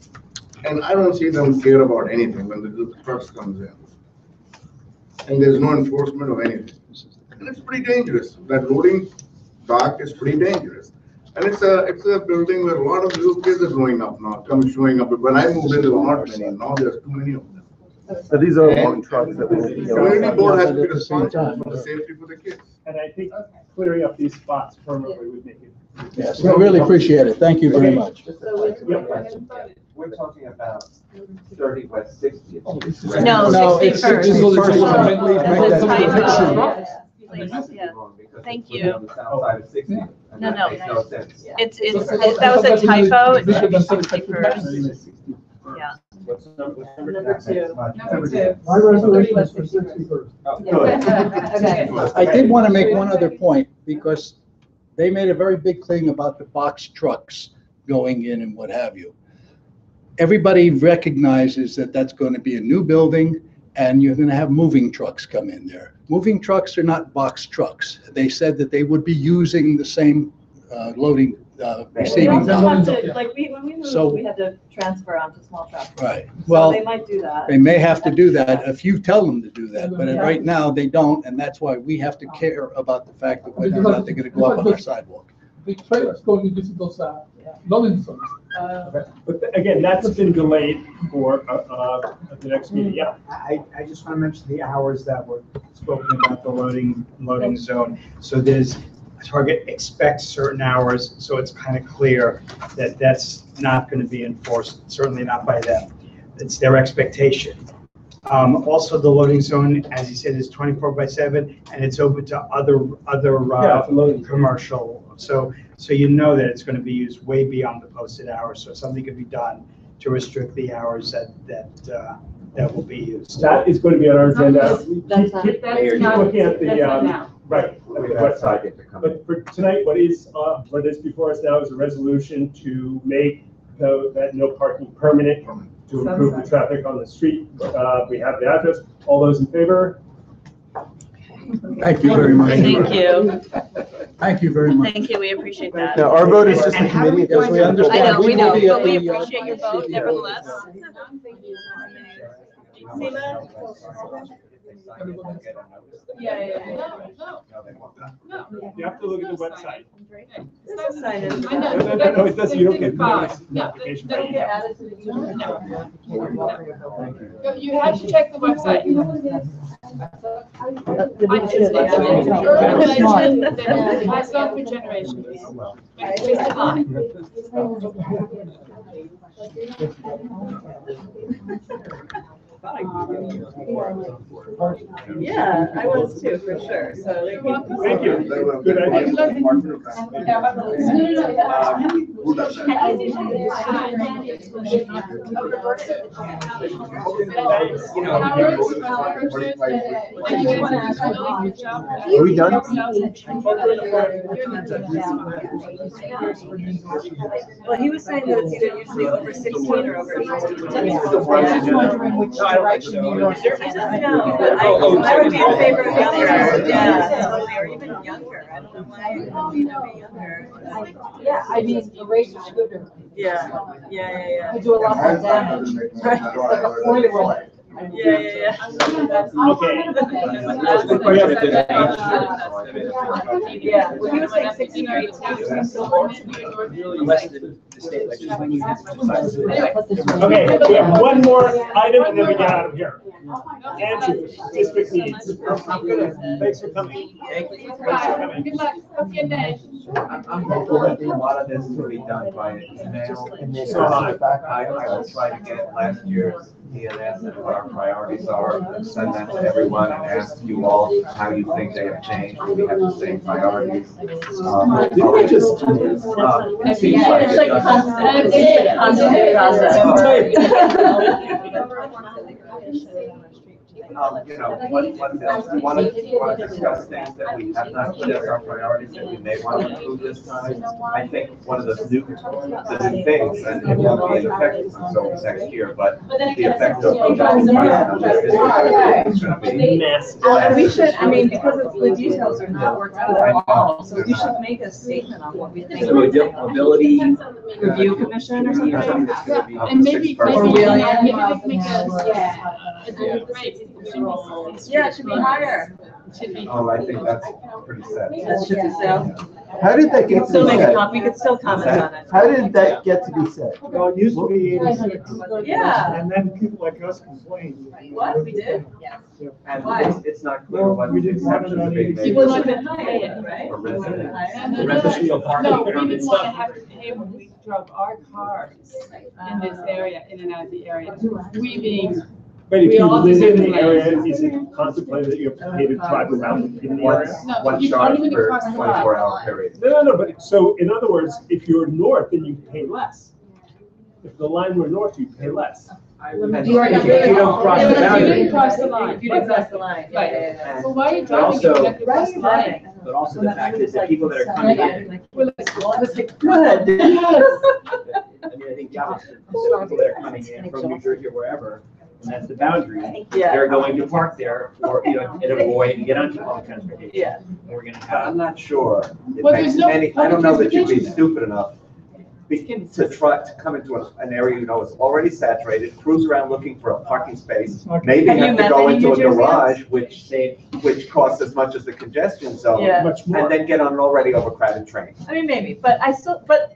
And I don't see them care about anything when the trucks comes in. And there's no enforcement of anything. And it's pretty dangerous. That loading dock is pretty dangerous. And it's a building where a lot of little kids are growing up now, showing up. But when I moved in, there were not many. Now there's too many of them. So these are long trucks that will be. Community board has to be responsible for the safety for the kids. And I think clearing up these spots permanently would make it. Yes, I really appreciate it. Thank you very much. We're talking about 30 West 60th. No, it's 61st. Please make that correction. Please, yeah. Thank Because you. on the south side of 60th. And No, that no. makes no sense. That was a typo. It's actually 61st. Yeah. What's number Number two. My resolution is for 61st. I did want to make one other point, because they made a very big thing about the box trucks going in and what have you. Everybody recognizes that that's going to be a new building, and you're going to have moving trucks come in there. Moving trucks are not box trucks. They said that they would be using the same loading, We receiving. also have to, like, when we So- moved, we had to transfer onto small trucks. Right. So Well, they might do that. they may have to do that if you tell them to do that, but right now they don't, and that's why we have to care about the fact that whether or not they're going to go up on our sidewalk. The trailers going to visit those, loading zones. But again, that's been delayed for the next meeting, yeah. I just want to mention the hours that were spoken about the loading zone. So there's, Target expects certain hours, so it's kind of clear that that's not going to be enforced, certainly not by them. It's their expectation. Also, the loading zone, as he said, is 24/7, and it's open to other commercial. So you know that it's going to be used way beyond the posted hours. So something could be done to restrict the hours that will be used. That is going to be on our agenda. That's not- Keep That's not- looking at the, that's not now. right. But for tonight, what is before us now is a resolution to make that no parking permanent, to improve the traffic on the street. We have the address. All those in favor? Thank you very much. Thank you. Thank you very much. Thank you, we appreciate that. Now, our vote is just a committee. It doesn't have to- I know, we know, will be at but we the, appreciate your vote nevertheless. Seema? Yeah. No. You have to look at the website. It's decided. I know. No, it doesn't. You don't get notice. Yeah, Notification they by don't get email. added to the email. No, you have to check the website. That's not for generation. It's just a lie. Yeah, I was too, for sure, so. Thank you. Good idea. Are we done? Well, he was saying that it's either usually over 16 or over 18. I was wondering which direction you were. No, but I would be in favor of younger, yeah, totally, or even younger, I don't know why, you know, be younger. Yeah, I mean, a racer scooter. Yeah. I do a lot more damage. Right, it's like a 4-year-old. Yeah. Okay. Yeah, well, he was saying 16 or 18. Okay, we have one more item and then we get out of here. Andrew, district needs. Thanks for coming. Good luck. Have a good day. I'm hopeful that a lot of this will be done by email. So I will try to get last year's DNS and what our priorities are, and send that to everyone and ask you all how you think they have changed, do we have the same priorities? Didn't we just do this? It seems like It's it like does. constant You know, want to discuss things that we have not put as our priorities that we may want to include this time. I think one of the new things, and it won't be in effect until next year, but the effect of is going to be massive. Well, and we should, I mean, because the details are not worked out at all, so we should make a statement on what we think. Mobility Review commission or something. And maybe Or they really? make Yeah, it should be higher. Oh, I think that's pretty sad. That should be said. How did that We get could to still be make a said? copy, we could still comment on it. How did that get to be said? Well, it used to be 86. Yeah. And then people like us complained. What, we did? And Why? it's not clear what We the didn't want it exceptions on are being 86. made. People not been hired, right? For residents. The residential parking No, we permit didn't want to stuff. have to pay when we drove our cars in this area, in and out of the area. We being But if We you all live deserve in the the area, land. is it contemplated that you have to pay to drive around in the area? No, One you charge don't even per cross the line. 24-hour period. No, but, so in other words, if you're north, then you pay less. If the line were north, you pay less. And if you don't cross the You boundary. didn't cross the line. If you didn't cross the line. Yeah, Right. yeah, yeah. So why are you But driving if also- you have to cross the line? But also the fact is that people that are coming in, Go ahead. I mean, I think the opposite, so people that are coming in from New Jersey or wherever, and that's the boundary, Yeah. they're going to park there or, and avoid and get onto public transportation. Yeah. And we're gonna I'm have, not sure it Well, makes there's no any, I don't know that you'd be public stupid enough to try to come into an area you know is already saturated, cruise around looking for a parking space, maybe Have you have to met go many into New a Jerseyans? garage, which costs as much as the congestion zone, Yeah. Much more. and then get on an already overcrowded train. I mean, maybe, but I still, but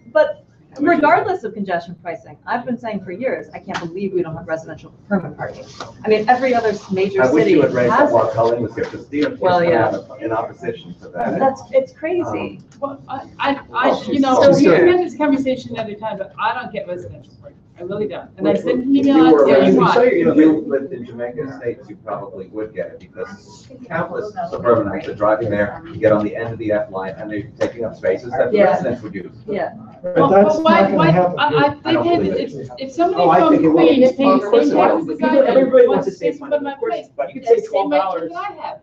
regardless of congestion pricing, I've been saying for years, I can't believe we don't have residential permit parking. I mean, every other major I wish city you had raised that has while it. Colleen was here, because Steve Well, yeah. was in opposition to that. It's crazy. Well, Oh, you know, she's we so can sad. have this conversation at a time, but I don't get residential parking. I really don't. And I If sent an you email out were- to if everyone. you lived in Jamaica Estates, you probably would get it, because countless suburbanites are driving there, you get on the end of the F line, and they're taking up spaces that the Yeah. residents would use. Yeah. But that's not gonna happen. I don't think believe if somebody Oh, I from think it will. Queens is paying Of the course same it will. taxes as I People- do, everybody wants wants to to pay save some money, of my of course, place, but you could that's say the same right $12. that I have.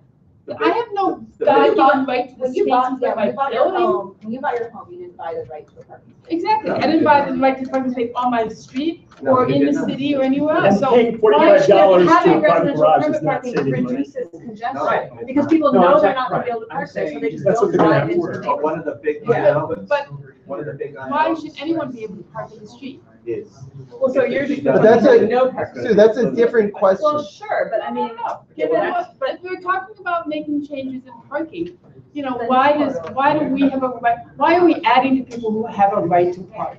The I have no the goddamn right to the When you spaces bought, of yeah, my when you bought your building. home, when you bought your home, you didn't buy the right to the parking. Exactly. I didn't buy the right to parking space on my street No, or you in did the not. city or anywhere And else. So paying why should $45 to having a private residential garage permit is not parking saving money. reduces congestion? Right, because people No, know I'm they're saying- not gonna be able to right. park there, so they just That's don't what they're gonna drive have to into worry the about. But one of the big Yeah, unknowns, but one of the big why unknowns should anyone be able to park in the street? is. Well, so you're just. But that's a- No parking. So that's a different question. Well, sure, but I mean, Given well, what, but if we're talking about making changes in parking, you know, why do we have a right, why are we adding to people who have a right to park?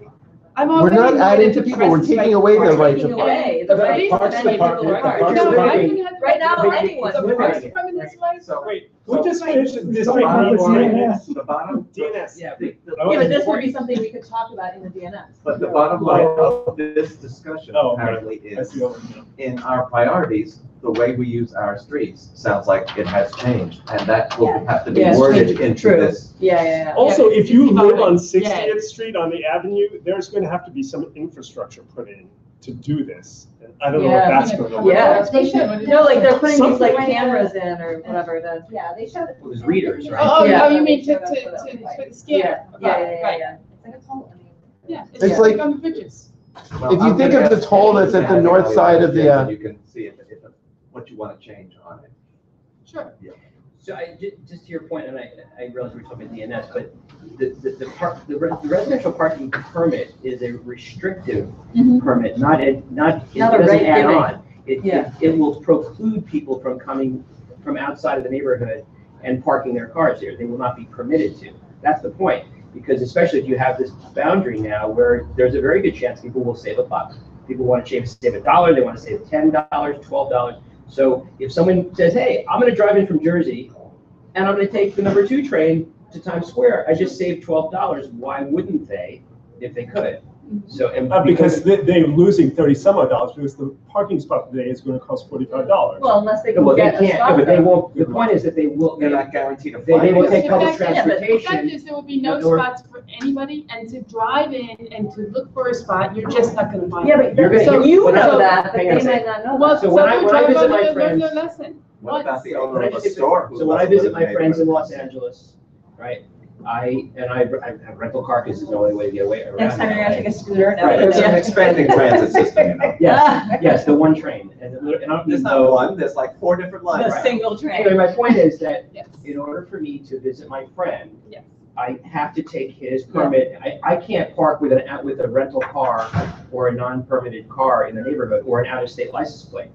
I'm We're already not adding worried to that the people, we're rest of taking my away park- their right to taking park. away the right to Parks many people Department- to park. Parks No, Department- I can have. Right now, the anyone the can Parks park. Department is like, So, Wait, we just finished this the week, bottom DNS. line, the bottom, DNS. yeah, Yeah, but this would be something we could talk about in the DNS. but the bottom line of this discussion Oh, okay. apparently That's is, the other one. in our priorities, the way we use our streets sounds like it has changed, and that will have to be Yeah. worded into True. this. Yeah, yeah, yeah. Also, if you live on Yeah. 60th Street on the avenue, there's going to have to be some infrastructure put in to do this. And I don't know if Yeah. that's going to work. Yeah. They should. No, like they're putting these like Something. cameras in or whatever the. Yeah, they should. it was readers, right? Oh, Yeah. you mean to scan? Yeah, yeah, Right. yeah. Yeah, It's it's like- like on bridges. Well, If you I'm think gonna of the ask toll that's at the Ken north how side you of the, understand, You can see what you want to change on it. Sure. So just to your point, and I realize we're talking about DNS, but the residential parking permit is a restrictive permit, not it Not a doesn't right add giving. on. Yeah. It will preclude people from coming from outside of the neighborhood and parking their cars there. They will not be permitted to. That's the point, because especially if you have this boundary now where there's a very good chance people will save a buck. People want to save $1, they want to save $10, $12. So if someone says, hey, I'm going to drive in from Jersey and I'm going to take the number 2 train to Times Square, I just saved $12. Why wouldn't they if they could? So and Because they're losing 30 some odd dollars because the parking spot today is going to cost $45. Well, unless they can well, they get a can't. stop. No, but they there. won't. The point is that they will. They're not guaranteed a They will take The public fact is- transportation. The fact is, there will be no Or- spots for anybody, and to drive in and to look for a spot, you're just not gonna find. Yeah, it. but You're gonna- so you when know I- that, but hang on a they might second. not know Well, that. So when I someone when I drive visit over my there and learn friends, their lesson. What about Once. the owner when I of a visit- store? who so when I doesn't live visit in my the friends in neighborhood? Los Angeles, right? I have rental car because it's the only way to get away around. Next time you're gonna take a scooter. Right. There's an expanding transit system, you know. Yes, the one train. And I don't There's know. not one, there's like 4 different lines. The single train. Anyway, my point is that Yes. in order for me to visit my friend, Yes. I have to take his permit. I can't park with a rental car or a non-permitted car in the neighborhood or an out-of-state license plate.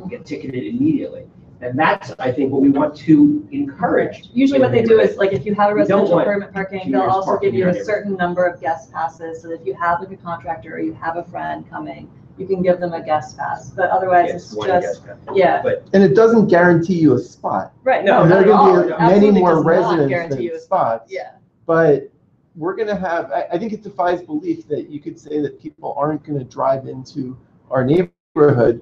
Get ticketed immediately. And that's, I think, what we want to encourage. Usually what they do is, like, if you have a We don't residential want permit parking, juniors they'll also parking give you in a your certain number of guest passes, so that if you have like a contractor or you have a friend coming, you can give them a guest pass, but otherwise Yes, it's one just, guest pass. yeah. But And it doesn't guarantee you a spot. Right, No, no, There not are at all. going to be many Absolutely more does not residents guarantee you than a spots. Yeah. But we're going to have, I think it defies belief that you could say that people aren't going to drive into our neighborhood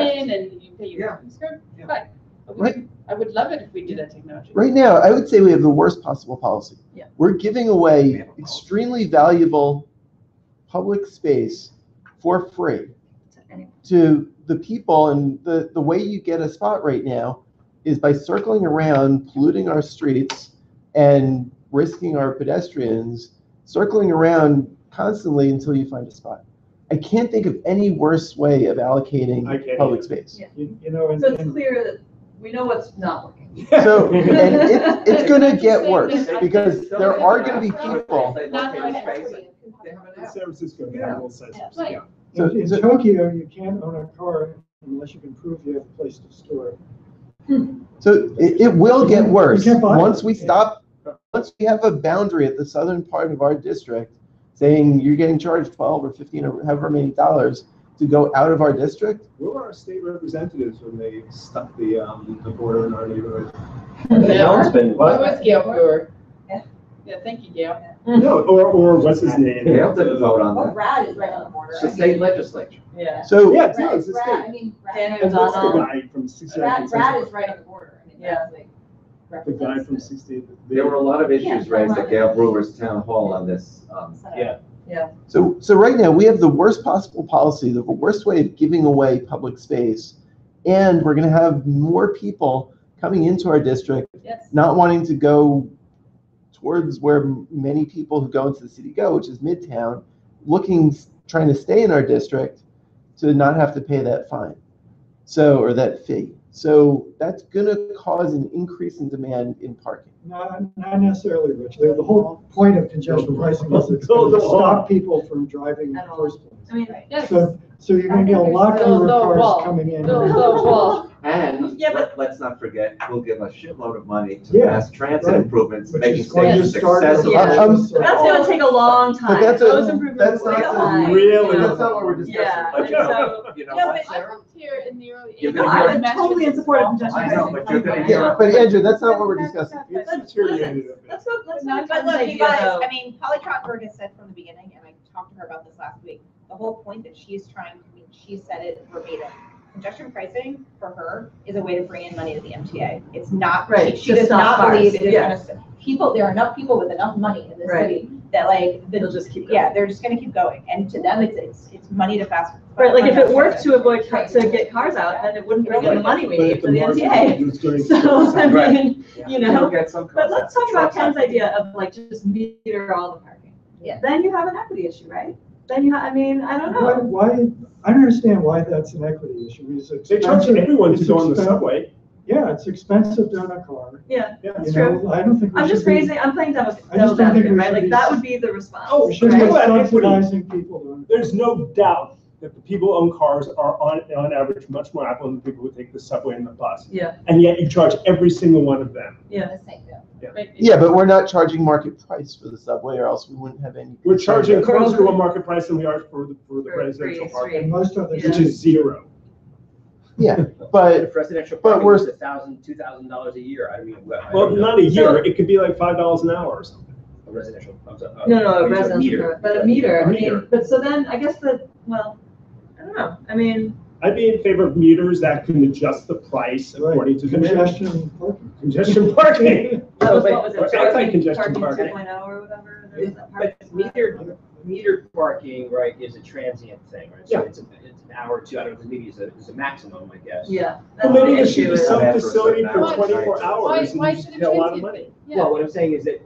in and you pay your. Yeah. Sure, Yeah. fine. But we Right. can I would love it if we did that technology. Right now, I would say we have the worst possible policy. Yeah. We're giving away extremely valuable public space for free to the people, and the way you get a spot right now is by circling around, polluting our streets, and risking our pedestrians, circling around constantly until you find a spot. I can't think of any worse way of allocating public space. You know, So it's clear that we know what's not working. So, and it's going to get worse because there are going to be people. In San Francisco, they have little sensors, yeah. In Tokyo, you can't own a car unless you can prove you have a place to store it. So it will get worse You can't buy it. once we stop. Once we have a boundary at the southern part of our district saying you're getting charged 12 or 15 or however many dollars to go out of our district. Where were our state representatives when they stuck the border in our neighborhood? Yeah. Been, What was Gail Brewer? Yeah, thank you, Gail. No, or what's his name? Gail didn't vote on Well, that. Brad is right on the border. It's the state legislature. Yeah. So Yeah, no, it's the Brad, state. I mean, Danny And what's the O'Donnell. guy from 60? Brad is right on the border. I mean, Yeah. that's like The guy from 60. There were a lot of issues raised at Gail Brewer's town hall on this. yeah. Yeah. So right now we have the worst possible policy, the worst way of giving away public space, and we're going to have more people coming into our district, Yes. not wanting to go towards where many people who go into the city go, which is Midtown, trying to stay in our district to not have to pay that fine, or that fee. So that's going to cause an increase in demand in parking. Not necessarily, Rich. The whole point of congestion pricing is it's going to stop people from driving in the first place. I mean, yes. So you're going to get a lot fewer cars coming in. And Yeah, but- let's not forget, we'll give a shitload of money to Yeah, mass transit right. improvements, Which making is going to stations start accessible. Yeah. That's But that's gonna take a long time. But that's Those improvements will take not time. really- you know? That's not what we're discussing. Yeah, and so, You know No, what, but I Sarah? worked here in the early You're 80s. gonna I'm hear- totally in support of congestion I know, pricing. but you're gonna Yeah, hear. but Andrew, that's not what we're discussing. It's deteriorated a bit. Let's go, let's Not not But cut look, this you idea guys, though. I mean, Polly Trotberg has said from the beginning, and I talked to her about this last week, the whole point that she's trying to, she said it verbatim. Congestion pricing for her is a way to bring in money to the MTA. It's not, Right, she to does stop not believe cars, it is yeah. gonna, people, there are enough people with enough money in this Right. city that like, They'll just keep going. yeah, they're just gonna keep going. And to them, it's money to fast. Right, like if it worked to to get cars out, then it wouldn't bring in the money we need for the MTA. So, I mean, you know, but let's talk about Ken's idea of like just meter all the parking. Yeah. Then you have an equity issue, right? Then you have, I mean, I don't know. Why, I don't understand why that's an equity issue. I mean, it's They charge expensive- everyone to it's go on the expen- subway. Yeah, it's expensive to own a car. Yeah, You that's know, true. I don't think we I'm just should be- raising, I'm playing devil's I just don't think advocate, we right? should Like be- that would be the response. Oh, We shouldn't be Right. subsidizing people to own There's no doubt that the people who own cars are on average much more affluent than people who take the subway and the bus. Yeah, And yet you charge every single one of them. yeah. Yeah, but we're not charging market price for the subway, or else we wouldn't have any. We're charging concern about closer to a market price than we are for the residential free parking, And most of the which is zero. Yeah, but If residential but parking we're- is $1,000, $2,000 a year, I mean, I Well, don't know. not a year, it could be like $5 an hour or something. A residential. No, a residential, meter. but a meter, I Meter. mean, but so then I guess well, I don't know, I mean, I'd be in favor of meters that can adjust the price according to demand. congestion parking. Congestion parking. what was it? Or anti-congestion Parking parking. 2.0 or whatever. But metered parking, right, is a transient thing, right? So Yeah. it's an hour or two, I don't know, maybe it's a maximum, I guess. Yeah. Well, that's maybe the there should issue be is- some After a facility certain for hour. 24 hours Why and you should it pay a lot of transient money. be? Well, Yeah. what I'm saying is that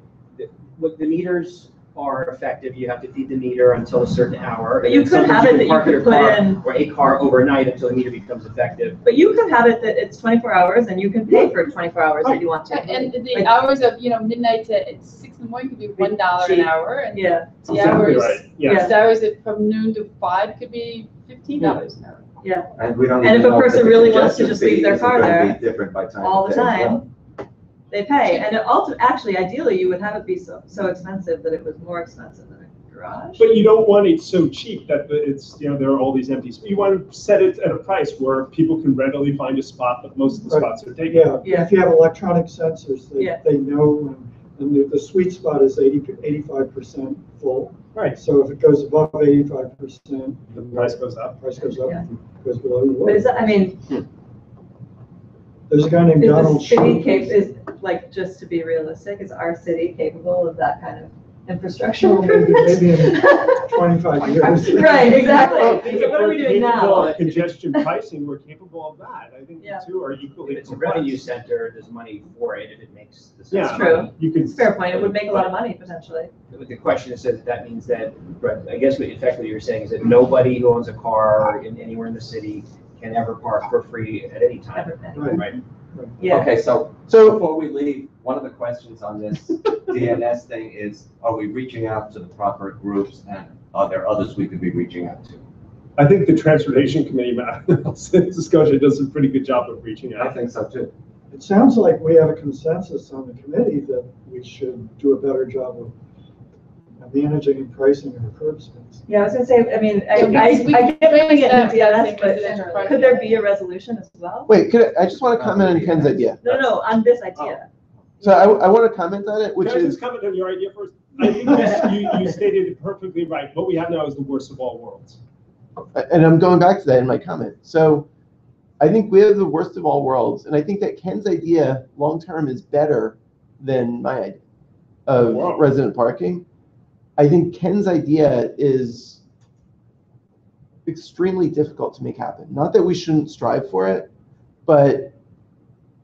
what the meters are effective, you have to feed the meter until a certain hour. But you and could sometimes have it can that you park could your put car in- or a car overnight until the meter becomes effective. But you could have it that it's 24 hours and you can pay for 24 hours if you want to. And the Like- hours of, midnight to 6 in the morning could be $1 an hour, and Yeah, the Exactly hours, right, yes. the hours from noon to 5 could be $15 an hour. yeah, And we don't And even if a know if person the really wants to congestion just leave fee their isn't car gonna there be different by time all of the day as well. time, they pay. And it also, actually, ideally, you would have it be so expensive that it was more expensive than a garage. But you don't want it so cheap that there are all these empty spots. You want to set it at a price where people can readily find a spot, but most of the Right. spots are taken. Yeah, if you have electronic sensors, Yeah. they know, and the sweet spot is 85% full. Right. So if it goes above 85%, The price goes up. price goes up, Yeah. goes below the But is that, I mean, There's a guy named Is the Donald city Schultz. like, just to be realistic, is our city capable of that kind of infrastructure Well, maybe improvement? in 25 years. Right, exactly. Well, So what are we doing capable now? of Congestion pricing, we're capable of that. I think the two are equally If it's a complex. revenue center, there's money for it, if it makes the sense. Yeah. That's true. You could. It's a fair point. It would make a lot of money potentially. The question is that means that, right, I guess what effectively you're saying is that nobody who owns a car anywhere in the city can ever park for free at any time. Right? Yeah. Okay, so before we leave, one of the questions on this DNS thing is, are we reaching out to the proper groups, and are there others we could be reaching out to? I think the Transportation Committee, Scotia, does a pretty good job of reaching out. I think so too. It sounds like we have a consensus on the committee that we should do a better job of managing and pricing our curb space. Yeah, I was gonna say, I mean, I get we get DNS, but could there be a resolution as well? Wait, I just want to comment on Ken's idea. No, on this idea. So I want to comment on it, which Can I is. just comment on your idea first? I think you stated it perfectly right. What we have now is the worst of all worlds. And I'm going back to that in my comment. So I think we have the worst of all worlds, and I think that Ken's idea long-term is better than my idea of resident parking. I think Ken's idea is extremely difficult to make happen. Not that we shouldn't strive for it, but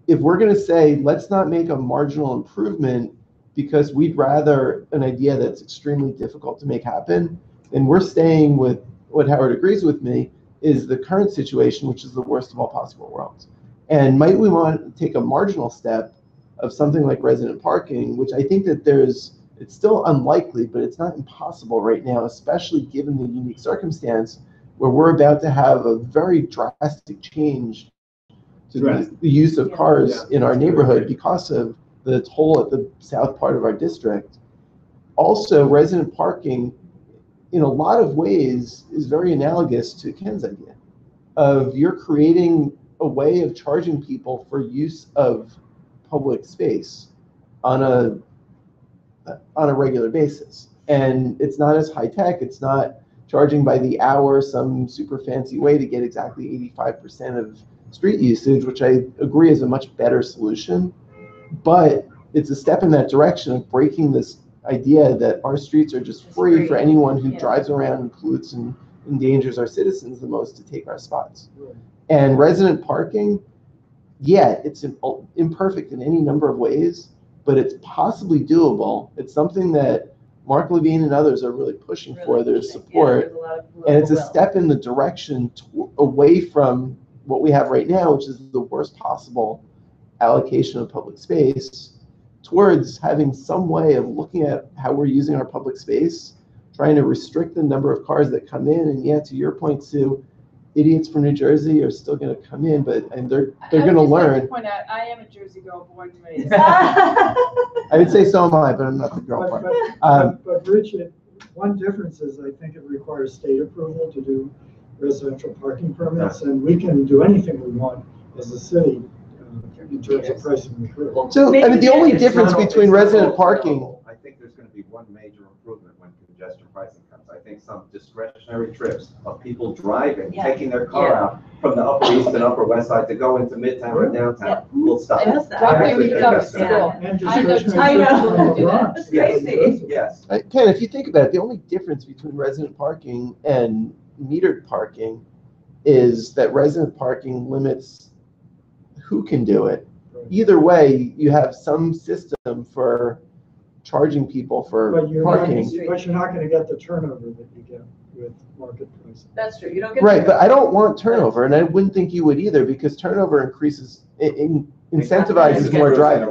if we're going to say, let's not make a marginal improvement because we'd rather an idea that's extremely difficult to make happen, then we're staying with what Howard agrees with me is the current situation, which is the worst of all possible worlds. And might we want to take a marginal step of something like resident parking, which I think that it's still unlikely, but it's not impossible right now, especially given the unique circumstance where we're about to have a very drastic change to the use of cars in our neighborhood because of the toll at the south part of our district. Also, resident parking, in a lot of ways, is very analogous to Ken's idea of you're creating a way of charging people for use of public space on a regular basis. And it's not as high tech, it's not charging by the hour, some super fancy way to get exactly 85% of street usage, which I agree is a much better solution. But it's a step in that direction of breaking this idea that our streets are just free for anyone who drives around and pollutes and endangers our citizens the most to take our spots. And resident parking, yeah, it's imperfect in any number of ways, but it's possibly doable. It's something that Mark Levine and others are really pushing for. There's support, and it's a step in the direction away from what we have right now, which is the worst possible allocation of public space, towards having some way of looking at how we're using our public space, trying to restrict the number of cars that come in. And yeah, to your point, Sue, idiots from New Jersey are still going to come in, but they're going to learn. Like to point out, I am a Jersey girl, born and raised. I would say so am I, but I'm not the girl part. But Rich, one difference is I think it requires state approval to do residential parking permits, and we can do anything we want as a city in terms of pricing the curb. So, I mean, the only difference between resident parking. I think there's going to be one major improvement when congestion pricing comes. I think some discretionary trips of people driving, taking their car out from the Upper East and Upper West Side to go into Midtown or downtown will stop. I missed that. I actually think that's And I discretionary trips know. from the Bronx. It's crazy. Yes. Ken, if you think about it, the only difference between resident parking and metered parking is that resident parking limits who can do it. Either way, you have some system for charging people for parking. But you're not going to get the turnover that you get with market pricing. That's true. You don't get Right, but I don't want turnover, and I wouldn't think you would either, because turnover incentivizes more driving.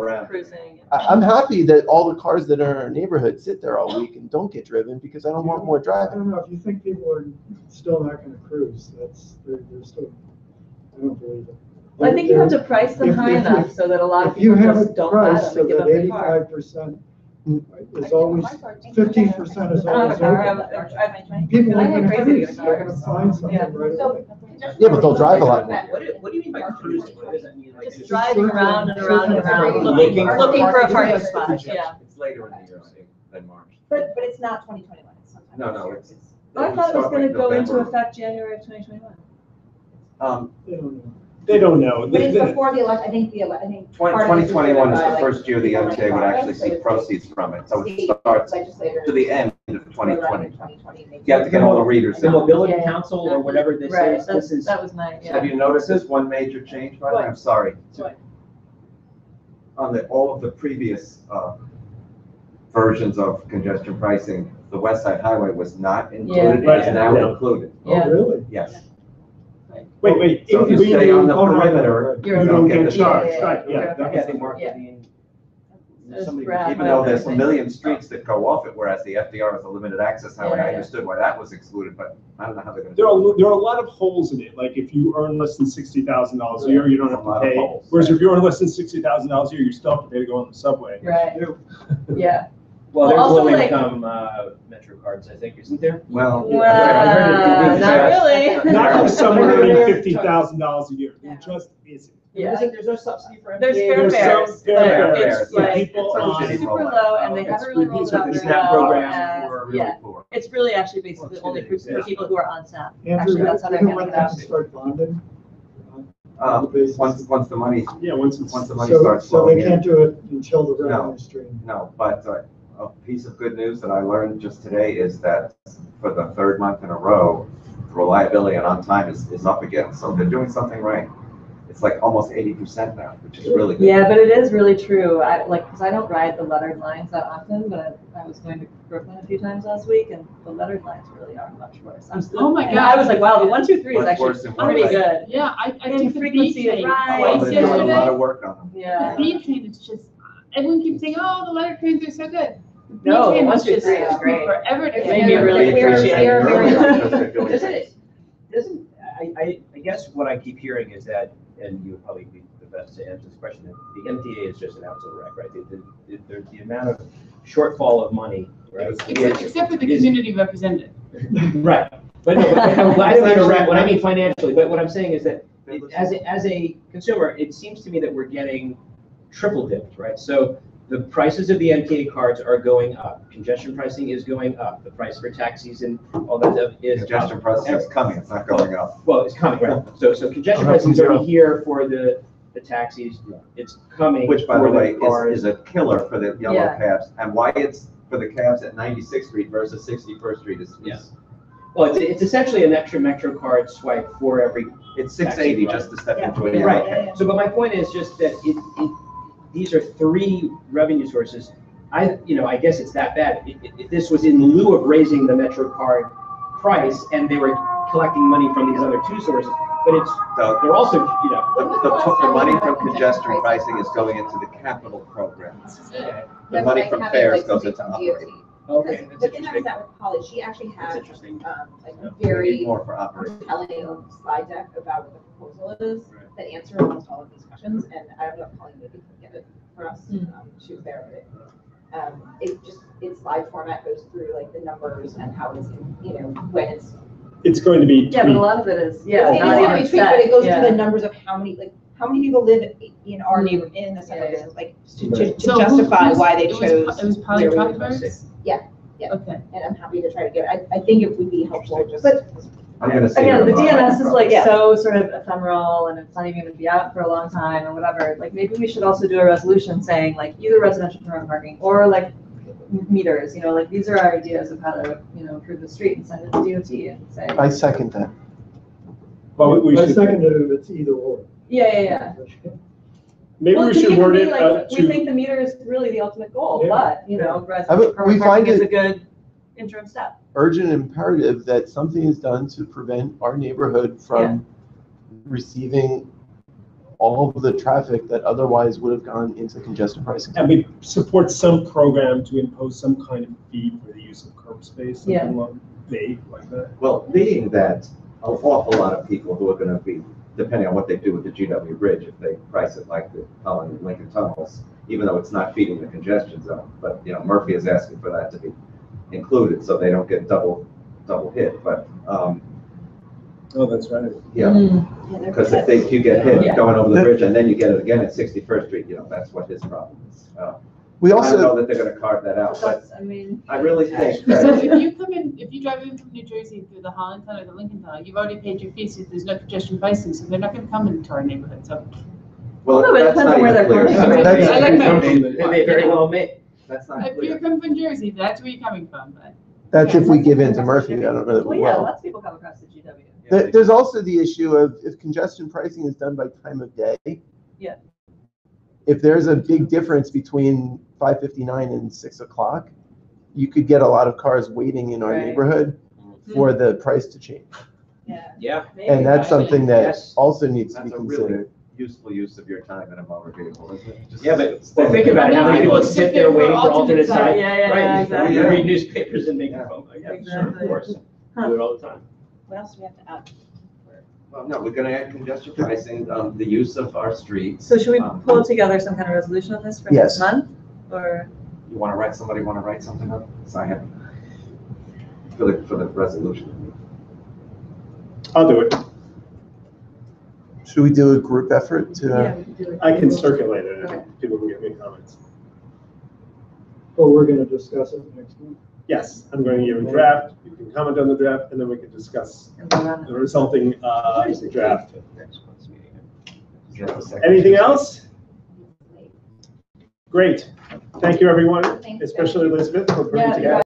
I'm happy that all the cars that are in our neighborhood sit there all week and don't get driven because I don't want more I driving. don't know, if you think people are still not going to cruise, they're still, I don't believe it. Well, I think you have to price them high enough so that a lot of If you people have just it don't buy priced them so and give that up their car. 85% is always, 15% is I don't always have a car. open. People I are had going to crazy to cruise, get a they're car. going to find something right away. Yeah, but they'll drive a lot more. What do you mean by cruising? What does that mean? Like, Just driving around and around and around, looking for a parking spot, yeah. It's later in the year, I think, than March. But it's not 2021, it's sometime. No, it's. I thought it was start gonna like go into November. effect January of 2021. They don't know. They don't know. But it's before the election, I think part of this is 2021 is driven by, the like, first year the people MTA would like actually us, see so proceeds from it, so it state starts legislators to the end of who are running 2020. 2020. You have to get all the readers. The mobility Yeah. council or whatever this Right, is, this is. that was my, yeah. Have you noticed this one major change, by the way? I'm sorry. On all of the previous versions of congestion pricing, the West Side Highway was not included, Yeah. it's now Yeah. included. Yeah. Oh, really? Yes. Wait. So if you we stay on the do- oh, right, perimeter, right, right. you don't get the charge. Yeah. Yeah, I think Mark, Yeah. somebody. Brad. Even though there's a million streets that go off it, whereas the FDR is a limited access highway, I Yeah. understood why that was excluded, but I don't know how they're gonna. There are a lot of holes in it. Like if you earn less than $60,000 a year, you don't have A to lot of pay. holes. Whereas if you earn less than $60,000 a year, you still have to pay to go on the subway. Right, yeah. Well, Well, there's also, low like- income, Metro cards, I think, isn't there? Well. Well, I heard it being not discussed. really. Not for someone earning $50,000 a year. There just isn't. Yeah. There's no subsidy for MTA? There's fair There's fares, some fair but fares it's for like, people it's on- like super low, and they haven't really rolled it out It's very not well. program and- for really Yeah, poor. it's really actually basically only for people who are on staff. Andrew, Actually, that's how they're even handling when it they out. start bonding? Once the money, Yeah, once once the money So, starts so flowing they in. can't do it until the No. revenue stream. No, but a piece of good news that I learned just today is that for the third month in a row, reliability and on time is up again. So they're doing something right. It's like almost 80% now, which is really good. Yeah, but it is really true. Because I don't ride the lettered lines that often, but I was going to Brooklyn a few times last week, and the lettered lines really are much worse. Oh my and God. I was like, wow, the 1, 2, 3 is Much actually worse than pretty one. good. Yeah, I And took the B frequency is train right. Well, twice they're doing a lot yesterday. of work on them. Yeah. The B train is just, everyone keeps saying, oh, the letter trains are so good. The B No, the train 1, is 2, just 3 is great. forever to It get made me there. really appreciate it. Doesn't, I guess what I keep hearing is that, and you would probably be the best to answer this question, that the MTA is just an absolute wreck, right? The amount of shortfall of money, right? Except for the community representative. Right. But no, I don't mean a wreck, what I mean financially, but what I'm saying is that as a consumer, it seems to me that we're getting triple dipped, right? So the prices of the MTA cards are going up. Congestion pricing is going up. The price for taxis and all that stuff is Congestion up. pricing is coming, it's not going up. Well, it's coming, right? So congestion pricing is already here for the taxis. It's coming. Which, by the for way, cars. is a killer for the yellow Yeah. cabs. And why it's for the cabs at 96th Street versus 61st Street is. Yeah. Well, it's essentially an extra Metro card swipe for every. It's 680 just to step into a yellow Right. cab. So, but my point is just that these are three revenue sources. I guess it's that bad. If this was in lieu of raising the Metro card price and they were collecting money from these other two sources, but they're also, The money from congestion pricing is going into the capital program. The money from fares goes into operating. Okay. The thing I was at with Polly, she actually had interesting. like a very More for operating. compelling slide deck about what the proposal is that answer almost all of these questions. And I don't know if Polly maybe can get it for us. She was there. But its slide format goes through like the numbers and how it's, when it's. going to be Yeah, but a tweaked. lot of it is, It's not gonna even be tweaked, but it set, goes yeah. through the numbers of how many people live in our neighborhood, in the suburbs, like to So justify who's- why they it was- chose. It was Polly where we would Trottenberg? place. Yeah, Okay. and I'm happy to try to get it. I think it would be helpful, just. I'm gonna say. Again, the tomorrow. DNS is like Yeah. so sort of ephemeral, and it's not even gonna be out for a long time or whatever. Like maybe we should also do a resolution saying like either residential permanent parking or like meters, like these are our ideas of how to, improve the street, and send it to DOT and say. I second that. Well, we I should, second it if it's either or. Yeah. maybe Well, we it could should even word be it like, we to, think the meter is really the ultimate goal, Yeah. but, we residential permanent find parking is it- a good interim step. Urgent and imperative that something is done to prevent our neighborhood from receiving all of the traffic that otherwise would have gone into congestion pricing. and we support some program to impose some kind of fee for the use of curb space, Yeah. something like vague like that. Well, being that an awful lot of people who are gonna be, depending on what they do with the GW Bridge, if they price it like the Holland and Lincoln tunnels, even though it's not feeding the congestion zone, but, Murphy is asking for that to be included, so they don't get double hit, but, Oh, that's right. yeah. Because if you get hit Yeah. going over the bridge and then you get it again at 61st Street, that's what his problem is. We I don't know also, that they're gonna carve that out, but I mean. I really think So that, if you come in, if you drive in from New Jersey through the Holland Tunnel or the Lincoln Tunnel, you've already paid your fees, so there's no congestion pricing, so they're not gonna come into our neighborhood, so. well, No, it that's depends not on where even they're clear. coming from. I like that. They may very well may. That's not If you're clear. coming from Jersey, that's where you're coming from, but. that's if we give in to Murphy, I don't know that Well, we yeah, will. lots of people come across the GW. There's also the issue of if congestion pricing is done by time of day. Yeah. If there's a big difference between 5:59 and 6 o'clock, you could get a lot of cars waiting in our Right. neighborhood for the price to change. Yeah. Yeah. And that's something that Yes. also needs to be That's a really considered. useful use of your time in a motor vehicle, isn't it? Just- Yeah, but think about it, how many people sit there waiting for alternate side? Yeah, yeah, Right, exactly. you read newspapers and make your phone, yeah, sure, of Exactly. course, do it all the time. What else do we have to add? Well, no, we're gonna add congestion pricing, the use of our streets. So should we pull together some kind of resolution on this for Yes. next month? Or, You somebody wanna write something up? So I have, for the resolution. I'll do it. Should we do a group effort to? yeah, we could do it. I can circulate it Okay. and people can give me comments. Or we're gonna discuss it next month. Yes, I'm going to give a draft, you can comment on the draft, and then we can discuss And we'll run it. the resulting draft. Next month's meeting. Is that the second Anything Tuesday? else? Great. Thank you, everyone, Thanks, especially Elizabeth, for putting Yeah, together.